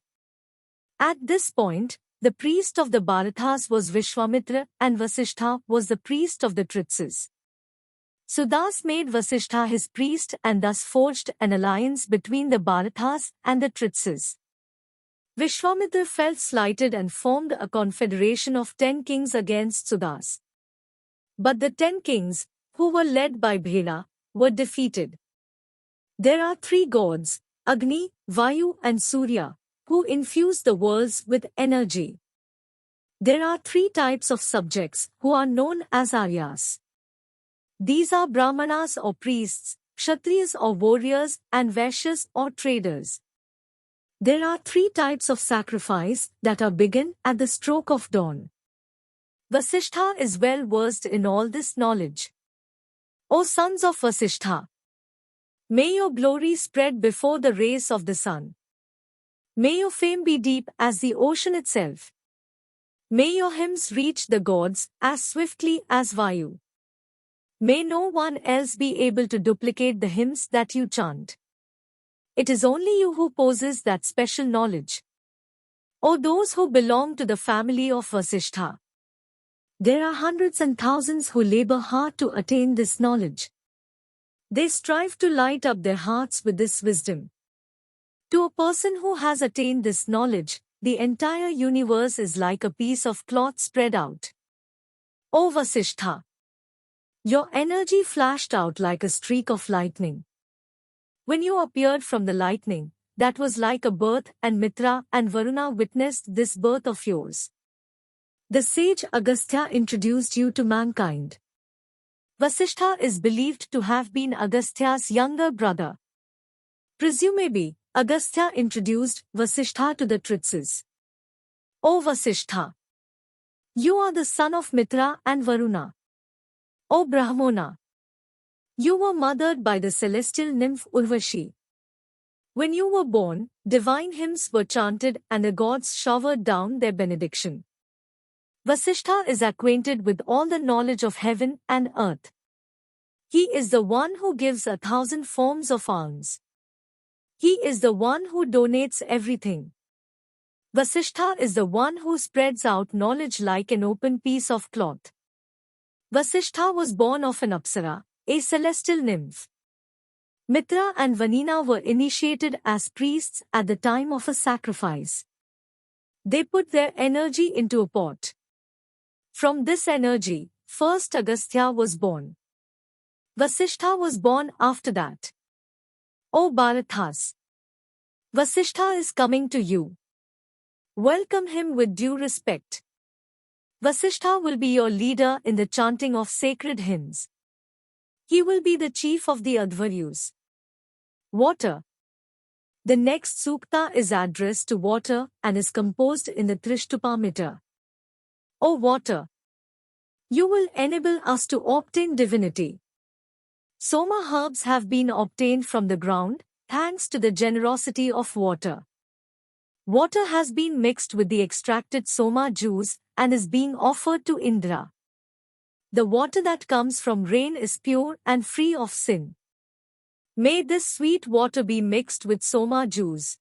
At this point, the priest of the Bharatas was Vishwamitra and Vasishtha was the priest of the Tritsus. Sudas made Vasishtha his priest and thus forged an alliance between the Bharatas and the Tritsus. Vishwamitra felt slighted and formed a confederation of 10 kings against Sudas. But the 10 kings, who were led by Bheda, were defeated. There are 3 gods, Agni, Vayu and Surya, who infuse the worlds with energy. There are 3 types of subjects who are known as Aryas. These are Brahmanas or priests, Kshatriyas or warriors and Vaishyas or traders. There are 3 types of sacrifice that are begun at the stroke of dawn. Vasishtha is well versed in all this knowledge. O sons of Vasishtha! May your glory spread before the rays of the sun. May your fame be deep as the ocean itself. May your hymns reach the gods as swiftly as Vayu. May no one else be able to duplicate the hymns that you chant. It is only you who possess that special knowledge. O those who belong to the family of Vasishtha! There are hundreds and thousands who labor hard to attain this knowledge. They strive to light up their hearts with this wisdom. To a person who has attained this knowledge, the entire universe is like a piece of cloth spread out. O Vasishtha! Your energy flashed out like a streak of lightning. When you appeared from the lightning, that was like a birth, and Mitra and Varuna witnessed this birth of yours. The sage Agastya introduced you to mankind. Vasishtha is believed to have been Agastya's younger brother. Presumably, Agastya introduced Vasishtha to the Tritsus. O Vasishtha! You are the son of Mitra and Varuna. O Brahmana! You were mothered by the celestial nymph Urvashi. When you were born, divine hymns were chanted and the gods showered down their benediction. Vasishtha is acquainted with all the knowledge of heaven and earth. He is the one who gives 1,000 forms of alms. He is the one who donates everything. Vasishtha is the one who spreads out knowledge like an open piece of cloth. Vasishtha was born of an Apsara, a celestial nymph. Mitra and Vanina were initiated as priests at the time of a sacrifice. They put their energy into a pot. From this energy, first Agastya was born. Vasishtha was born after that. O Bharatas! Vasishtha is coming to you. Welcome him with due respect. Vasishtha will be your leader in the chanting of sacred hymns. He will be the chief of the Advaryus. Water. The next sukta is addressed to water and is composed in the Trishtupa meter. O water! You will enable us to obtain divinity. Soma herbs have been obtained from the ground, thanks to the generosity of water. Water has been mixed with the extracted Soma juice and is being offered to Indra. The water that comes from rain is pure and free of sin. May this sweet water be mixed with Soma juice.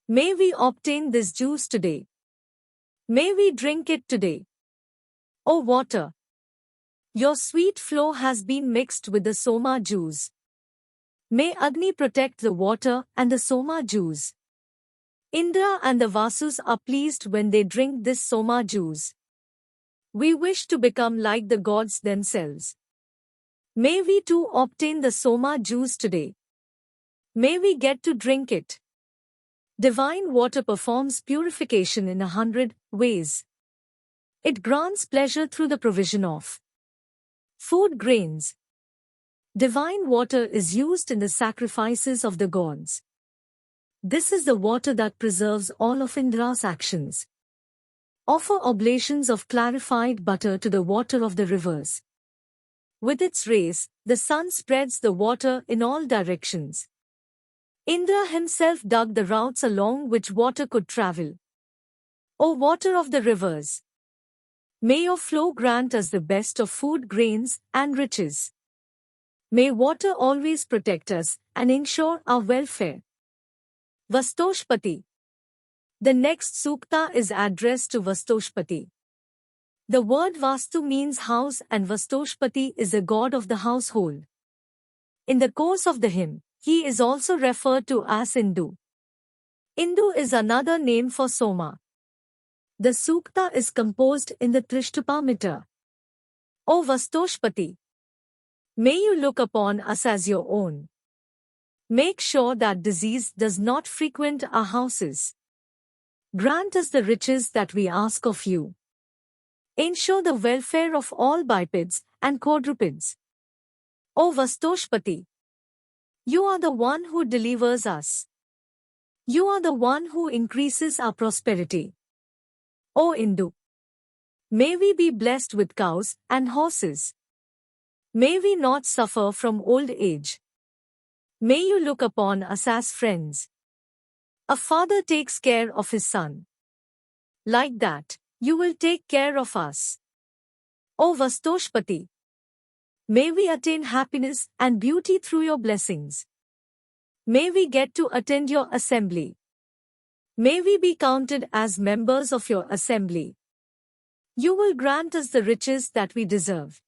May we obtain this juice today. May we drink it today. O water! Your sweet flow has been mixed with the Soma juice. May Agni protect the water and the Soma juice. Indra and the Vasus are pleased when they drink this Soma juice. We wish to become like the gods themselves. May we too obtain the Soma juice today. May we get to drink it. Divine water performs purification in 100 ways. It grants pleasure through the provision of food grains. Divine water is used in the sacrifices of the gods. This is the water that preserves all of Indra's actions. Offer oblations of clarified butter to the water of the rivers. With its rays, the sun spreads the water in all directions. Indra himself dug the routes along which water could travel. O water of the rivers! May your flow grant us the best of food grains and riches. May water always protect us and ensure our welfare. Vastoshpati. The next sukta is addressed to Vastoshpati. The word Vastu means house and Vastoshpati is the god of the household. In the course of the hymn, he is also referred to as Indu. Indu is another name for Soma. The sukta is composed in the Trishtupa meter. O Vastoshpati! May you look upon us as your own. Make sure that disease does not frequent our houses. Grant us the riches that we ask of you. Ensure the welfare of all bipeds and quadrupeds. O Vastoshpati! You are the one who delivers us. You are the one who increases our prosperity. O Indu! May we be blessed with cows and horses. May we not suffer from old age. May you look upon us as friends. A father takes care of his son. Like that, you will take care of us. O Vastoshpati! May we attain happiness and beauty through your blessings. May we get to attend your assembly. May we be counted as members of your assembly. You will grant us the riches that we deserve.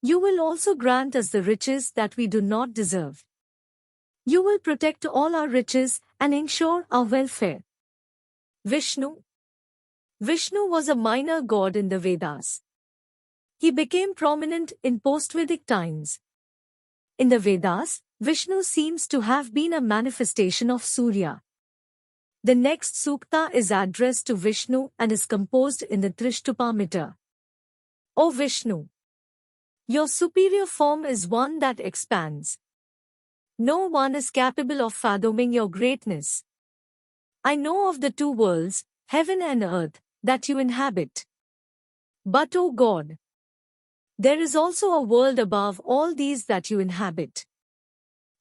You will also grant us the riches that we do not deserve. You will protect all our riches and ensure our welfare. Vishnu. Vishnu was a minor god in the Vedas. He became prominent in post-Vedic times. In the Vedas, Vishnu seems to have been a manifestation of Surya. The next sukta is addressed to Vishnu and is composed in the Trishtupa meter. O Vishnu! Your superior form is one that expands. No one is capable of fathoming your greatness. I know of the two worlds, heaven and earth, that you inhabit. But O God! There is also a world above all these that you inhabit.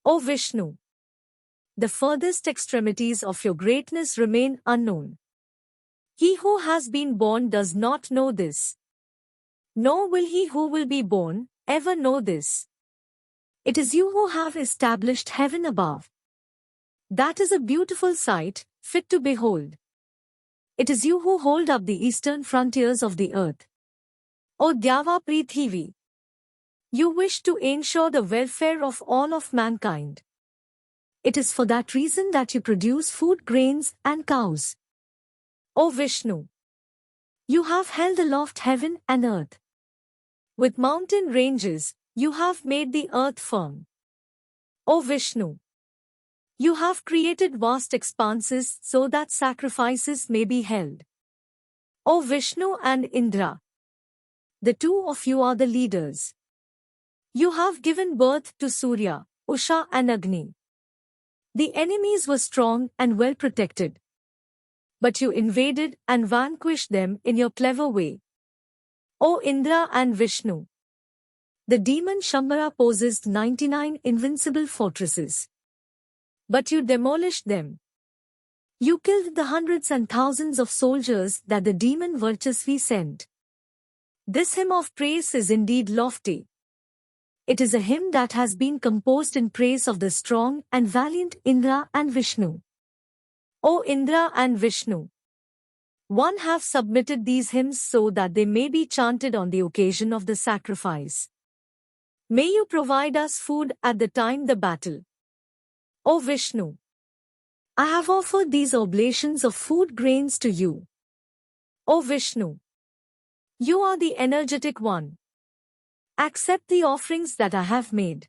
O Vishnu! The furthest extremities of your greatness remain unknown. He who has been born does not know this. Nor will he who will be born ever know this. It is you who have established heaven above. That is a beautiful sight, fit to behold. It is you who hold up the eastern frontiers of the earth. O Dyava Prithivi! You wish to ensure the welfare of all of mankind. It is for that reason that you produce food grains and cows. O Vishnu! You have held aloft heaven and earth. With mountain ranges, you have made the earth firm. O Vishnu! You have created vast expanses so that sacrifices may be held. O Vishnu and Indra! The two of you are the leaders. You have given birth to Surya, Usha and Agni. The enemies were strong and well protected. But you invaded and vanquished them in your clever way. O Indra and Vishnu! The demon Shambhara possessed 99 invincible fortresses. But you demolished them. You killed the hundreds and thousands of soldiers that the demon Varchasvi sent. This hymn of praise is indeed lofty. It is a hymn that has been composed in praise of the strong and valiant Indra and Vishnu. O Indra and Vishnu! One have submitted these hymns so that they may be chanted on the occasion of the sacrifice. May you provide us food at the time the battle. O Vishnu! I have offered these oblations of food grains to you. O Vishnu! You are the energetic one. Accept the offerings that I have made.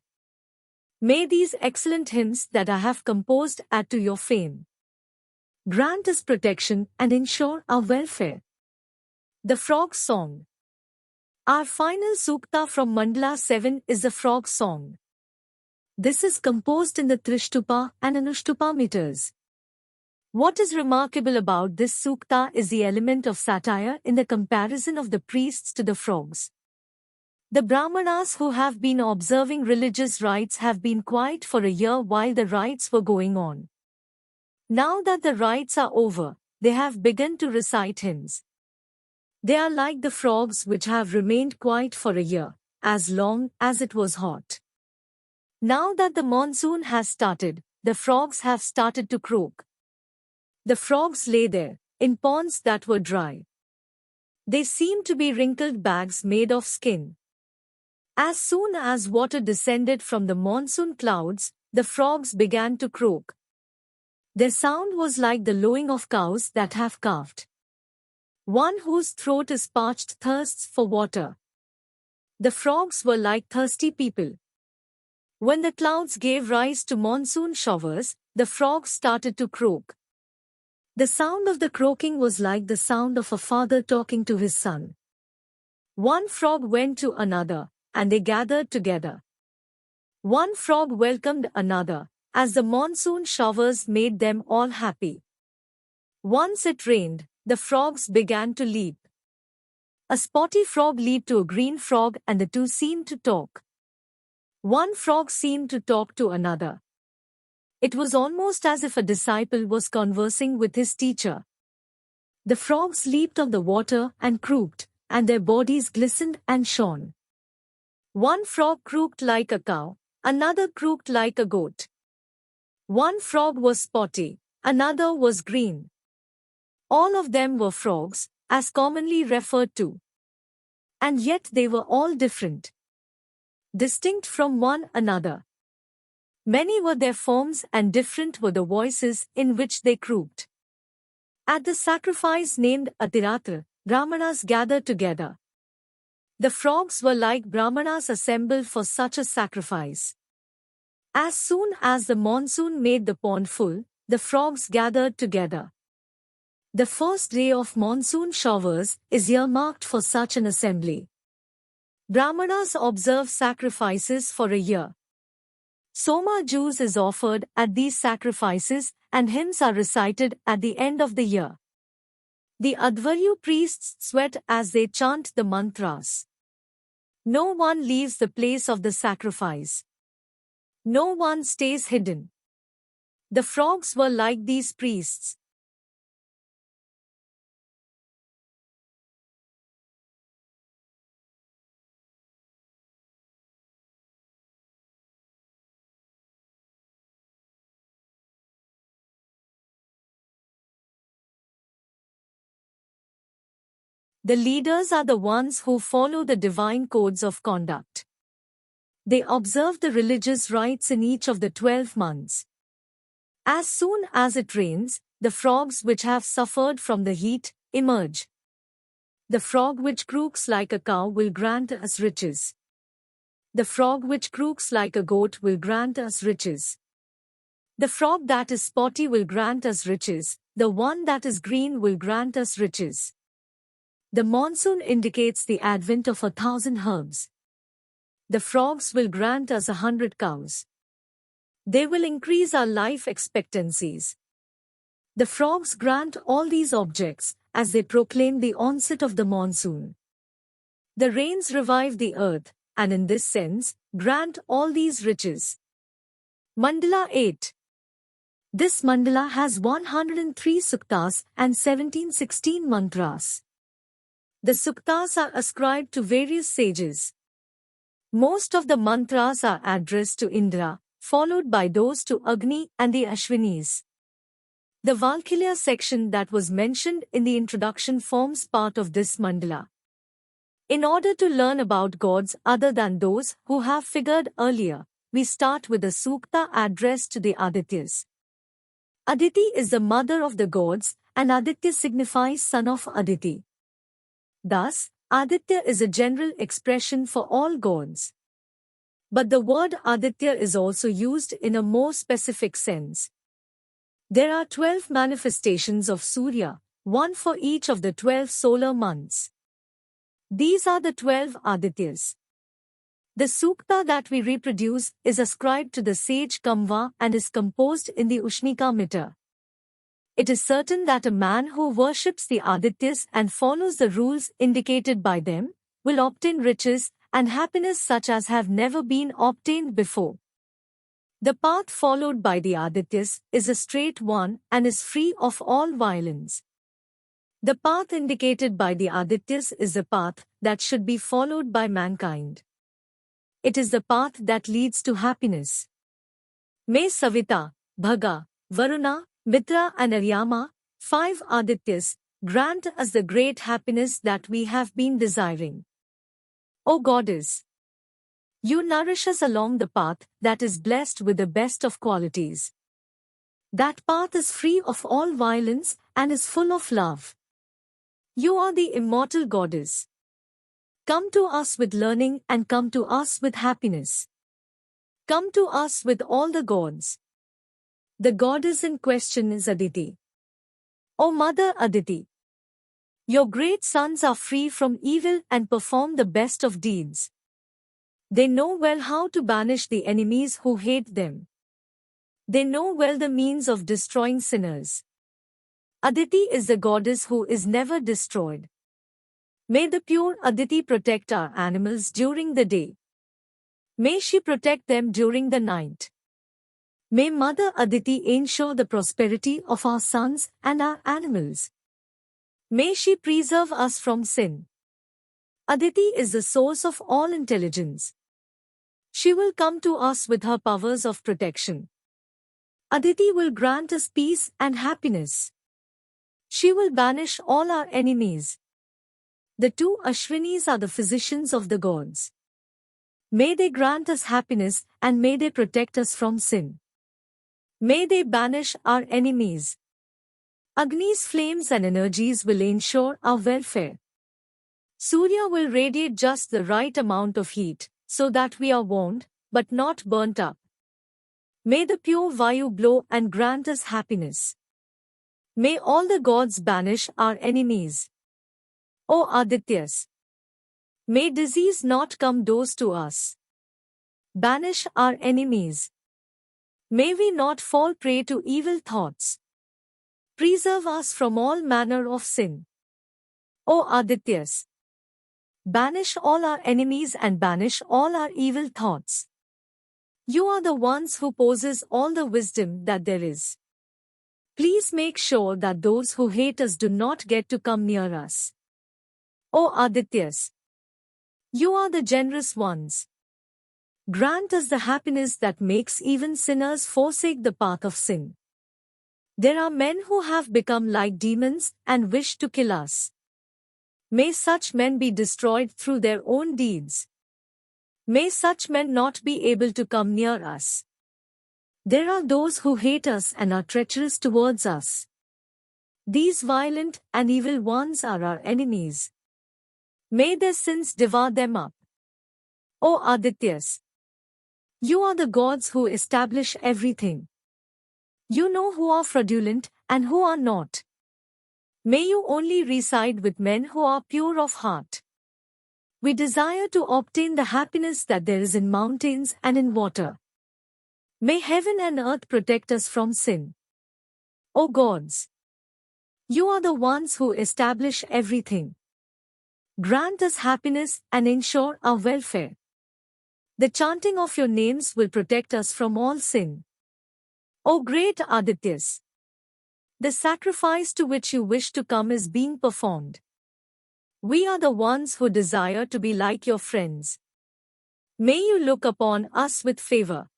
May these excellent hymns that I have composed add to your fame. grant us protection and ensure our welfare. The Frog Song. Our final sukta from Mandala 7 is the Frog Song. This is composed in the Trishtupa and Anushtupa meters. What is remarkable about this sukta is the element of satire in the comparison of the priests to the frogs. The Brahmanas who have been observing religious rites have been quiet for a year while the rites were going on. Now that the rites are over, they have begun to recite hymns. They are like the frogs which have remained quiet for a year, as long as it was hot. Now that the monsoon has started, the frogs have started to croak. The frogs lay there, in ponds that were dry. They seemed to be wrinkled bags made of skin. As soon as water descended from the monsoon clouds, the frogs began to croak. Their sound was like the lowing of cows that have calved. One whose throat is parched thirsts for water. The frogs were like thirsty people. When the clouds gave rise to monsoon showers, the frogs started to croak. The sound of the croaking was like the sound of a father talking to his son. One frog went to another, and they gathered together. One frog welcomed another, as the monsoon showers made them all happy. Once it rained, the frogs began to leap. A spotty frog leaped to a green frog and the two seemed to talk. One frog seemed to talk to another. It was almost as if a disciple was conversing with his teacher. The frogs leaped on the water and croaked, and their bodies glistened and shone. One frog croaked like a cow, another croaked like a goat. One frog was spotty, another was green. All of them were frogs, as commonly referred to. And yet they were all different, distinct from one another. Many were their forms and different were the voices in which they croaked. At the sacrifice named Atiratra, Brahmanas gathered together. The frogs were like Brahmanas assembled for such a sacrifice. As soon as the monsoon made the pond full, the frogs gathered together. The first day of monsoon showers is earmarked for such an assembly. Brahmanas observe sacrifices for a year. Soma juice is offered at these sacrifices and hymns are recited at the end of the year. The Advaryu priests sweat as they chant the mantras. No one leaves the place of the sacrifice. No one stays hidden. The frogs were like these priests. The leaders are the ones who follow the divine codes of conduct. They observe the religious rites in each of the 12 months. As soon as it rains, the frogs which have suffered from the heat emerge. The frog which croaks like a cow will grant us riches. The frog which croaks like a goat will grant us riches. The frog that is spotty will grant us riches. The one that is green will grant us riches. The monsoon indicates the advent of 1,000 herbs. The frogs will grant us 100 cows. They will increase our life expectancies. The frogs grant all these objects as they proclaim the onset of the monsoon. The rains revive the earth, and in this sense, grant all these riches. Mandala 8. This mandala has 103 suktas and 1716 mantras. The suktas are ascribed to various sages. Most of the mantras are addressed to Indra, followed by those to Agni and the Ashwinis. The Valkilya section that was mentioned in the introduction forms part of this mandala. In order to learn about gods other than those who have figured earlier, we start with a sukta addressed to the Adityas. Aditi is the mother of the gods, and Aditya signifies son of Aditi. Thus, Aditya is a general expression for all gods. But the word Aditya is also used in a more specific sense. There are 12 manifestations of Surya, one for each of the 12 solar months. These are the 12 Adityas. The sukta that we reproduce is ascribed to the sage Kamva and is composed in the Ushnika meter. It is certain that a man who worships the Adityas and follows the rules indicated by them will obtain riches and happiness such as have never been obtained before. The path followed by the Adityas is a straight one and is free of all violence. The path indicated by the Adityas is the path that should be followed by mankind. It is the path that leads to happiness. May Savita, Bhaga, Varuna, Mitra and Aryama, 5 Adityas, grant us the great happiness that we have been desiring. O Goddess, you nourish us along the path that is blessed with the best of qualities. That path is free of all violence and is full of love. You are the immortal Goddess. Come to us with learning and come to us with happiness. Come to us with all the gods. The goddess in question is Aditi. O Mother Aditi, your great sons are free from evil and perform the best of deeds. They know well how to banish the enemies who hate them. They know well the means of destroying sinners. Aditi is the goddess who is never destroyed. May the pure Aditi protect our animals during the day. May she protect them during the night. May Mother Aditi ensure the prosperity of our sons and our animals. May she preserve us from sin. Aditi is the source of all intelligence. She will come to us with her powers of protection. Aditi will grant us peace and happiness. She will banish all our enemies. The 2 Ashwinis are the physicians of the gods. May they grant us happiness and may they protect us from sin. May they banish our enemies. Agni's flames and energies will ensure our welfare. Surya will radiate just the right amount of heat, so that we are warmed, but not burnt up. May the pure Vayu blow and grant us happiness. May all the gods banish our enemies. O Adityas, may disease not come close to us. Banish our enemies. May we not fall prey to evil thoughts. Preserve us from all manner of sin. O Adityas, banish all our enemies and banish all our evil thoughts. You are the ones who possess all the wisdom that there is. Please make sure that those who hate us do not get to come near us. O Adityas, you are the generous ones. Grant us the happiness that makes even sinners forsake the path of sin. There are men who have become like demons and wish to kill us. May such men be destroyed through their own deeds. May such men not be able to come near us. There are those who hate us and are treacherous towards us. These violent and evil ones are our enemies. May their sins devour them up. O Adityas, you are the gods who establish everything. You know who are fraudulent and who are not. May you only reside with men who are pure of heart. We desire to obtain the happiness that there is in mountains and in water. May heaven and earth protect us from sin. O gods, you are the ones who establish everything. Grant us happiness and ensure our welfare. The chanting of your names will protect us from all sin. O great Adityas, the sacrifice to which you wish to come is being performed. We are the ones who desire to be like your friends. May you look upon us with favor.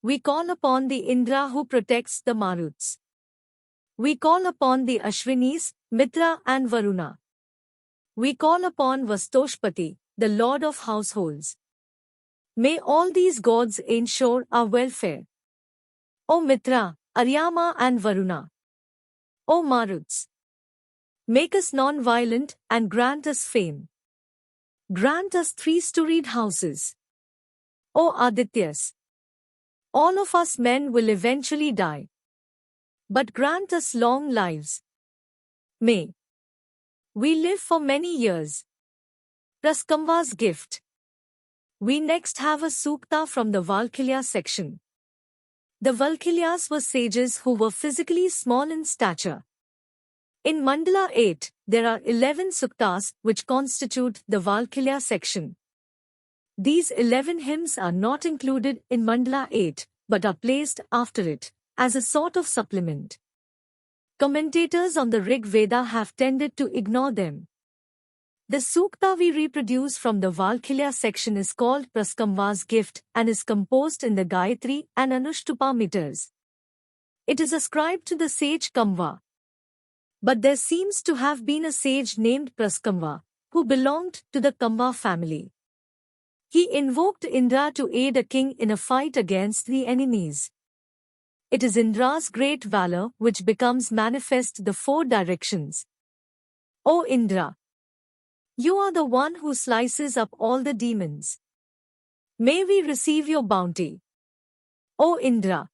We call upon the Indra who protects the Maruts. We call upon the Ashwinis, Mitra and Varuna. We call upon Vastoshpati, the Lord of households. May all these gods ensure our welfare. O Mitra, Aryama and Varuna. O Maruts, make us non-violent and grant us fame. Grant us 3-storied houses. O Adityas, all of us men will eventually die. but grant us long lives. May we live for many years. Praskamva's gift. We next have a sukta from the Valkilya section. The Valkilyas were sages who were physically small in stature. In Mandala 8, there are 11 suktas which constitute the Valkilya section. These 11 hymns are not included in Mandala 8, but are placed after it, as a sort of supplement. Commentators on the Rig Veda have tended to ignore them. The sukta we reproduce from the Valkilya section is called Praskamva's gift and is composed in the Gayatri and Anushtupa meters. It is ascribed to the sage Kamva. But there seems to have been a sage named Praskamva, who belonged to the Kamva family. He invoked Indra to aid a king in a fight against the enemies. It is Indra's great valor which becomes manifest the 4 directions. O Indra! You are the one who slices up all the demons. May we receive your bounty. O Indra!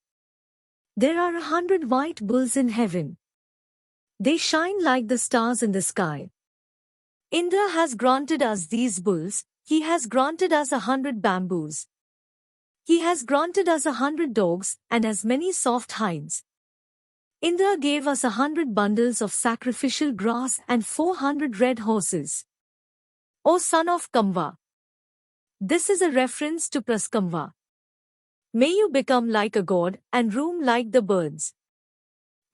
There are 100 white bulls in heaven. They shine like the stars in the sky. Indra has granted us these bulls, he has granted us 100 bamboos. He has granted us 100 dogs and as many soft hides. Indra gave us 100 bundles of sacrificial grass and 400 red horses. O son of Kamva! This is a reference to Praskamva. May you become like a god and roam like the birds.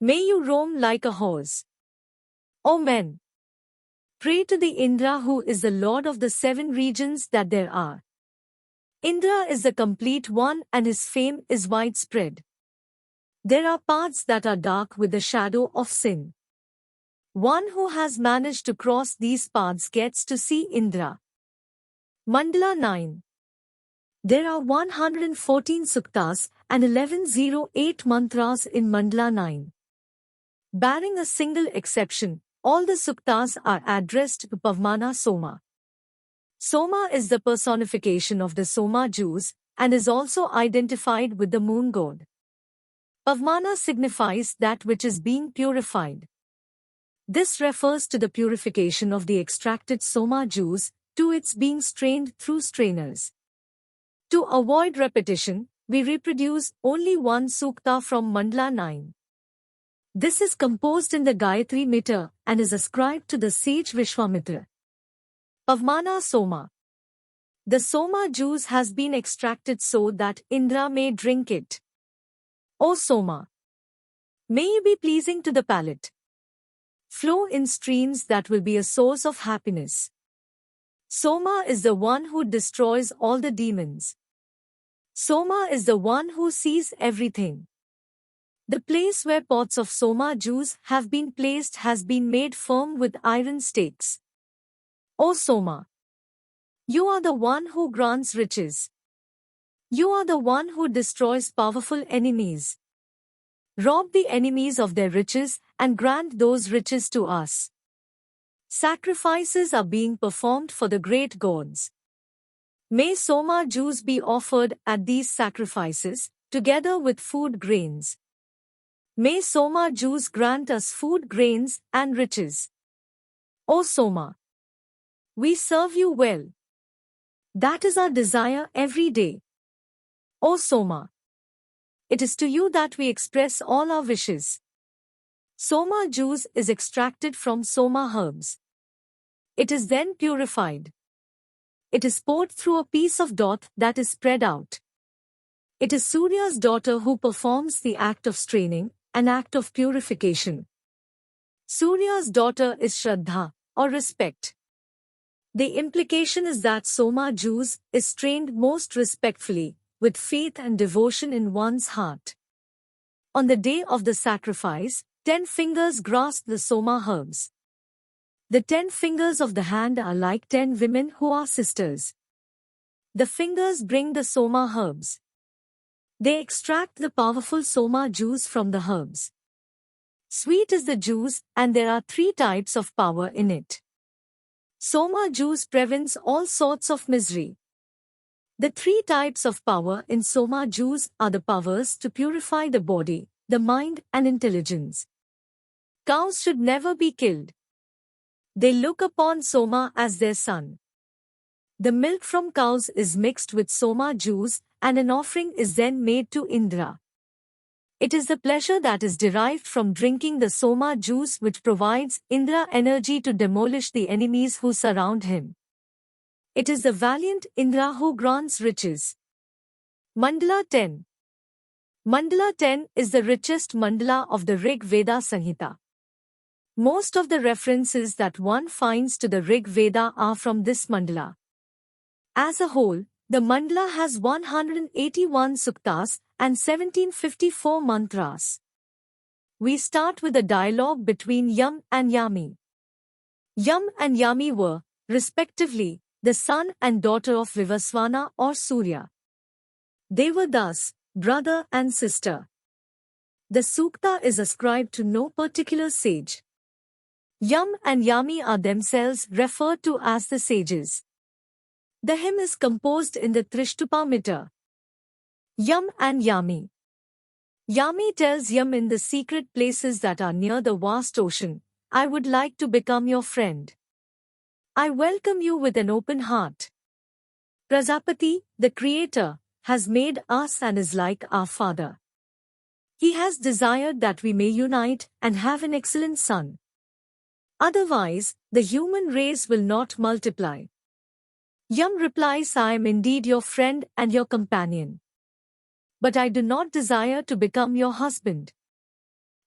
May you roam like a horse. O men! Pray to the Indra who is the lord of the 7 regions that there are. Indra is the complete one and his fame is widespread. There are paths that are dark with the shadow of sin. One who has managed to cross these paths gets to see Indra. Mandala 9. There are 114 suktas and 1108 mantras in Mandala 9. Barring a single exception, all the suktas are addressed to Pavmana Soma. Soma is the personification of the Soma Jews and is also identified with the moon god. Pavmana signifies that which is being purified. This refers to the purification of the extracted Soma juice, to its being strained through strainers. To avoid repetition, we reproduce only one sukta from Mandala 9. This is composed in the Gayatri meter and is ascribed to the sage Vishwamitra. Pavmana Soma. The Soma juice has been extracted so that Indra may drink it. O Soma! May you be pleasing to the palate. Flow in streams that will be a source of happiness. Soma is the one who destroys all the demons. Soma is the one who sees everything. The place where pots of Soma juice have been placed has been made firm with iron stakes. O Soma! You are the one who grants riches. You are the one who destroys powerful enemies. Rob the enemies of their riches and grant those riches to us. Sacrifices are being performed for the great gods. May Soma juice be offered at these sacrifices, together with food grains. May Soma juice grant us food grains and riches. O Soma! We serve you well. That is our desire every day. O Soma! It is to you that we express all our wishes. Soma juice is extracted from Soma herbs. It is then purified. It is poured through a piece of doth that is spread out. It is Surya's daughter who performs the act of straining, an act of purification. Surya's daughter is Shraddha, or respect. The implication is that Soma juice is strained most respectfully, with faith and devotion in one's heart. On the day of the sacrifice, 10 fingers grasp the Soma herbs. The 10 fingers of the hand are like 10 women who are sisters. The fingers bring the Soma herbs. They extract the powerful Soma juice from the herbs. Sweet is the juice and there are 3 types of power in it. Soma juice prevents all sorts of misery. The 3 types of power in Soma juice are the powers to purify the body, the mind and intelligence. Cows should never be killed. They look upon Soma as their son. The milk from cows is mixed with Soma juice, and an offering is then made to Indra. It is the pleasure that is derived from drinking the Soma juice which provides Indra energy to demolish the enemies who surround him. It is the valiant Indra who grants riches. Mandala 10. Mandala 10 is the richest mandala of the Rig Veda Samhita. Most of the references that one finds to the Rig Veda are from this mandala. As a whole, the mandala has 181 suktas and 1754 mantras. We start with a dialogue between Yam and Yami. Yam and Yami were, respectively, the son and daughter of Vivasvana or Surya. They were thus brother and sister. The sukta is ascribed to no particular sage. Yam and Yami are themselves referred to as the sages. The hymn is composed in the Trishtupa meter. Yam and Yami. Yami tells Yam in the secret places that are near the vast ocean, I would like to become your friend. I welcome you with an open heart. Prajapati, the Creator, has made us and is like our father. He has desired that we may unite and have an excellent son. Otherwise, the human race will not multiply. Yam replies, I am indeed your friend and your companion. But I do not desire to become your husband.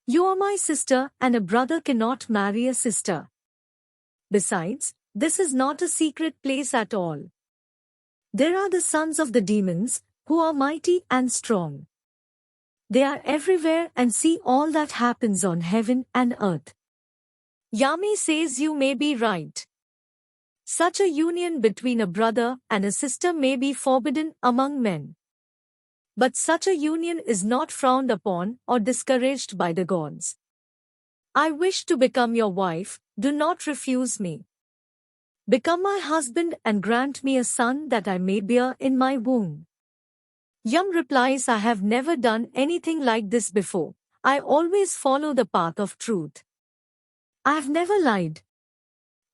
You are my sister, and a brother cannot marry a sister. Besides, this is not a secret place at all. There are the sons of the demons, who are mighty and strong. They are everywhere and see all that happens on heaven and earth. Yami says you may be right. Such a union between a brother and a sister may be forbidden among men. But such a union is not frowned upon or discouraged by the gods. I wish to become your wife, do not refuse me. Become my husband and grant me a son that I may bear in my womb. Yam replies, I have never done anything like this before. I always follow the path of truth. I have never lied.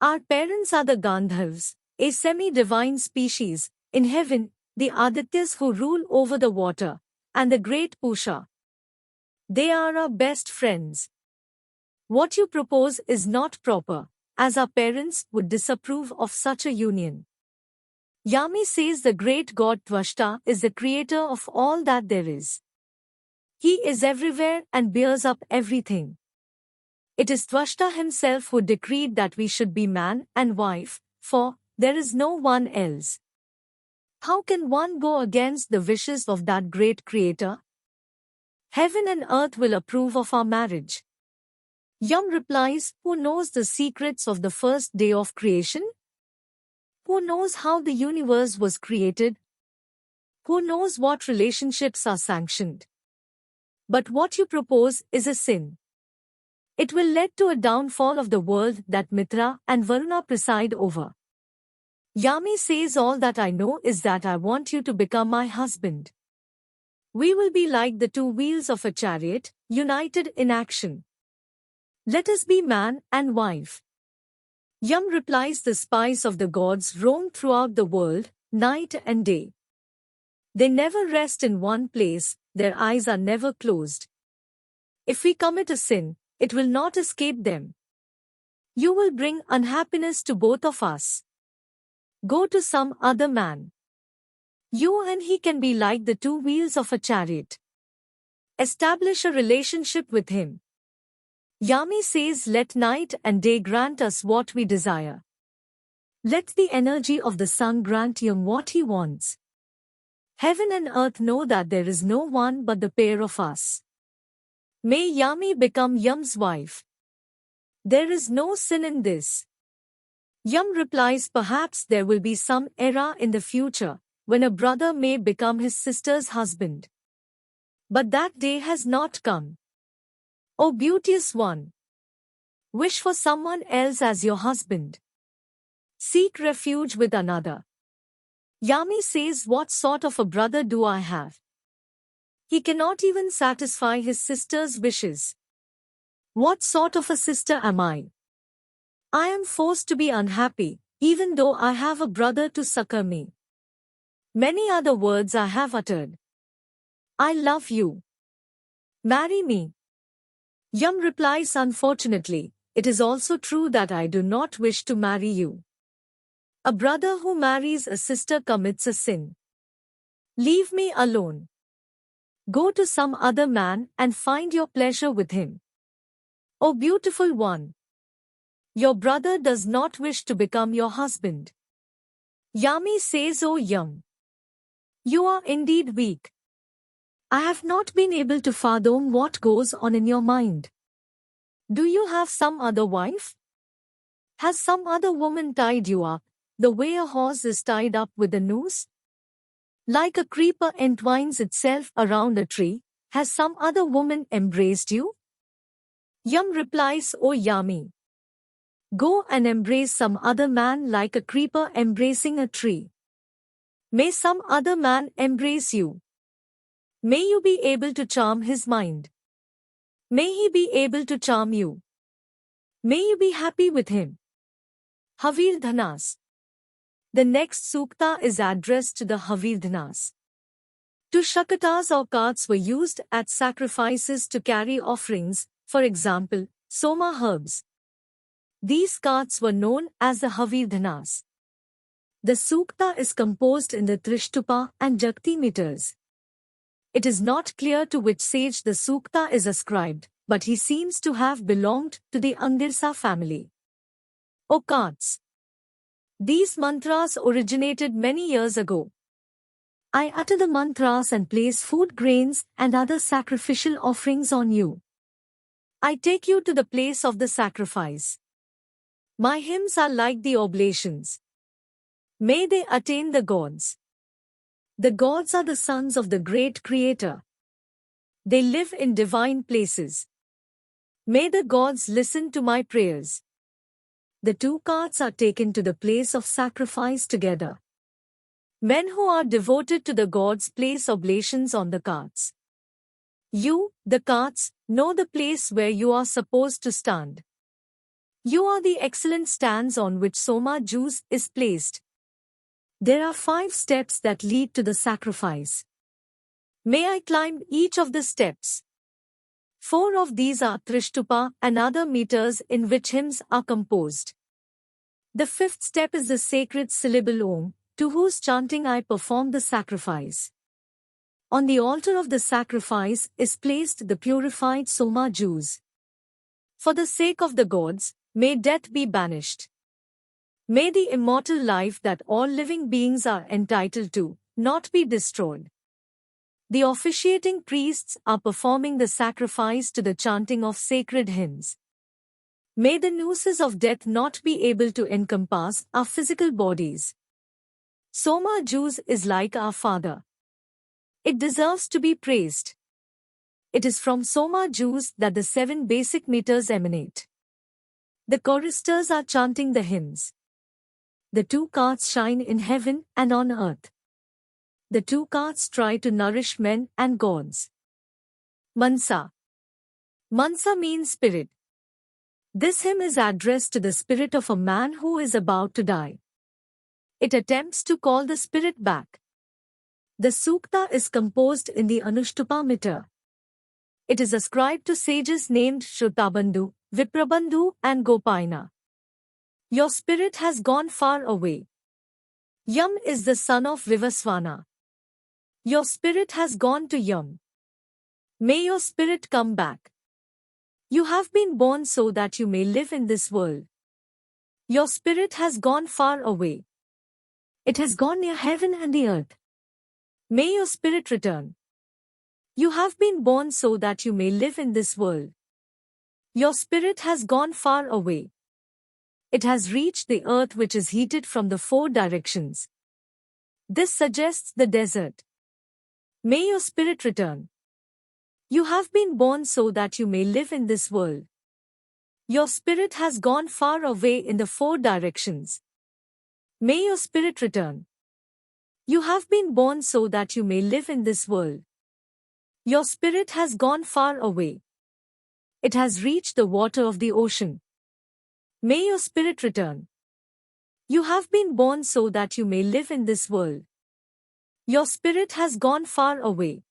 Our parents are the Gandharvas, a semi-divine species, in heaven, the Adityas who rule over the water, and the great Pusha. They are our best friends. What you propose is not proper, as our parents would disapprove of such a union. Yami says the great god Tvashta is the creator of all that there is. He is everywhere and bears up everything. It is Tvashta himself who decreed that we should be man and wife, for there is no one else. How can one go against the wishes of that great creator? Heaven and earth will approve of our marriage. Yam replies, who knows the secrets of the first day of creation? Who knows how the universe was created? Who knows what relationships are sanctioned? But what you propose is a sin. It will lead to a downfall of the world that Mitra and Varuna preside over. Yami says all that I know is that I want you to become my husband. We will be like the two wheels of a chariot, united in action. Let us be man and wife. Yam replies, the spies of the gods roam throughout the world, night and day. They never rest in one place, their eyes are never closed. If we commit a sin, it will not escape them. You will bring unhappiness to both of us. Go to some other man. You and he can be like the two wheels of a chariot. Establish a relationship with him. Yami says, let night and day grant us what we desire. Let the energy of the sun grant Yam what he wants. Heaven and earth know that there is no one but the pair of us. May Yami become Yam's wife. There is no sin in this. Yam replies, perhaps there will be some era in the future, when a brother may become his sister's husband. But that day has not come. O beauteous one! Wish for someone else as your husband. Seek refuge with another. Yami says, what sort of a brother do I have? He cannot even satisfy his sister's wishes. What sort of a sister am I? I am forced to be unhappy, even though I have a brother to succor me. Many other words I have uttered. I love you. Marry me. Yam replies, unfortunately, it is also true that I do not wish to marry you. A brother who marries a sister commits a sin. Leave me alone. Go to some other man and find your pleasure with him. O beautiful one! Your brother does not wish to become your husband. Yami says, O Yam, you are indeed weak. I have not been able to fathom what goes on in your mind. Do you have some other wife? Has some other woman tied you up, the way a horse is tied up with a noose? Like a creeper entwines itself around a tree, has some other woman embraced you? Yam replies, O Yami, go and embrace some other man like a creeper embracing a tree. May some other man embrace you. May you be able to charm his mind. May he be able to charm you. May you be happy with him. Havirdhanas. The next sukta is addressed to the Havirdhanas. Two shakatas or carts were used at sacrifices to carry offerings, for example, soma herbs. These carts were known as the Havirdhanas. The sukta is composed in the Trishtupa and Jakti meters. It is not clear to which sage the sukta is ascribed, but he seems to have belonged to the Angirsa family. O carts! These mantras originated many years ago. I utter the mantras and place food grains and other sacrificial offerings on you. I take you to the place of the sacrifice. My hymns are like the oblations. May they attain the gods. The gods are the sons of the great Creator. They live in divine places. May the gods listen to my prayers. The two carts are taken to the place of sacrifice together. Men who are devoted to the gods place oblations on the carts. You, the carts, know the place where you are supposed to stand. You are the excellent stands on which soma juice is placed. There are 5 steps that lead to the sacrifice. May I climb each of the steps. 4 of these are Trishtupa and other meters in which hymns are composed. The 5th step is the sacred syllable Om, to whose chanting I perform the sacrifice. On the altar of the sacrifice is placed the purified soma juice. For the sake of the gods, may death be banished. May the immortal life that all living beings are entitled to not be destroyed. The officiating priests are performing the sacrifice to the chanting of sacred hymns. May the nooses of death not be able to encompass our physical bodies. Soma juice is like our father. It deserves to be praised. It is from soma juice that the 7 basic meters emanate. The choristers are chanting the hymns. The 2 carts shine in heaven and on earth. The 2 carts try to nourish men and gods. Mansa. Mansa means spirit. This hymn is addressed to the spirit of a man who is about to die. It attempts to call the spirit back. The sukta is composed in the Anushtupa meter. It is ascribed to sages named Shrutabandhu, Viprabandhu and Gopayana. Your spirit has gone far away. Yam is the son of Vivasvana. Your spirit has gone to Yam. May your spirit come back. You have been born so that you may live in this world. Your spirit has gone far away. It has gone near heaven and the earth. May your spirit return. You have been born so that you may live in this world. Your spirit has gone far away. It has reached the earth which is heated from the 4 directions. This suggests the desert. May your spirit return. You have been born so that you may live in this world. Your spirit has gone far away in the 4 directions. May your spirit return. You have been born so that you may live in this world. Your spirit has gone far away. It has reached the water of the ocean. May your spirit return. You have been born so that you may live in this world. Your spirit has gone far away.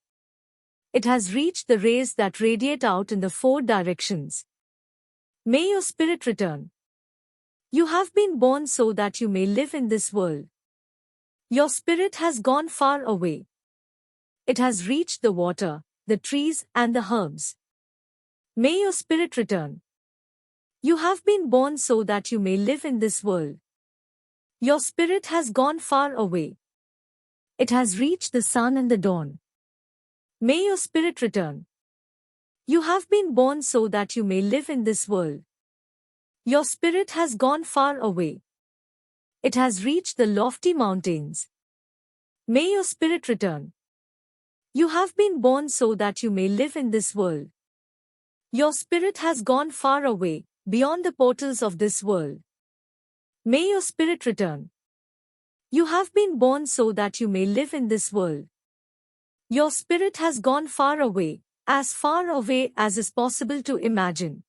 It has reached the rays that radiate out in the four directions. May your spirit return. You have been born so that you may live in this world. Your spirit has gone far away. It has reached the water, the trees, and the herbs. May your spirit return. You have been born so that you may live in this world. Your spirit has gone far away. It has reached the sun and the dawn. May your spirit return. You have been born so that you may live in this world. Your spirit has gone far away. It has reached the lofty mountains. May your spirit return. You have been born so that you may live in this world. Your spirit has gone far away, beyond the portals of this world. May your spirit return. You have been born so that you may live in this world. Your spirit has gone far away as is possible to imagine.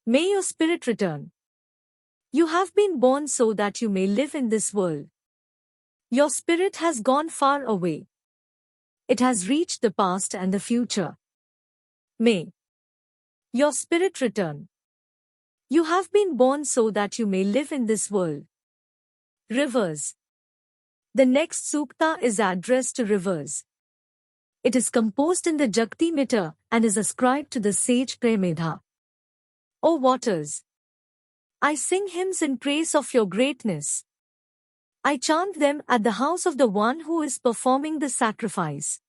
May your spirit return. You have been born so that you may live in this world. Your spirit has gone far away. It has reached the past and the future. May your spirit return. You have been born so that you may live in this world. Rivers. The next sukta is addressed to rivers. It is composed in the Jagti meter and is ascribed to the sage Premedha. O waters! I sing hymns in praise of your greatness. I chant them at the house of the one who is performing the sacrifice.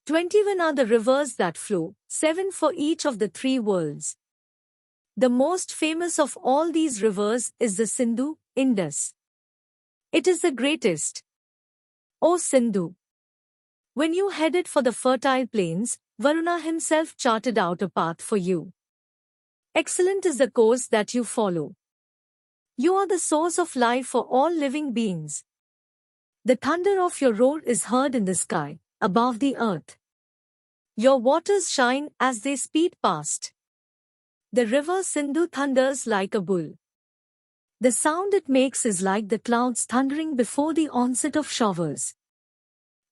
21 are the rivers that flow, 7 for each of the 3 worlds. The most famous of all these rivers is the Sindhu, Indus. It is the greatest. O Sindhu! When you headed for the fertile plains, Varuna himself charted out a path for you. Excellent is the course that you follow. You are the source of life for all living beings. The thunder of your roar is heard in the sky, above the earth. Your waters shine as they speed past. The river Sindhu thunders like a bull. The sound it makes is like the clouds thundering before the onset of showers.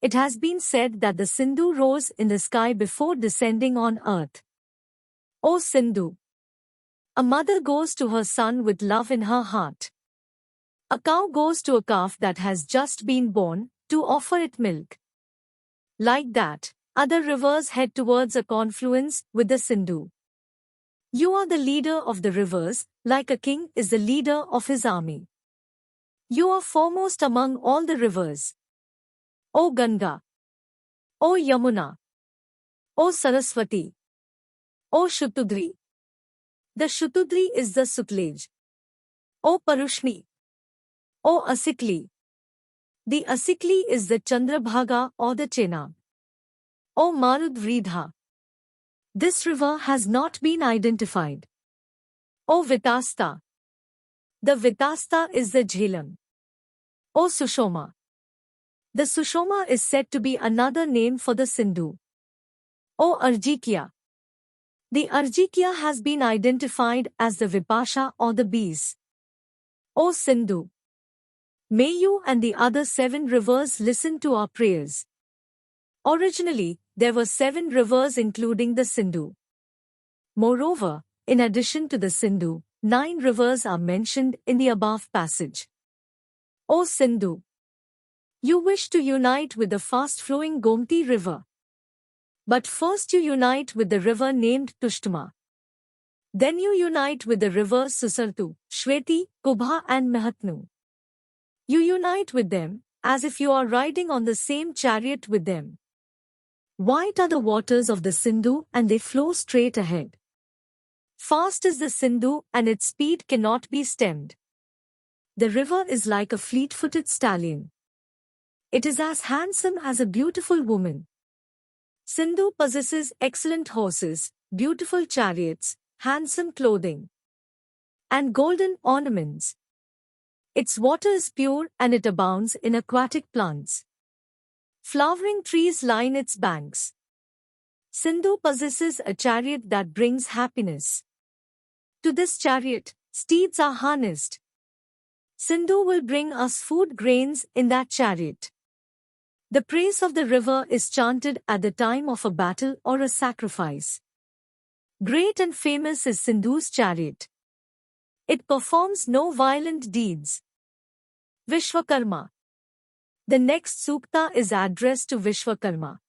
It has been said that the Sindhu rose in the sky before descending on earth. O Sindhu! A mother goes to her son with love in her heart. A cow goes to a calf that has just been born, to offer it milk. Like that, other rivers head towards a confluence with the Sindhu. You are the leader of the rivers, like a king is the leader of his army. You are foremost among all the rivers. O Ganga! O Yamuna! O Saraswati! O Shutudri! The Shutudri is the Sutlej. O Parushni! O Asikli! The Asikli is the Chandrabhaga or the Chenab. O Marudvridha! This river has not been identified. O Vitasta! The Vitasta is the Jhelum. O Sushoma! The Sushoma is said to be another name for the Sindhu. O Arjikya! The Arjikya has been identified as the Vipasha or the bees. O Sindhu! May you and the other 7 rivers listen to our prayers. Originally, there were 7 rivers including the Sindhu. Moreover, in addition to the Sindhu, 9 rivers are mentioned in the above passage. O Sindhu! You wish to unite with the fast-flowing Gomti river. But first you unite with the river named Tushtama. Then you unite with the rivers Susartu, Shweti, Kubha and Mahatnu. You unite with them, as if you are riding on the same chariot with them. White are the waters of the Sindhu and they flow straight ahead. Fast is the Sindhu and its speed cannot be stemmed. The river is like a fleet-footed stallion. It is as handsome as a beautiful woman. Sindhu possesses excellent horses, beautiful chariots, handsome clothing, and golden ornaments. Its water is pure and it abounds in aquatic plants. Flowering trees line its banks. Sindhu possesses a chariot that brings happiness. To this chariot, steeds are harnessed. Sindhu will bring us food grains in that chariot. The praise of the river is chanted at the time of a battle or a sacrifice. Great and famous is Sindhu's chariot. It performs no violent deeds. Vishwakarma. The next sukta is addressed to Vishwakarma.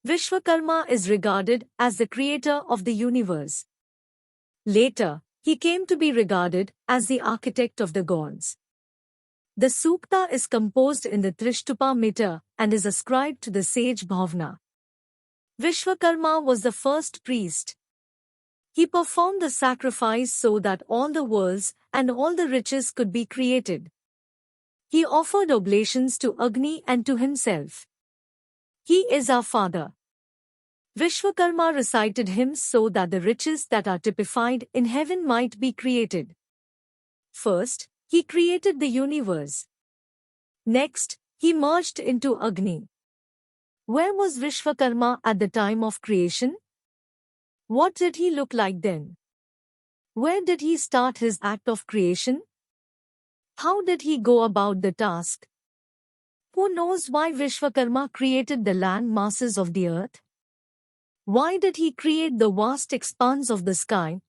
Vishwakarma is regarded as the creator of the universe. Later, he came to be regarded as the architect of the gods. The sukta is composed in the Trishtupa meter and is ascribed to the sage Bhavna. Vishwakarma was the first priest. He performed the sacrifice so that all the worlds and all the riches could be created. He offered oblations to Agni and to himself. He is our father. Vishwakarma recited hymns so that the riches that are typified in heaven might be created. First, he created the universe. Next, he merged into Agni. Where was Vishwakarma at the time of creation? What did he look like then? Where did he start his act of creation? How did he go about the task? Who knows why Vishwakarma created the land masses of the earth? Why did he create the vast expanse of the sky?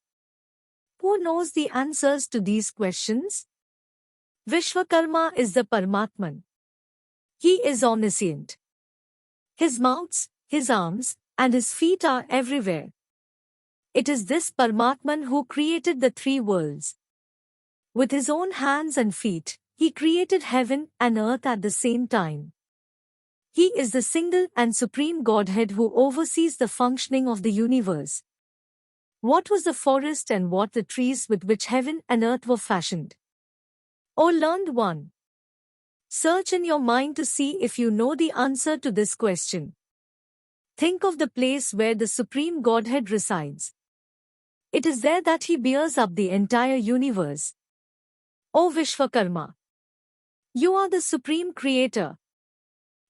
Who knows the answers to these questions? Vishwakarma is the Paramatman. He is omniscient. His mouths, his arms, and his feet are everywhere. It is this Paramatman who created the three worlds. With his own hands and feet, he created heaven and earth at the same time. He is the single and supreme Godhead who oversees the functioning of the universe. What was the forest and what the trees with which heaven and earth were fashioned? O learned one! Search in your mind to see if you know the answer to this question. Think of the place where the Supreme Godhead resides. It is there that he bears up the entire universe. O Vishwakarma! You are the Supreme Creator.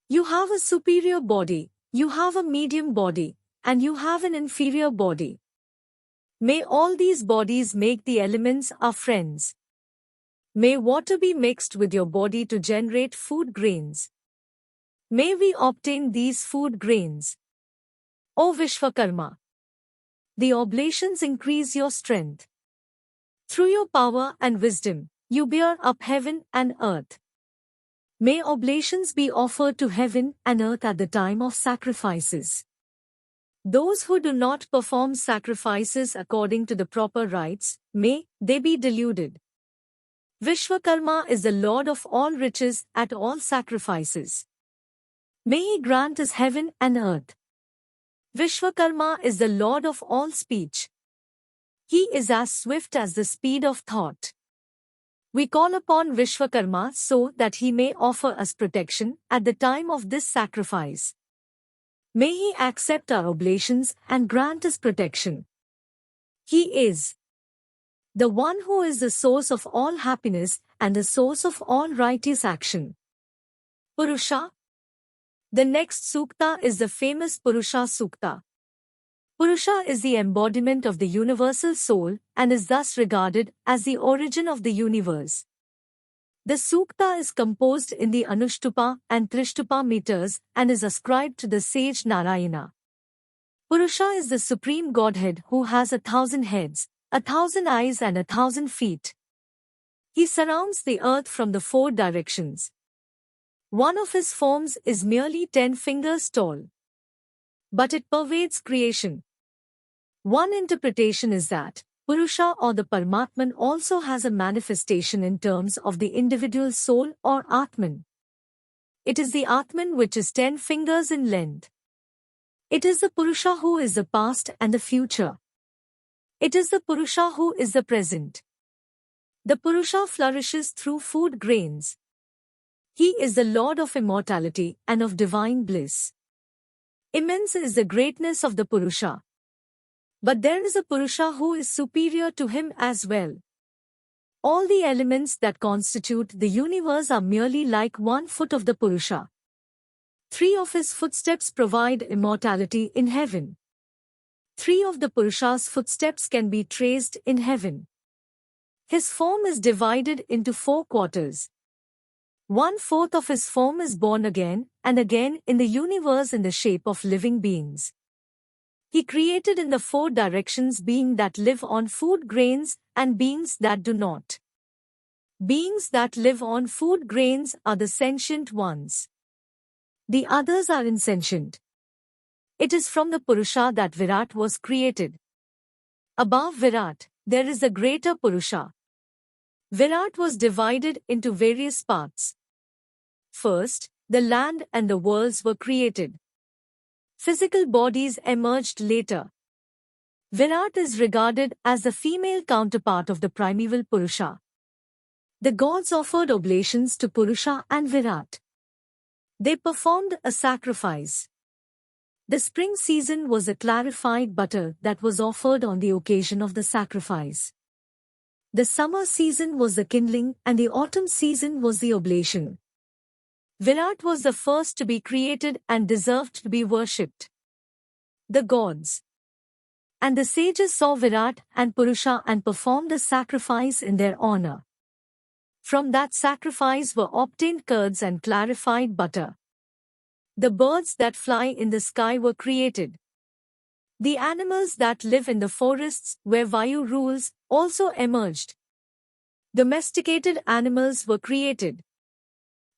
You have a superior body, you have a medium body, and you have an inferior body. May all these bodies make the elements our friends. May water be mixed with your body to generate food grains. May we obtain these food grains. O Vishwakarma! The oblations increase your strength. Through your power and wisdom, you bear up heaven and earth. May oblations be offered to heaven and earth at the time of sacrifices. Those who do not perform sacrifices according to the proper rites, may they be deluded. Vishwakarma is the Lord of all riches at all sacrifices. May he grant us heaven and earth. Vishwakarma is the Lord of all speech. He is as swift as the speed of thought. We call upon Vishwakarma so that he may offer us protection at the time of this sacrifice. May he accept our oblations and grant us protection. He is the one who is the source of all happiness and the source of all righteous action. Purusha. The next sukta is the famous Purusha Sukta. Purusha is the embodiment of the universal soul and is thus regarded as the origin of the universe. The sukta is composed in the Anushtupa and Trishtupa meters and is ascribed to the sage Narayana. Purusha is the supreme Godhead who has 1,000 heads, 1,000 eyes and 1,000 feet. He surrounds the earth from the 4 directions. One of his forms is merely 10 fingers tall. But it pervades creation. One interpretation is that Purusha or the Paramatman also has a manifestation in terms of the individual soul or Atman. It is the Atman which is 10 fingers in length. It is the Purusha who is the past and the future. It is the Purusha who is the present. The Purusha flourishes through food grains. He is the Lord of immortality and of divine bliss. Immense is the greatness of the Purusha. But there is a Purusha who is superior to him as well. All the elements that constitute the universe are merely like 1 foot of the Purusha. 3 of his footsteps provide immortality in heaven. 3 of the Purusha's footsteps can be traced in heaven. His form is divided into 4 quarters. 1/4 of his form is born again and again in the universe in the shape of living beings. He created in the 4 directions beings that live on food grains and beings that do not. Beings that live on food grains are the sentient ones. The others are insentient. It is from the Purusha that Virat was created. Above Virat, there is a greater Purusha. Virat was divided into various parts. First, the land and the worlds were created. Physical bodies emerged later. Virat is regarded as the female counterpart of the primeval Purusha. The gods offered oblations to Purusha and Virat. They performed a sacrifice. The spring season was a clarified butter that was offered on the occasion of the sacrifice. The summer season was the kindling and the autumn season was the oblation. Virat was the first to be created and deserved to be worshipped. The gods and the sages saw Virat and Purusha and performed a sacrifice in their honor. From that sacrifice were obtained curds and clarified butter. The birds that fly in the sky were created. The animals that live in the forests where Vayu rules also emerged. Domesticated animals were created.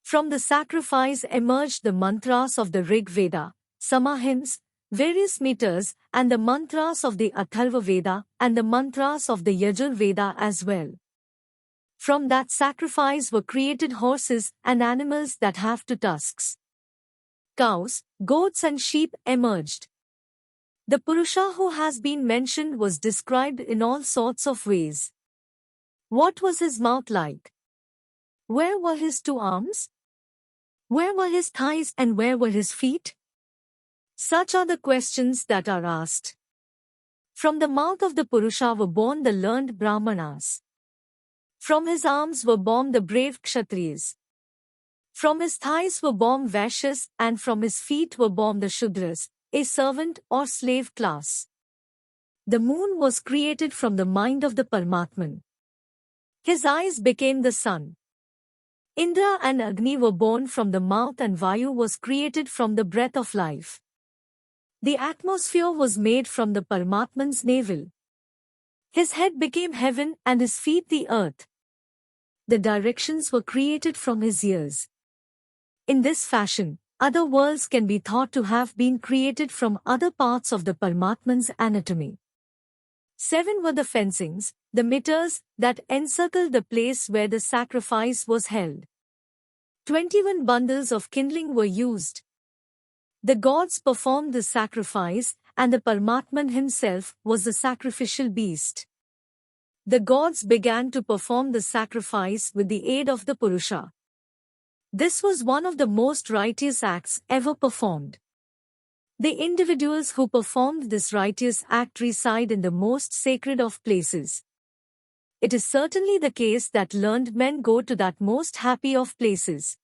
From the sacrifice emerged the mantras of the Rig Veda, Samahins, various meters, and the mantras of the Atharva Veda and the mantras of the Yajur Veda as well. From that sacrifice were created horses and animals that have 2 tusks. Cows, goats and sheep emerged. The Purusha who has been mentioned was described in all sorts of ways. What was his mouth like? Where were his 2 arms? Where were his thighs and where were his feet? Such are the questions that are asked. From the mouth of the Purusha were born the learned Brahmanas. From his arms were born the brave Kshatriyas. From his thighs were born Vaishyas and from his feet were born the Shudras, a servant or slave class. The moon was created from the mind of the Paramatman. His eyes became the sun. Indra and Agni were born from the mouth and Vayu was created from the breath of life. The atmosphere was made from the Paramatman's navel. His head became heaven and his feet the earth. The directions were created from his ears. In this fashion, other worlds can be thought to have been created from other parts of the Paramatman's anatomy. 7 were the fencings, the meters, that encircled the place where the sacrifice was held. 21 bundles of kindling were used. The gods performed the sacrifice, and the Paramatman himself was the sacrificial beast. The gods began to perform the sacrifice with the aid of the Purusha. This was one of the most righteous acts ever performed. The individuals who performed this righteous act reside in the most sacred of places. It is certainly the case that learned men go to that most happy of places.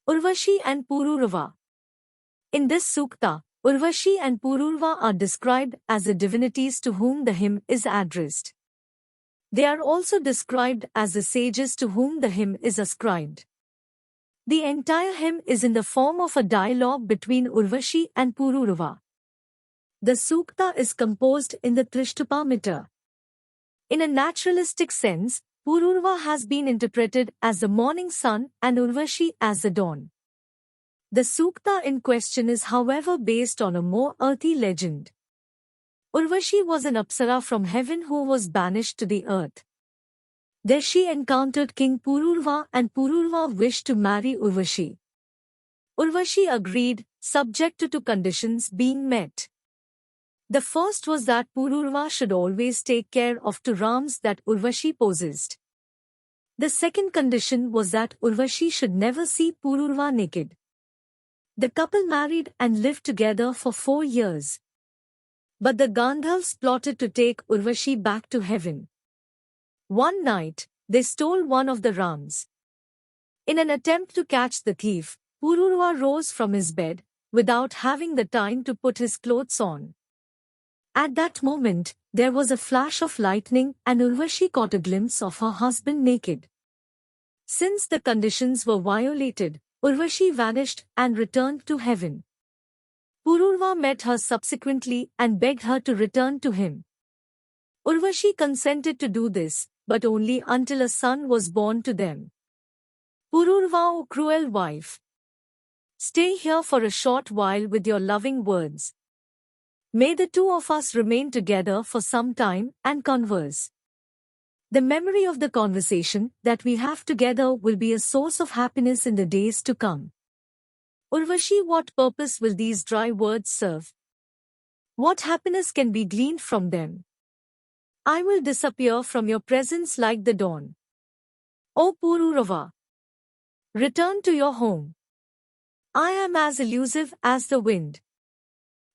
Urvashi and Pururava. In this sukta, Urvashi and Pururva are described as the divinities to whom the hymn is addressed. They are also described as the sages to whom the hymn is ascribed. The entire hymn is in the form of a dialogue between Urvashi and Pururva. The sukta is composed in the Trishtupa meter. In a naturalistic sense, Pururva has been interpreted as the morning sun and Urvashi as the dawn. The sukta in question is however based on a more earthy legend. Urvashi was an apsara from heaven who was banished to the earth. There she encountered King Pururva and Pururva wished to marry Urvashi. Urvashi agreed, subject to 2 conditions being met. The first was that Pururva should always take care of 2 rams that Urvashi possessed. The second condition was that Urvashi should never see Pururva naked. The couple married and lived together for 4 years. But the Gandharvas plotted to take Urvashi back to heaven. One night, they stole one of the rams. In an attempt to catch the thief, Pururva rose from his bed, without having the time to put his clothes on. At that moment, there was a flash of lightning and Urvashi caught a glimpse of her husband naked. Since the conditions were violated, Urvashi vanished and returned to heaven. Pururva met her subsequently and begged her to return to him. Urvashi consented to do this, but only until a son was born to them. Pururva, O cruel wife! Stay here for a short while with your loving words. May the two of us remain together for some time and converse. The memory of the conversation that we have together will be a source of happiness in the days to come. Urvashi, what purpose will these dry words serve? What happiness can be gleaned from them? I will disappear from your presence like the dawn. O Pururava! Return to your home. I am as elusive as the wind.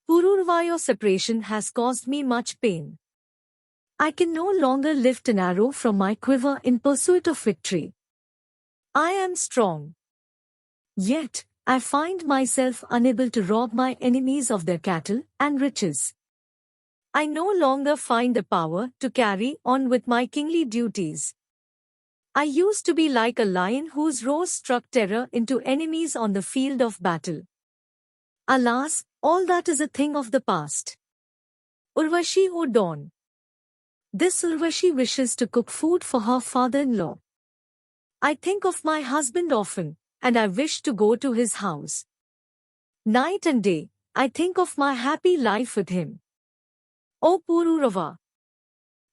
Pururva, your separation has caused me much pain. I can no longer lift an arrow from my quiver in pursuit of victory. I am strong. Yet, I find myself unable to rob my enemies of their cattle and riches. I no longer find the power to carry on with my kingly duties. I used to be like a lion whose roar struck terror into enemies on the field of battle. Alas, all that is a thing of the past. Urvashi, O dawn! This Urvashi wishes to cook food for her father-in-law. I think of my husband often, and I wish to go to his house. Night and day, I think of my happy life with him. O Pururava!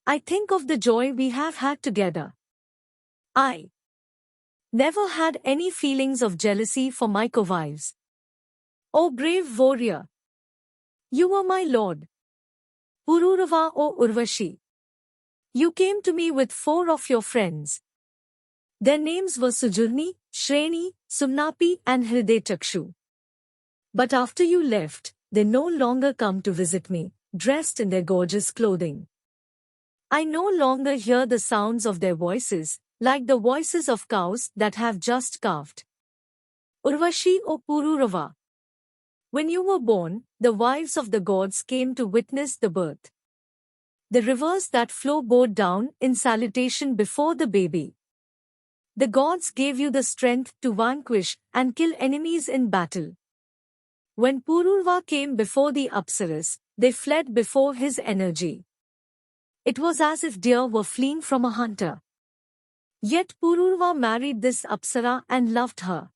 I think of the joy we have had together. I never had any feelings of jealousy for my co-wives. O brave warrior! You were my lord. Pururava, O Urvashi! You came to me with 4 of your friends. Their names were Sujurni, Shreni, Sumnapi and Hridayachakshu. But after you left, they no longer come to visit me, dressed in their gorgeous clothing. I no longer hear the sounds of their voices, like the voices of cows that have just calved. Urvashi, O Pururava! When you were born, the wives of the gods came to witness the birth. The rivers that flow bowed down in salutation before the baby. The gods gave you the strength to vanquish and kill enemies in battle. When Pururva came before the Apsaras, they fled before his energy. It was as if deer were fleeing from a hunter. Yet Pururva married this Apsara and loved her.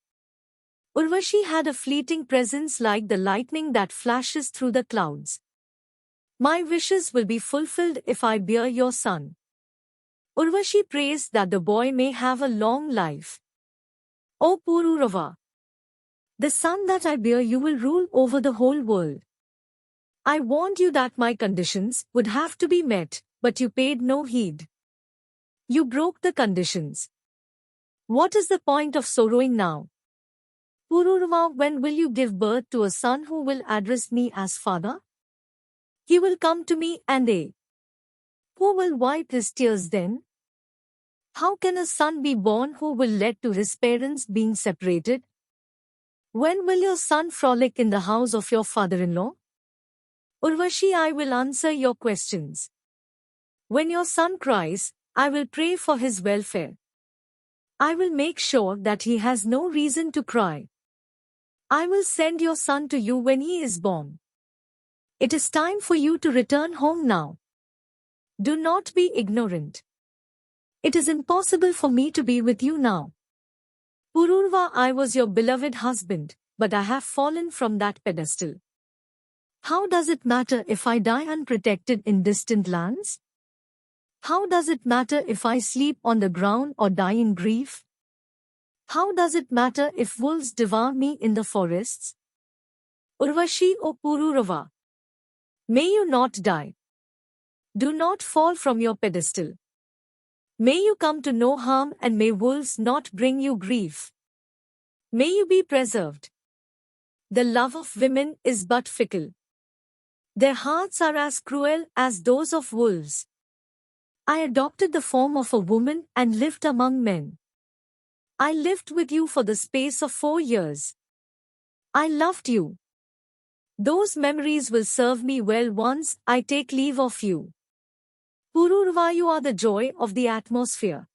Urvashi had a fleeting presence like the lightning that flashes through the clouds. My wishes will be fulfilled if I bear your son. Urvashi prays that the boy may have a long life. O Pururava! The son that I bear you will rule over the whole world. I warned you that my conditions would have to be met, but you paid no heed. You broke the conditions. What is the point of sorrowing now? Pururva, when will you give birth to a son who will address me as father? He will come to me and who will wipe his tears then? How can a son be born who will lead to his parents being separated? When will your son frolic in the house of your father-in-law? Urvashi, I will answer your questions. When your son cries, I will pray for his welfare. I will make sure that he has no reason to cry. I will send your son to you when he is born. It is time for you to return home now. Do not be ignorant. It is impossible for me to be with you now. Pururva, I was your beloved husband, but I have fallen from that pedestal. How does it matter if I die unprotected in distant lands? How does it matter if I sleep on the ground or die in grief? How does it matter if wolves devour me in the forests? Urvashi, O Pururava! May you not die. Do not fall from your pedestal. May you come to no harm and may wolves not bring you grief. May you be preserved. The love of women is but fickle. Their hearts are as cruel as those of wolves. I adopted the form of a woman and lived among men. I lived with you for the space of 4 years. I loved you. Those memories will serve me well once I take leave of you. Pururava, you are the joy of the atmosphere.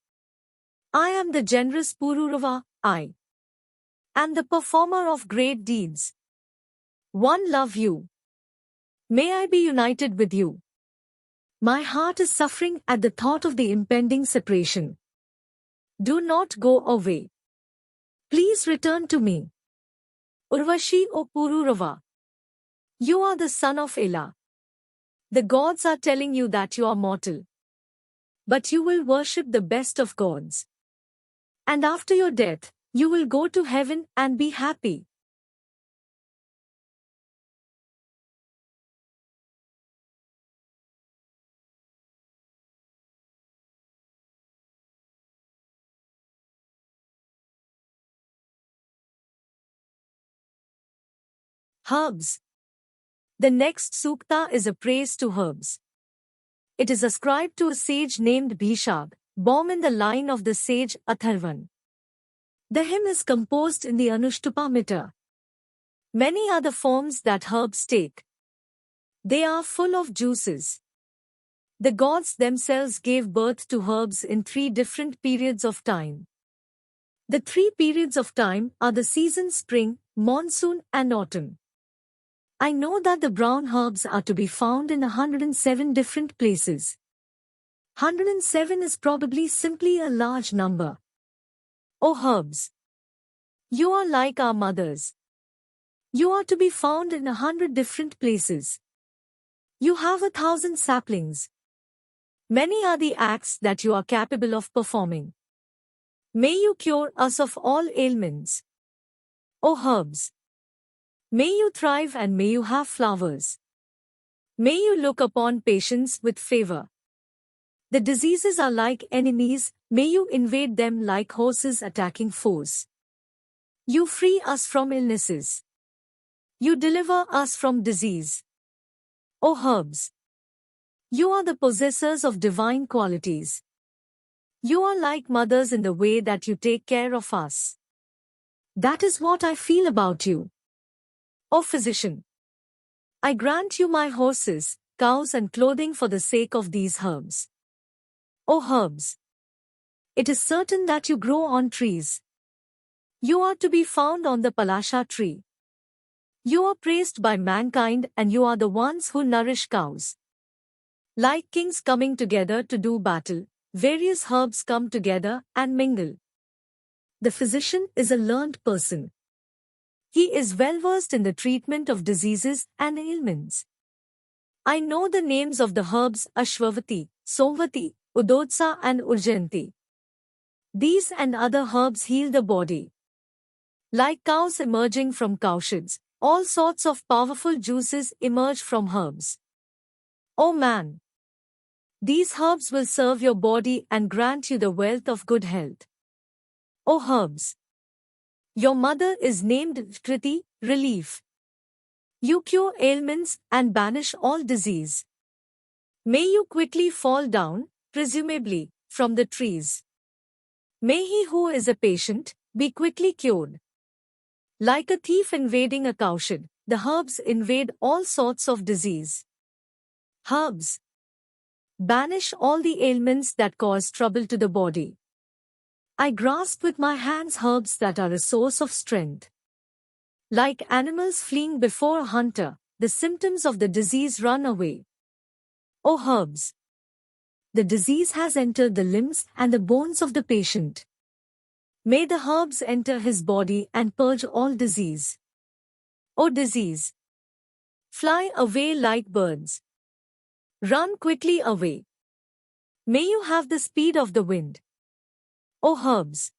I am the generous Pururava, I am the performer of great deeds. One love you. May I be united with you. My heart is suffering at the thought of the impending separation. Do not go away. Please return to me. Urvashi, O Pururava. You are the son of Ela. The gods are telling you that you are mortal. But you will worship the best of gods. And after your death, you will go to heaven and be happy. Herbs. The next sukta is a praise to herbs. It is ascribed to a sage named Bhishag, born in the line of the sage Atharvan. The hymn is composed in the Anushtupa meter. Many are the forms that herbs take. They are full of juices. The gods themselves gave birth to herbs in 3 different periods of time. The 3 periods of time are the season spring, monsoon and autumn. I know that the brown herbs are to be found in 107 different places. 107 is probably simply a large number. O herbs! You are like our mothers. You are to be found in 100 different places. You have 1,000 saplings. Many are the acts that you are capable of performing. May you cure us of all ailments. O herbs! May you thrive and may you have flowers. May you look upon patients with favor. The diseases are like enemies, may you invade them like horses attacking foes. You free us from illnesses. You deliver us from disease. O herbs! You are the possessors of divine qualities. You are like mothers in the way that you take care of us. That is what I feel about you. O physician! I grant you my horses, cows and clothing for the sake of these herbs. O herbs! It is certain that you grow on trees. You are to be found on the Palasha tree. You are praised by mankind and you are the ones who nourish cows. Like kings coming together to do battle, various herbs come together and mingle. The physician is a learned person. He is well versed in the treatment of diseases and ailments. I know the names of the herbs Ashwavati, Somvati, Udotsa and Urjanti. These and other herbs heal the body. Like cows emerging from cowsheds, all sorts of powerful juices emerge from herbs. O man! These herbs will serve your body and grant you the wealth of good health. O herbs! Your mother is named Kriti, relief. You cure ailments and banish all disease. May you quickly fall down, presumably, from the trees. May he who is a patient be quickly cured. Like a thief invading a cowshed, the herbs invade all sorts of disease. Herbs! Banish all the ailments that cause trouble to the body. I grasp with my hands herbs that are a source of strength. Like animals fleeing before a hunter, the symptoms of the disease run away. O herbs! The disease has entered the limbs and the bones of the patient. May the herbs enter his body and purge all disease. O disease! Fly away like birds. Run quickly away. May you have the speed of the wind. O herbs!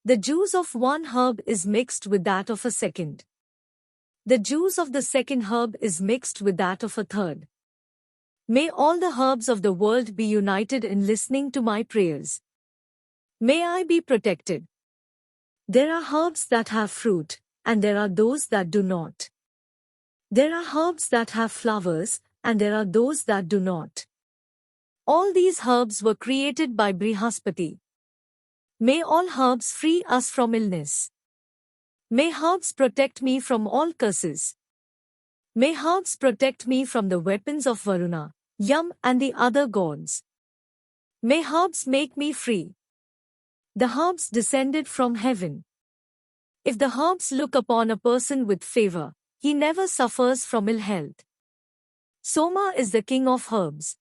The juice of one herb is mixed with that of a second. The juice of the second herb is mixed with that of a third. May all the herbs of the world be united in listening to my prayers. May I be protected. There are herbs that have fruit, and there are those that do not. There are herbs that have flowers, and there are those that do not. All these herbs were created by Brihaspati. May all herbs free us from illness. May herbs protect me from all curses. May herbs protect me from the weapons of Varuna, Yam and the other gods. May herbs make me free. The herbs descended from heaven. If the herbs look upon a person with favor, he never suffers from ill health. Soma is the king of herbs.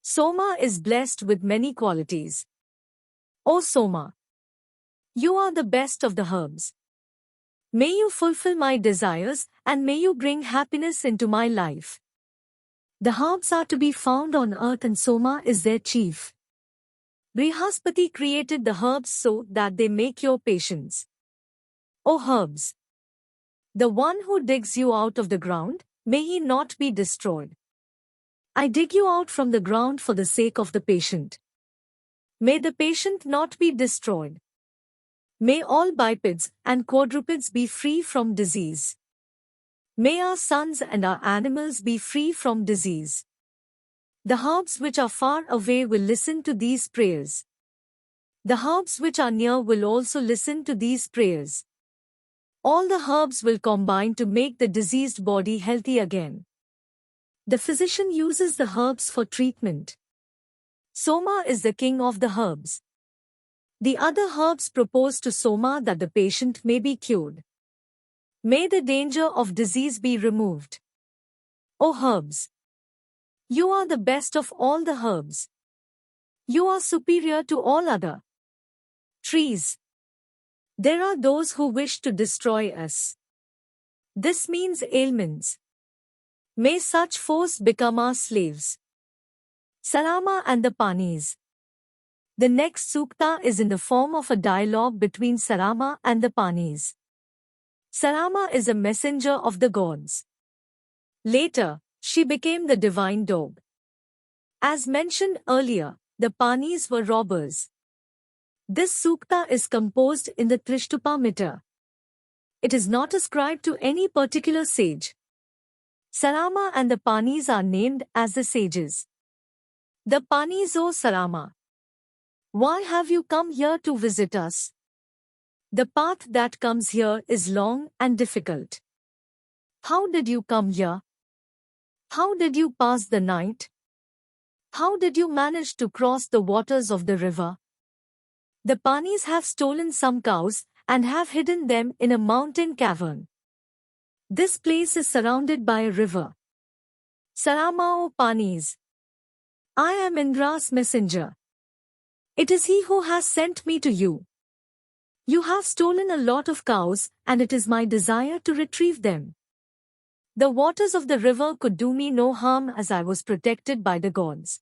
Soma is blessed with many qualities. O Soma, you are the best of the herbs. May you fulfill my desires and may you bring happiness into my life. The herbs are to be found on earth and Soma is their chief. Brihaspati created the herbs so that they may cure patients. O herbs, the one who digs you out of the ground, may he not be destroyed. I dig you out from the ground for the sake of the patient. May the patient not be destroyed. May all bipeds and quadrupeds be free from disease. May our sons and our animals be free from disease. The herbs which are far away will listen to these prayers. The herbs which are near will also listen to these prayers. All the herbs will combine to make the diseased body healthy again. The physician uses the herbs for treatment. Soma is the king of the herbs. The other herbs propose to Soma that the patient may be cured. May the danger of disease be removed. O herbs, you are the best of all the herbs. You are superior to all other trees. There are those who wish to destroy us. This means ailments. May such foes become our slaves. Sarama and the Panis. The next sukta is in the form of a dialogue between Sarama and the Panis. Sarama is a messenger of the gods. Later, she became the divine dog. As mentioned earlier, the Panis were robbers. This sukta is composed in the Trishtupa meter. It is not ascribed to any particular sage. Sarama and the Panis are named as the sages. The Panis, O Sarama, why have you come here to visit us? The path that comes here is long and difficult. How did you come here? How did you pass the night? How did you manage to cross the waters of the river? The Panis have stolen some cows and have hidden them in a mountain cavern. This place is surrounded by a river. Sarama, O Panis, I am Indra's messenger. It is he who has sent me to you. You have stolen a lot of cows, and it is my desire to retrieve them. The waters of the river could do me no harm as I was protected by the gods.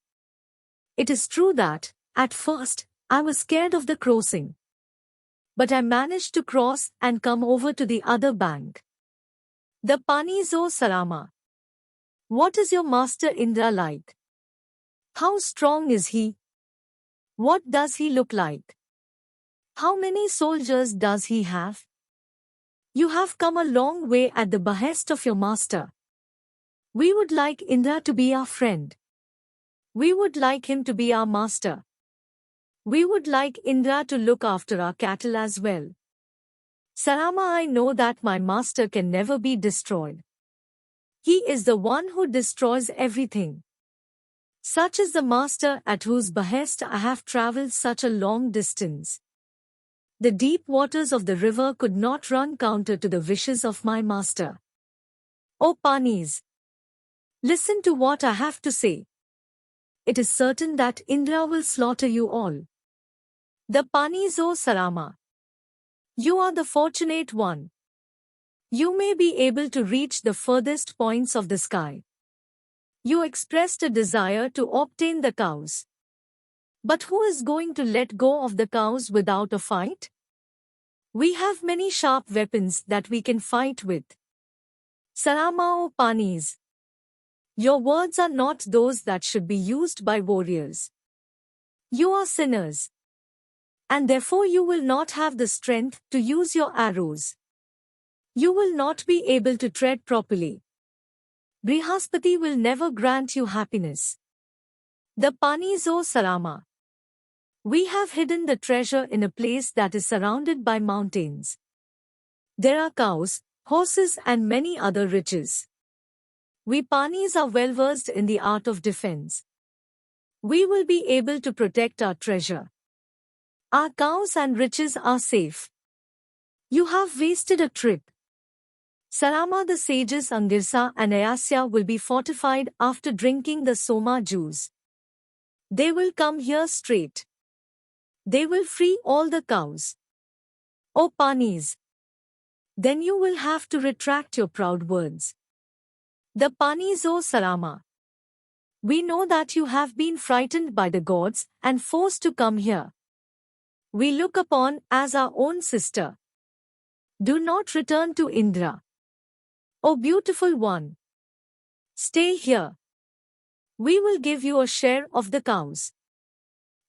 It is true that, at first, I was scared of the crossing. But I managed to cross and come over to the other bank. The Panis, O Sarama, what is your master Indra like? How strong is he? What does he look like? How many soldiers does he have? You have come a long way at the behest of your master. We would like Indra to be our friend. We would like him to be our master. We would like Indra to look after our cattle as well. Sarama, I know that my master can never be destroyed. He is the one who destroys everything. Such is the master at whose behest I have travelled such a long distance. The deep waters of the river could not run counter to the wishes of my master. O Panis, listen to what I have to say. It is certain that Indra will slaughter you all. The Panis, O Sarama, you are the fortunate one. You may be able to reach the furthest points of the sky. You expressed a desire to obtain the cows. But who is going to let go of the cows without a fight? We have many sharp weapons that we can fight with. Sarama, O Panis, your words are not those that should be used by warriors. You are sinners. And therefore you will not have the strength to use your arrows. You will not be able to tread properly. Brihaspati will never grant you happiness. The Panis, O Sarama, we have hidden the treasure in a place that is surrounded by mountains. There are cows, horses and many other riches. We Panis are well versed in the art of defense. We will be able to protect our treasure. Our cows and riches are safe. You have wasted a trip. Sarama the sages Angirsa and Ayasya will be fortified after drinking the Soma juice. They will come here straight. They will free all the cows. O Panis! Then you will have to retract your proud words. The Panis, O Sarama! We know that you have been frightened by the gods and forced to come here. We look upon as our own sister. Do not return to Indra. O beautiful one! Stay here. We will give you a share of the cows.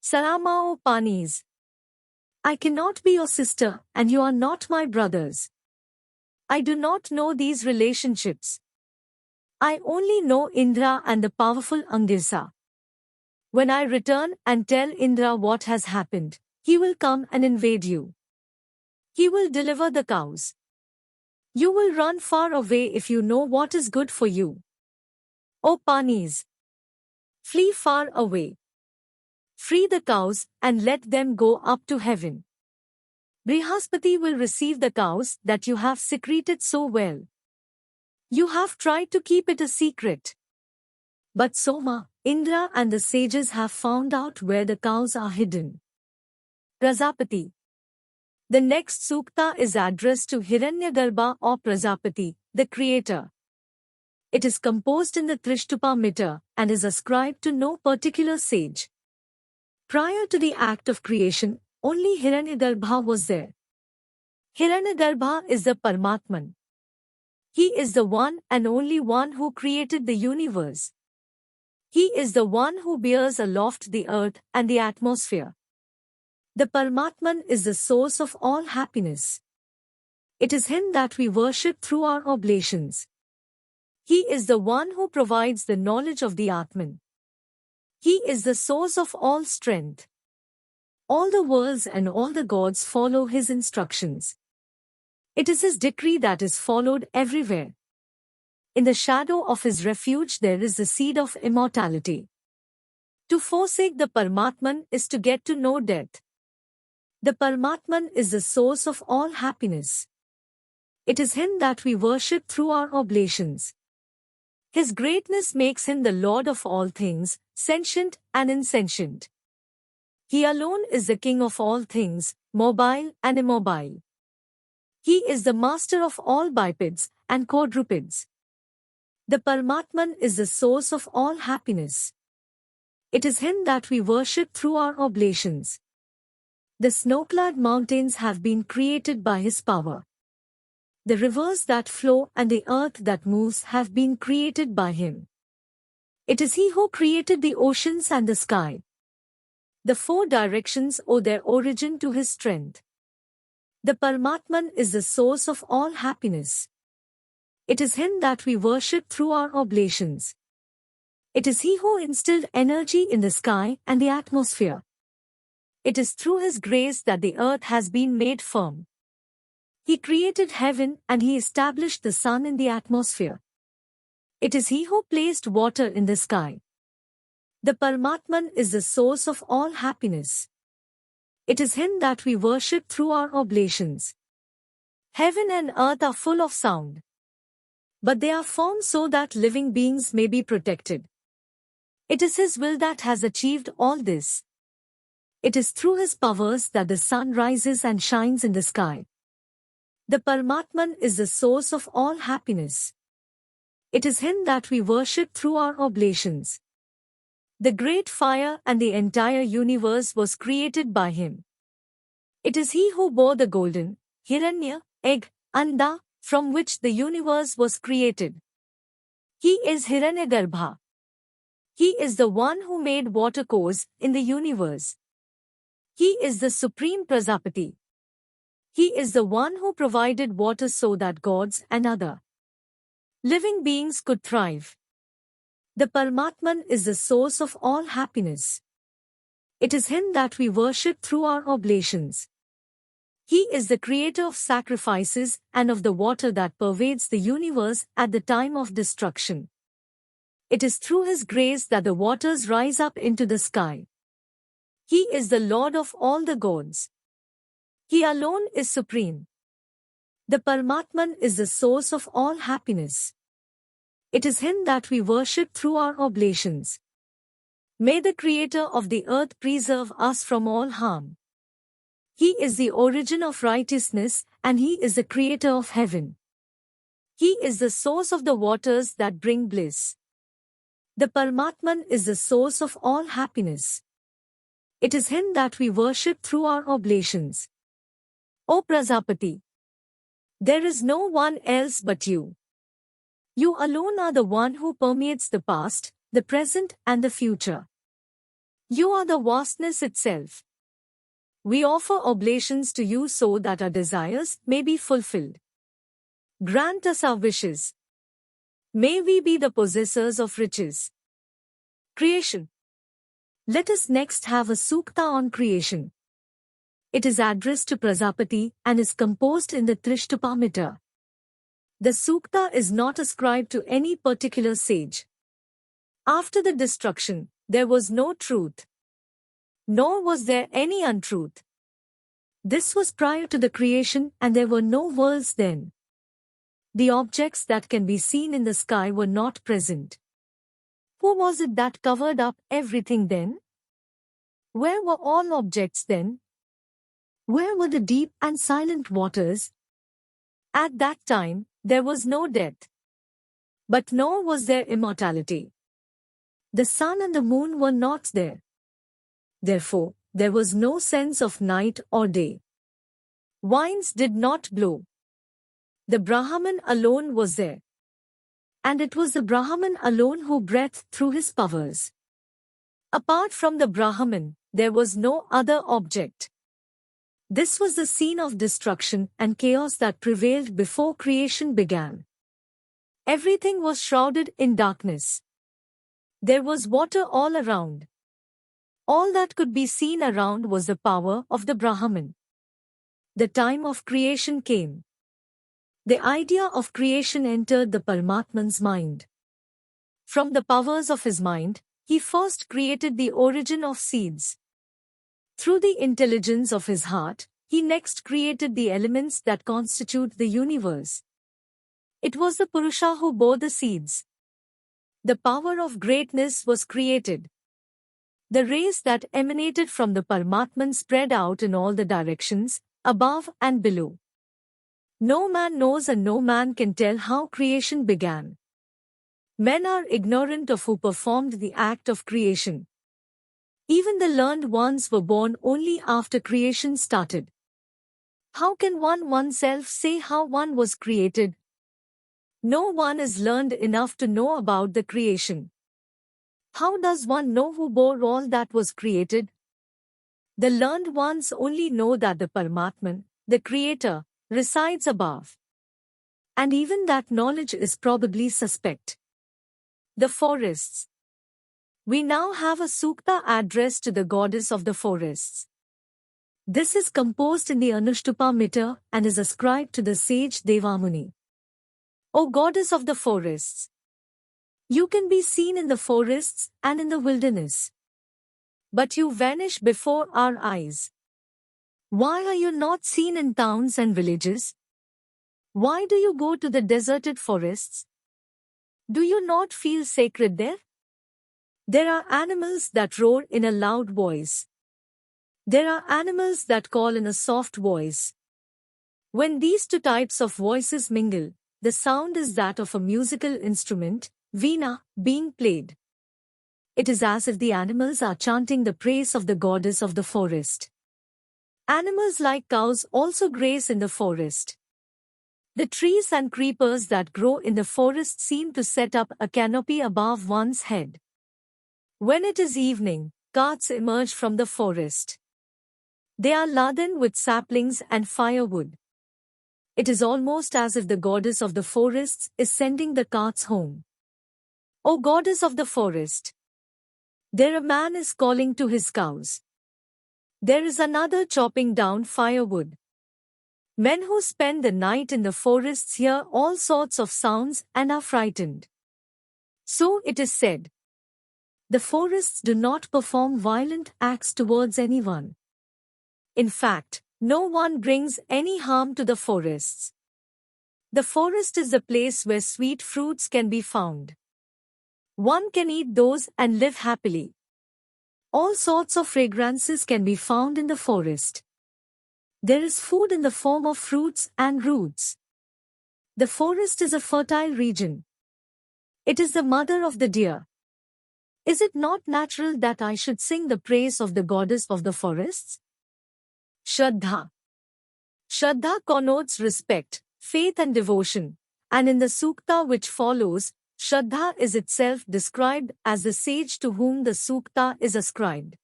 Sarama, O Panis! I cannot be your sister and you are not my brothers. I do not know these relationships. I only know Indra and the powerful Angirsa. When I return and tell Indra what has happened, he will come and invade you. He will deliver the cows. You will run far away if you know what is good for you. O Panis! Flee far away. Free the cows and let them go up to heaven. Brihaspati will receive the cows that you have secreted so well. You have tried to keep it a secret. But Soma, Indra and the sages have found out where the cows are hidden. Prajapati. The next sukta is addressed to Hiranyagarbha or Prajapati, the creator. It is composed in the Trishtupa meter and is ascribed to no particular sage. Prior to the act of creation, only Hiranyagarbha was there. Hiranyagarbha is the Paramatman. He is the one and only one who created the universe. He is the one who bears aloft the earth and the atmosphere. The Paramatman is the source of all happiness. It is Him that we worship through our oblations. He is the one who provides the knowledge of the Atman. He is the source of all strength. All the worlds and all the gods follow His instructions. It is His decree that is followed everywhere. In the shadow of His refuge there is the seed of immortality. To forsake the Paramatman is to get to know death. The Paramatman is the source of all happiness. It is Him that we worship through our oblations. His greatness makes Him the Lord of all things, sentient and insentient. He alone is the King of all things, mobile and immobile. He is the master of all bipeds and quadrupeds. The Paramatman is the source of all happiness. It is Him that we worship through our oblations. The snow-clad mountains have been created by His power. The rivers that flow and the earth that moves have been created by Him. It is He who created the oceans and the sky. The four directions owe their origin to His strength. The Paramatman is the source of all happiness. It is Him that we worship through our oblations. It is He who instilled energy in the sky and the atmosphere. It is through His grace that the earth has been made firm. He created heaven and He established the sun in the atmosphere. It is He who placed water in the sky. The Paramatman is the source of all happiness. It is Him that we worship through our oblations. Heaven and earth are full of sound. But they are formed so that living beings may be protected. It is His will that has achieved all this. It is through His powers that the sun rises and shines in the sky. The Paramatman is the source of all happiness. It is Him that we worship through our oblations. The great fire and the entire universe was created by Him. It is He who bore the golden, Hiranya, egg, Anda, from which the universe was created. He is Hiranyagarbha. He is the one who made watercourse in the universe. He is the supreme Prajapati. He is the one who provided water so that gods and other living beings could thrive. The Paramatman is the source of all happiness. It is Him that we worship through our oblations. He is the creator of sacrifices and of the water that pervades the universe at the time of destruction. It is through His grace that the waters rise up into the sky. He is the Lord of all the gods. He alone is supreme. The Paramatman is the source of all happiness. It is Him that we worship through our oblations. May the Creator of the earth preserve us from all harm. He is the origin of righteousness, and He is the Creator of heaven. He is the source of the waters that bring bliss. The Paramatman is the source of all happiness. It is Him that we worship through our oblations. O Prajapati, there is no one else but you. You alone are the one who permeates the past, the present, and the future. You are the vastness itself. We offer oblations to you so that our desires may be fulfilled. Grant us our wishes. May we be the possessors of riches. Creation. Let us next have a sukta on creation. It is addressed to Prajapati and is composed in the Trishtupa meter. The sukta is not ascribed to any particular sage. After the destruction, there was no truth. Nor was there any untruth. This was prior to the creation and there were no worlds then. The objects that can be seen in the sky were not present. Who was it that covered up everything then? Where were all objects then? Where were the deep and silent waters? At that time, there was no death. But nor was there immortality. The sun and the moon were not there. Therefore, there was no sense of night or day. Winds did not blow. The Brahman alone was there. And it was the Brahman alone who breathed through his powers. Apart from the Brahman, there was no other object. This was the scene of destruction and chaos that prevailed before creation began. Everything was shrouded in darkness. There was water all around. All that could be seen around was the power of the Brahman. The time of creation came. The idea of creation entered the Paramatman's mind. From the powers of his mind, he first created the origin of seeds. Through the intelligence of his heart, he next created the elements that constitute the universe. It was the Purusha who bore the seeds. The power of greatness was created. The rays that emanated from the Paramatman spread out in all the directions, above and below. No man knows and no man can tell how creation began. Men are ignorant of who performed the act of creation. Even the learned ones were born only after creation started. How can one oneself say how one was created? No one is learned enough to know about the creation. How does one know who bore all that was created? The learned ones only know that the Paramatman, the Creator, resides above. And even that knowledge is probably suspect. The forests. We now have a sukta addressed to the goddess of the forests. This is composed in the Anushtupa meter and is ascribed to the sage Devamuni. O goddess of the forests! You can be seen in the forests and in the wilderness. But you vanish before our eyes. Why are you not seen in towns and villages? Why do you go to the deserted forests? Do you not feel sacred there? There are animals that roar in a loud voice. There are animals that call in a soft voice. When these two types of voices mingle, the sound is that of a musical instrument, veena, being played. It is as if the animals are chanting the praise of the goddess of the forest. Animals like cows also graze in the forest. The trees and creepers that grow in the forest seem to set up a canopy above one's head. When it is evening, carts emerge from the forest. They are laden with saplings and firewood. It is almost as if the goddess of the forests is sending the carts home. O goddess of the forest! There a man is calling to his cows. There is another chopping down firewood. Men who spend the night in the forests hear all sorts of sounds and are frightened. So it is said. The forests do not perform violent acts towards anyone. In fact, no one brings any harm to the forests. The forest is the place where sweet fruits can be found. One can eat those and live happily. All sorts of fragrances can be found in the forest. There is food in the form of fruits and roots. The forest is a fertile region. It is the mother of the deer. Is it not natural that I should sing the praise of the goddess of the forests? Shraddha. Shraddha connotes respect, faith and devotion, and in the sukta which follows, Shraddha is itself described as the sage to whom the sukta is ascribed.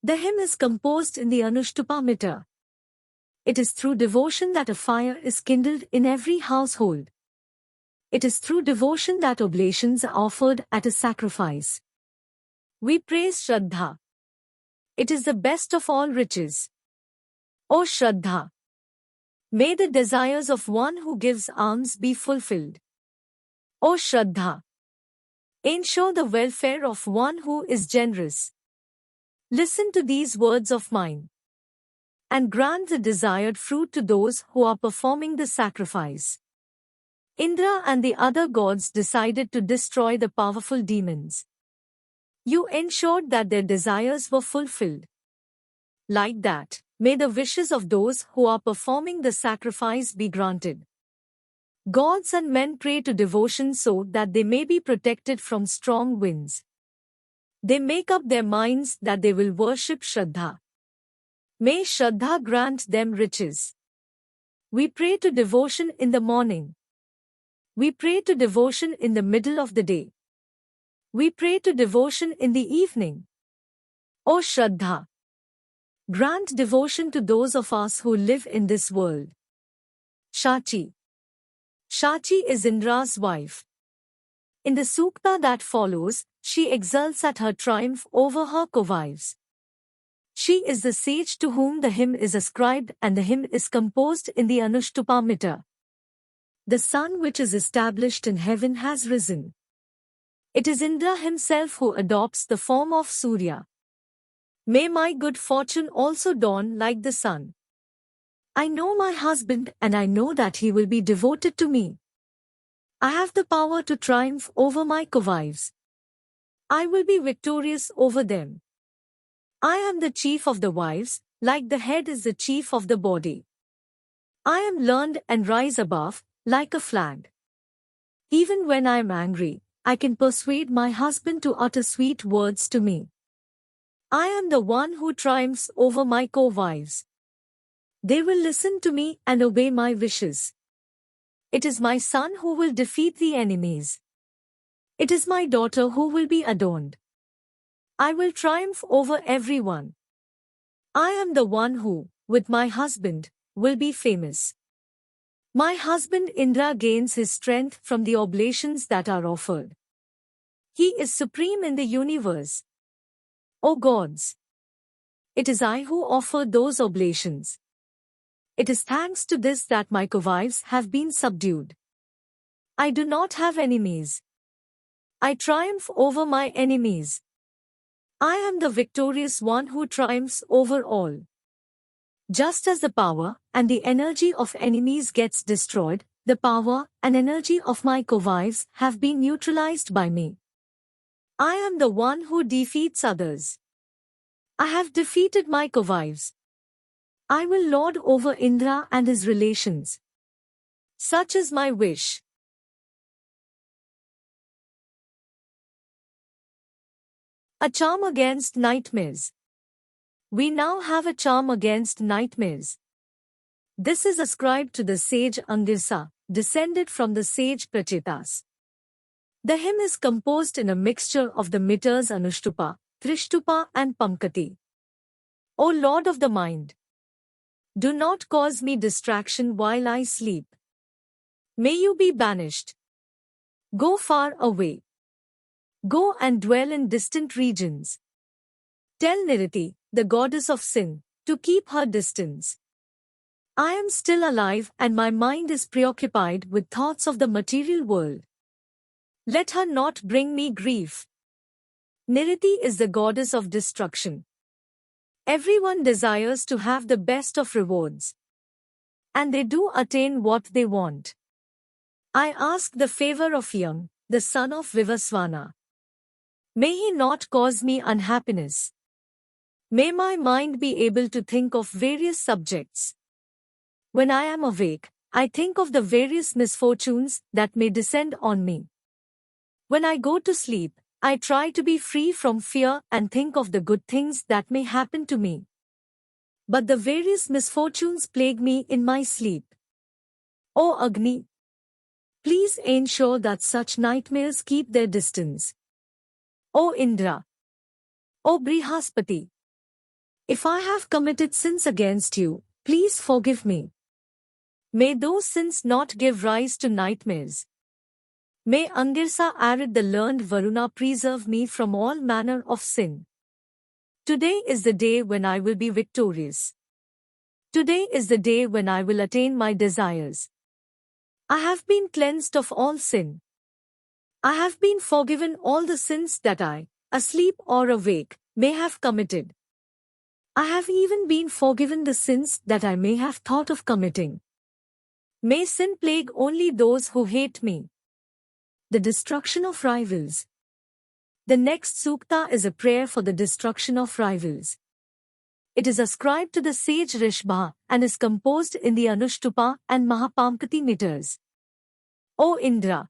The hymn is composed in the Anushtupa meter. It is through devotion that a fire is kindled in every household. It is through devotion that oblations are offered at a sacrifice. We praise Shraddha. It is the best of all riches. O Shraddha! May the desires of one who gives alms be fulfilled. O Shraddha! Ensure the welfare of one who is generous. Listen to these words of mine, and grant the desired fruit to those who are performing the sacrifice. Indra and the other gods decided to destroy the powerful demons. You ensured that their desires were fulfilled. Like that, may the wishes of those who are performing the sacrifice be granted. Gods and men pray to devotion so that they may be protected from strong winds. They make up their minds that they will worship Shraddha. May Shraddha grant them riches. We pray to devotion in the morning. We pray to devotion in the middle of the day. We pray to devotion in the evening. O Shraddha! Grant devotion to those of us who live in this world. Shachi. Shachi is Indra's wife. In the sukta that follows, she exults at her triumph over her co-wives. She is the sage to whom the hymn is ascribed, and the hymn is composed in the Anushtupa meter. The sun which is established in heaven has risen. It is Indra himself who adopts the form of Surya. May my good fortune also dawn like the sun. I know my husband and I know that he will be devoted to me. I have the power to triumph over my co-wives. I will be victorious over them. I am the chief of the wives, like the head is the chief of the body. I am learned and rise above, like a flag. Even when I am angry, I can persuade my husband to utter sweet words to me. I am the one who triumphs over my co-wives. They will listen to me and obey my wishes. It is my son who will defeat the enemies. It is my daughter who will be adorned. I will triumph over everyone. I am the one who, with my husband, will be famous. My husband Indra gains his strength from the oblations that are offered. He is supreme in the universe. O gods! It is I who offer those oblations. It is thanks to this that my co-wives have been subdued. I do not have enemies. I triumph over my enemies. I am the victorious one who triumphs over all. Just as the power and the energy of enemies gets destroyed, the power and energy of my co-wives have been neutralized by me. I am the one who defeats others. I have defeated my co-wives. I will lord over Indra and his relations. Such is my wish. A charm against nightmares. We now have a charm against nightmares. This is ascribed to the sage Angirsa, descended from the sage Prachetas. The hymn is composed in a mixture of the meters Anushtupa, Trishtupa and Pamkati. O Lord of the mind! Do not cause me distraction while I sleep. May you be banished. Go far away. Go and dwell in distant regions. Tell Niriti, the goddess of sin, to keep her distance. I am still alive and my mind is preoccupied with thoughts of the material world. Let her not bring me grief. Niriti is the goddess of destruction. Everyone desires to have the best of rewards. And they do attain what they want. I ask the favor of Yam, the son of Vivasvana. May he not cause me unhappiness. May my mind be able to think of various subjects. When I am awake, I think of the various misfortunes that may descend on me. When I go to sleep, I try to be free from fear and think of the good things that may happen to me. But the various misfortunes plague me in my sleep. O Agni, please ensure that such nightmares keep their distance. O Indra, O Brihaspati, if I have committed sins against you, please forgive me. May those sins not give rise to nightmares. May Angirsa Arid the learned Varuna preserve me from all manner of sin. Today is the day when I will be victorious. Today is the day when I will attain my desires. I have been cleansed of all sin. I have been forgiven all the sins that I, asleep or awake, may have committed. I have even been forgiven the sins that I may have thought of committing. May sin plague only those who hate me. The destruction of rivals. The next sukta is a prayer for the destruction of rivals. It is ascribed to the sage Rishbha and is composed in the Anushtupa and Mahapamkati meters. O Indra,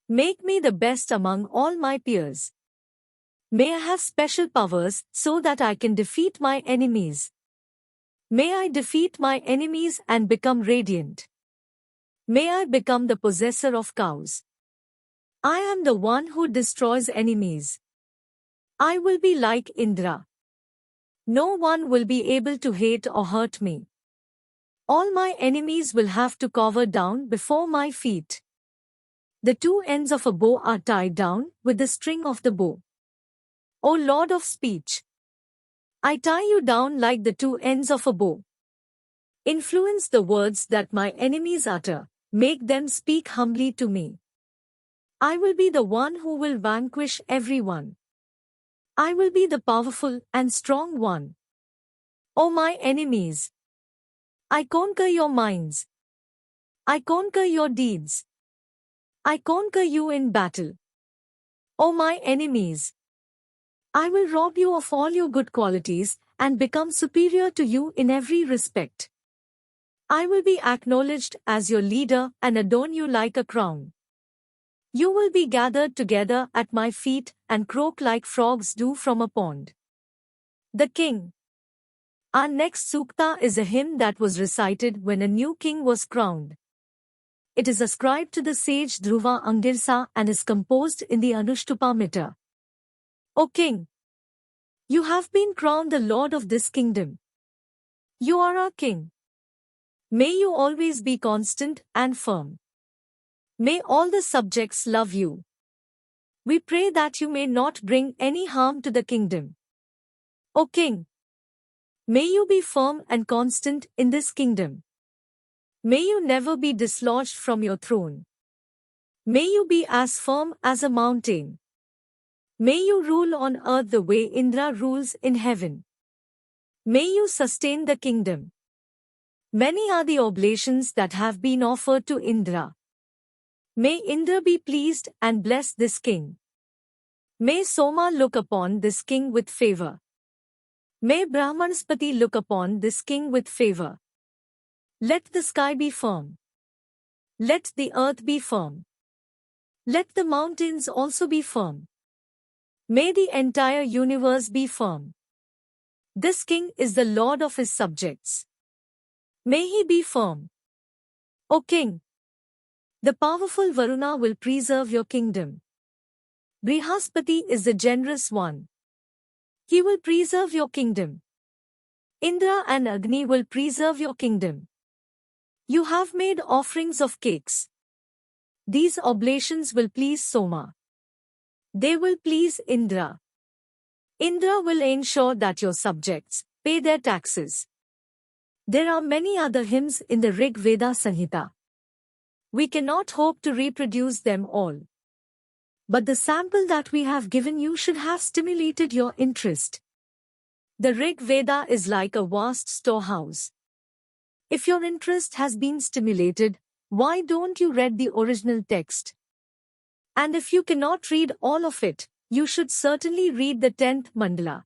make me the best among all my peers. May I have special powers so that I can defeat my enemies. May I defeat my enemies and become radiant. May I become the possessor of cows. I am the one who destroys enemies. I will be like Indra. No one will be able to hate or hurt me. All my enemies will have to cower down before my feet. The two ends of a bow are tied down with the string of the bow. O Lord of speech, I tie you down like the two ends of a bow. Influence the words that my enemies utter, make them speak humbly to me. I will be the one who will vanquish everyone. I will be the powerful and strong one. O my enemies, I conquer your minds. I conquer your deeds. I conquer you in battle. O my enemies, I will rob you of all your good qualities and become superior to you in every respect. I will be acknowledged as your leader and adorn you like a crown. You will be gathered together at my feet and croak like frogs do from a pond. The King. Our next sukta is a hymn that was recited when a new king was crowned. It is ascribed to the sage Dhruva Angirsa and is composed in the Anushtupa meter. O King, you have been crowned the Lord of this kingdom. You are our King. May you always be constant and firm. May all the subjects love you. We pray that you may not bring any harm to the kingdom. O King, may you be firm and constant in this kingdom. May you never be dislodged from your throne. May you be as firm as a mountain. May you rule on earth the way Indra rules in heaven. May you sustain the kingdom. Many are the oblations that have been offered to Indra. May Indra be pleased and bless this king. May Soma look upon this king with favor. May Brahmanspati look upon this king with favor. Let the sky be firm. Let the earth be firm. Let the mountains also be firm. May the entire universe be firm. This king is the lord of his subjects. May he be firm. O King, the powerful Varuna will preserve your kingdom. Brihaspati is the generous one. He will preserve your kingdom. Indra and Agni will preserve your kingdom. You have made offerings of cakes. These oblations will please Soma. They will please Indra. Indra will ensure that your subjects pay their taxes. There are many other hymns in the Rig Veda Sanhita. We cannot hope to reproduce them all. But the sample that we have given you should have stimulated your interest. The Rig Veda is like a vast storehouse. If your interest has been stimulated, why don't you read the original text? And if you cannot read all of it, you should certainly read the 10th mandala.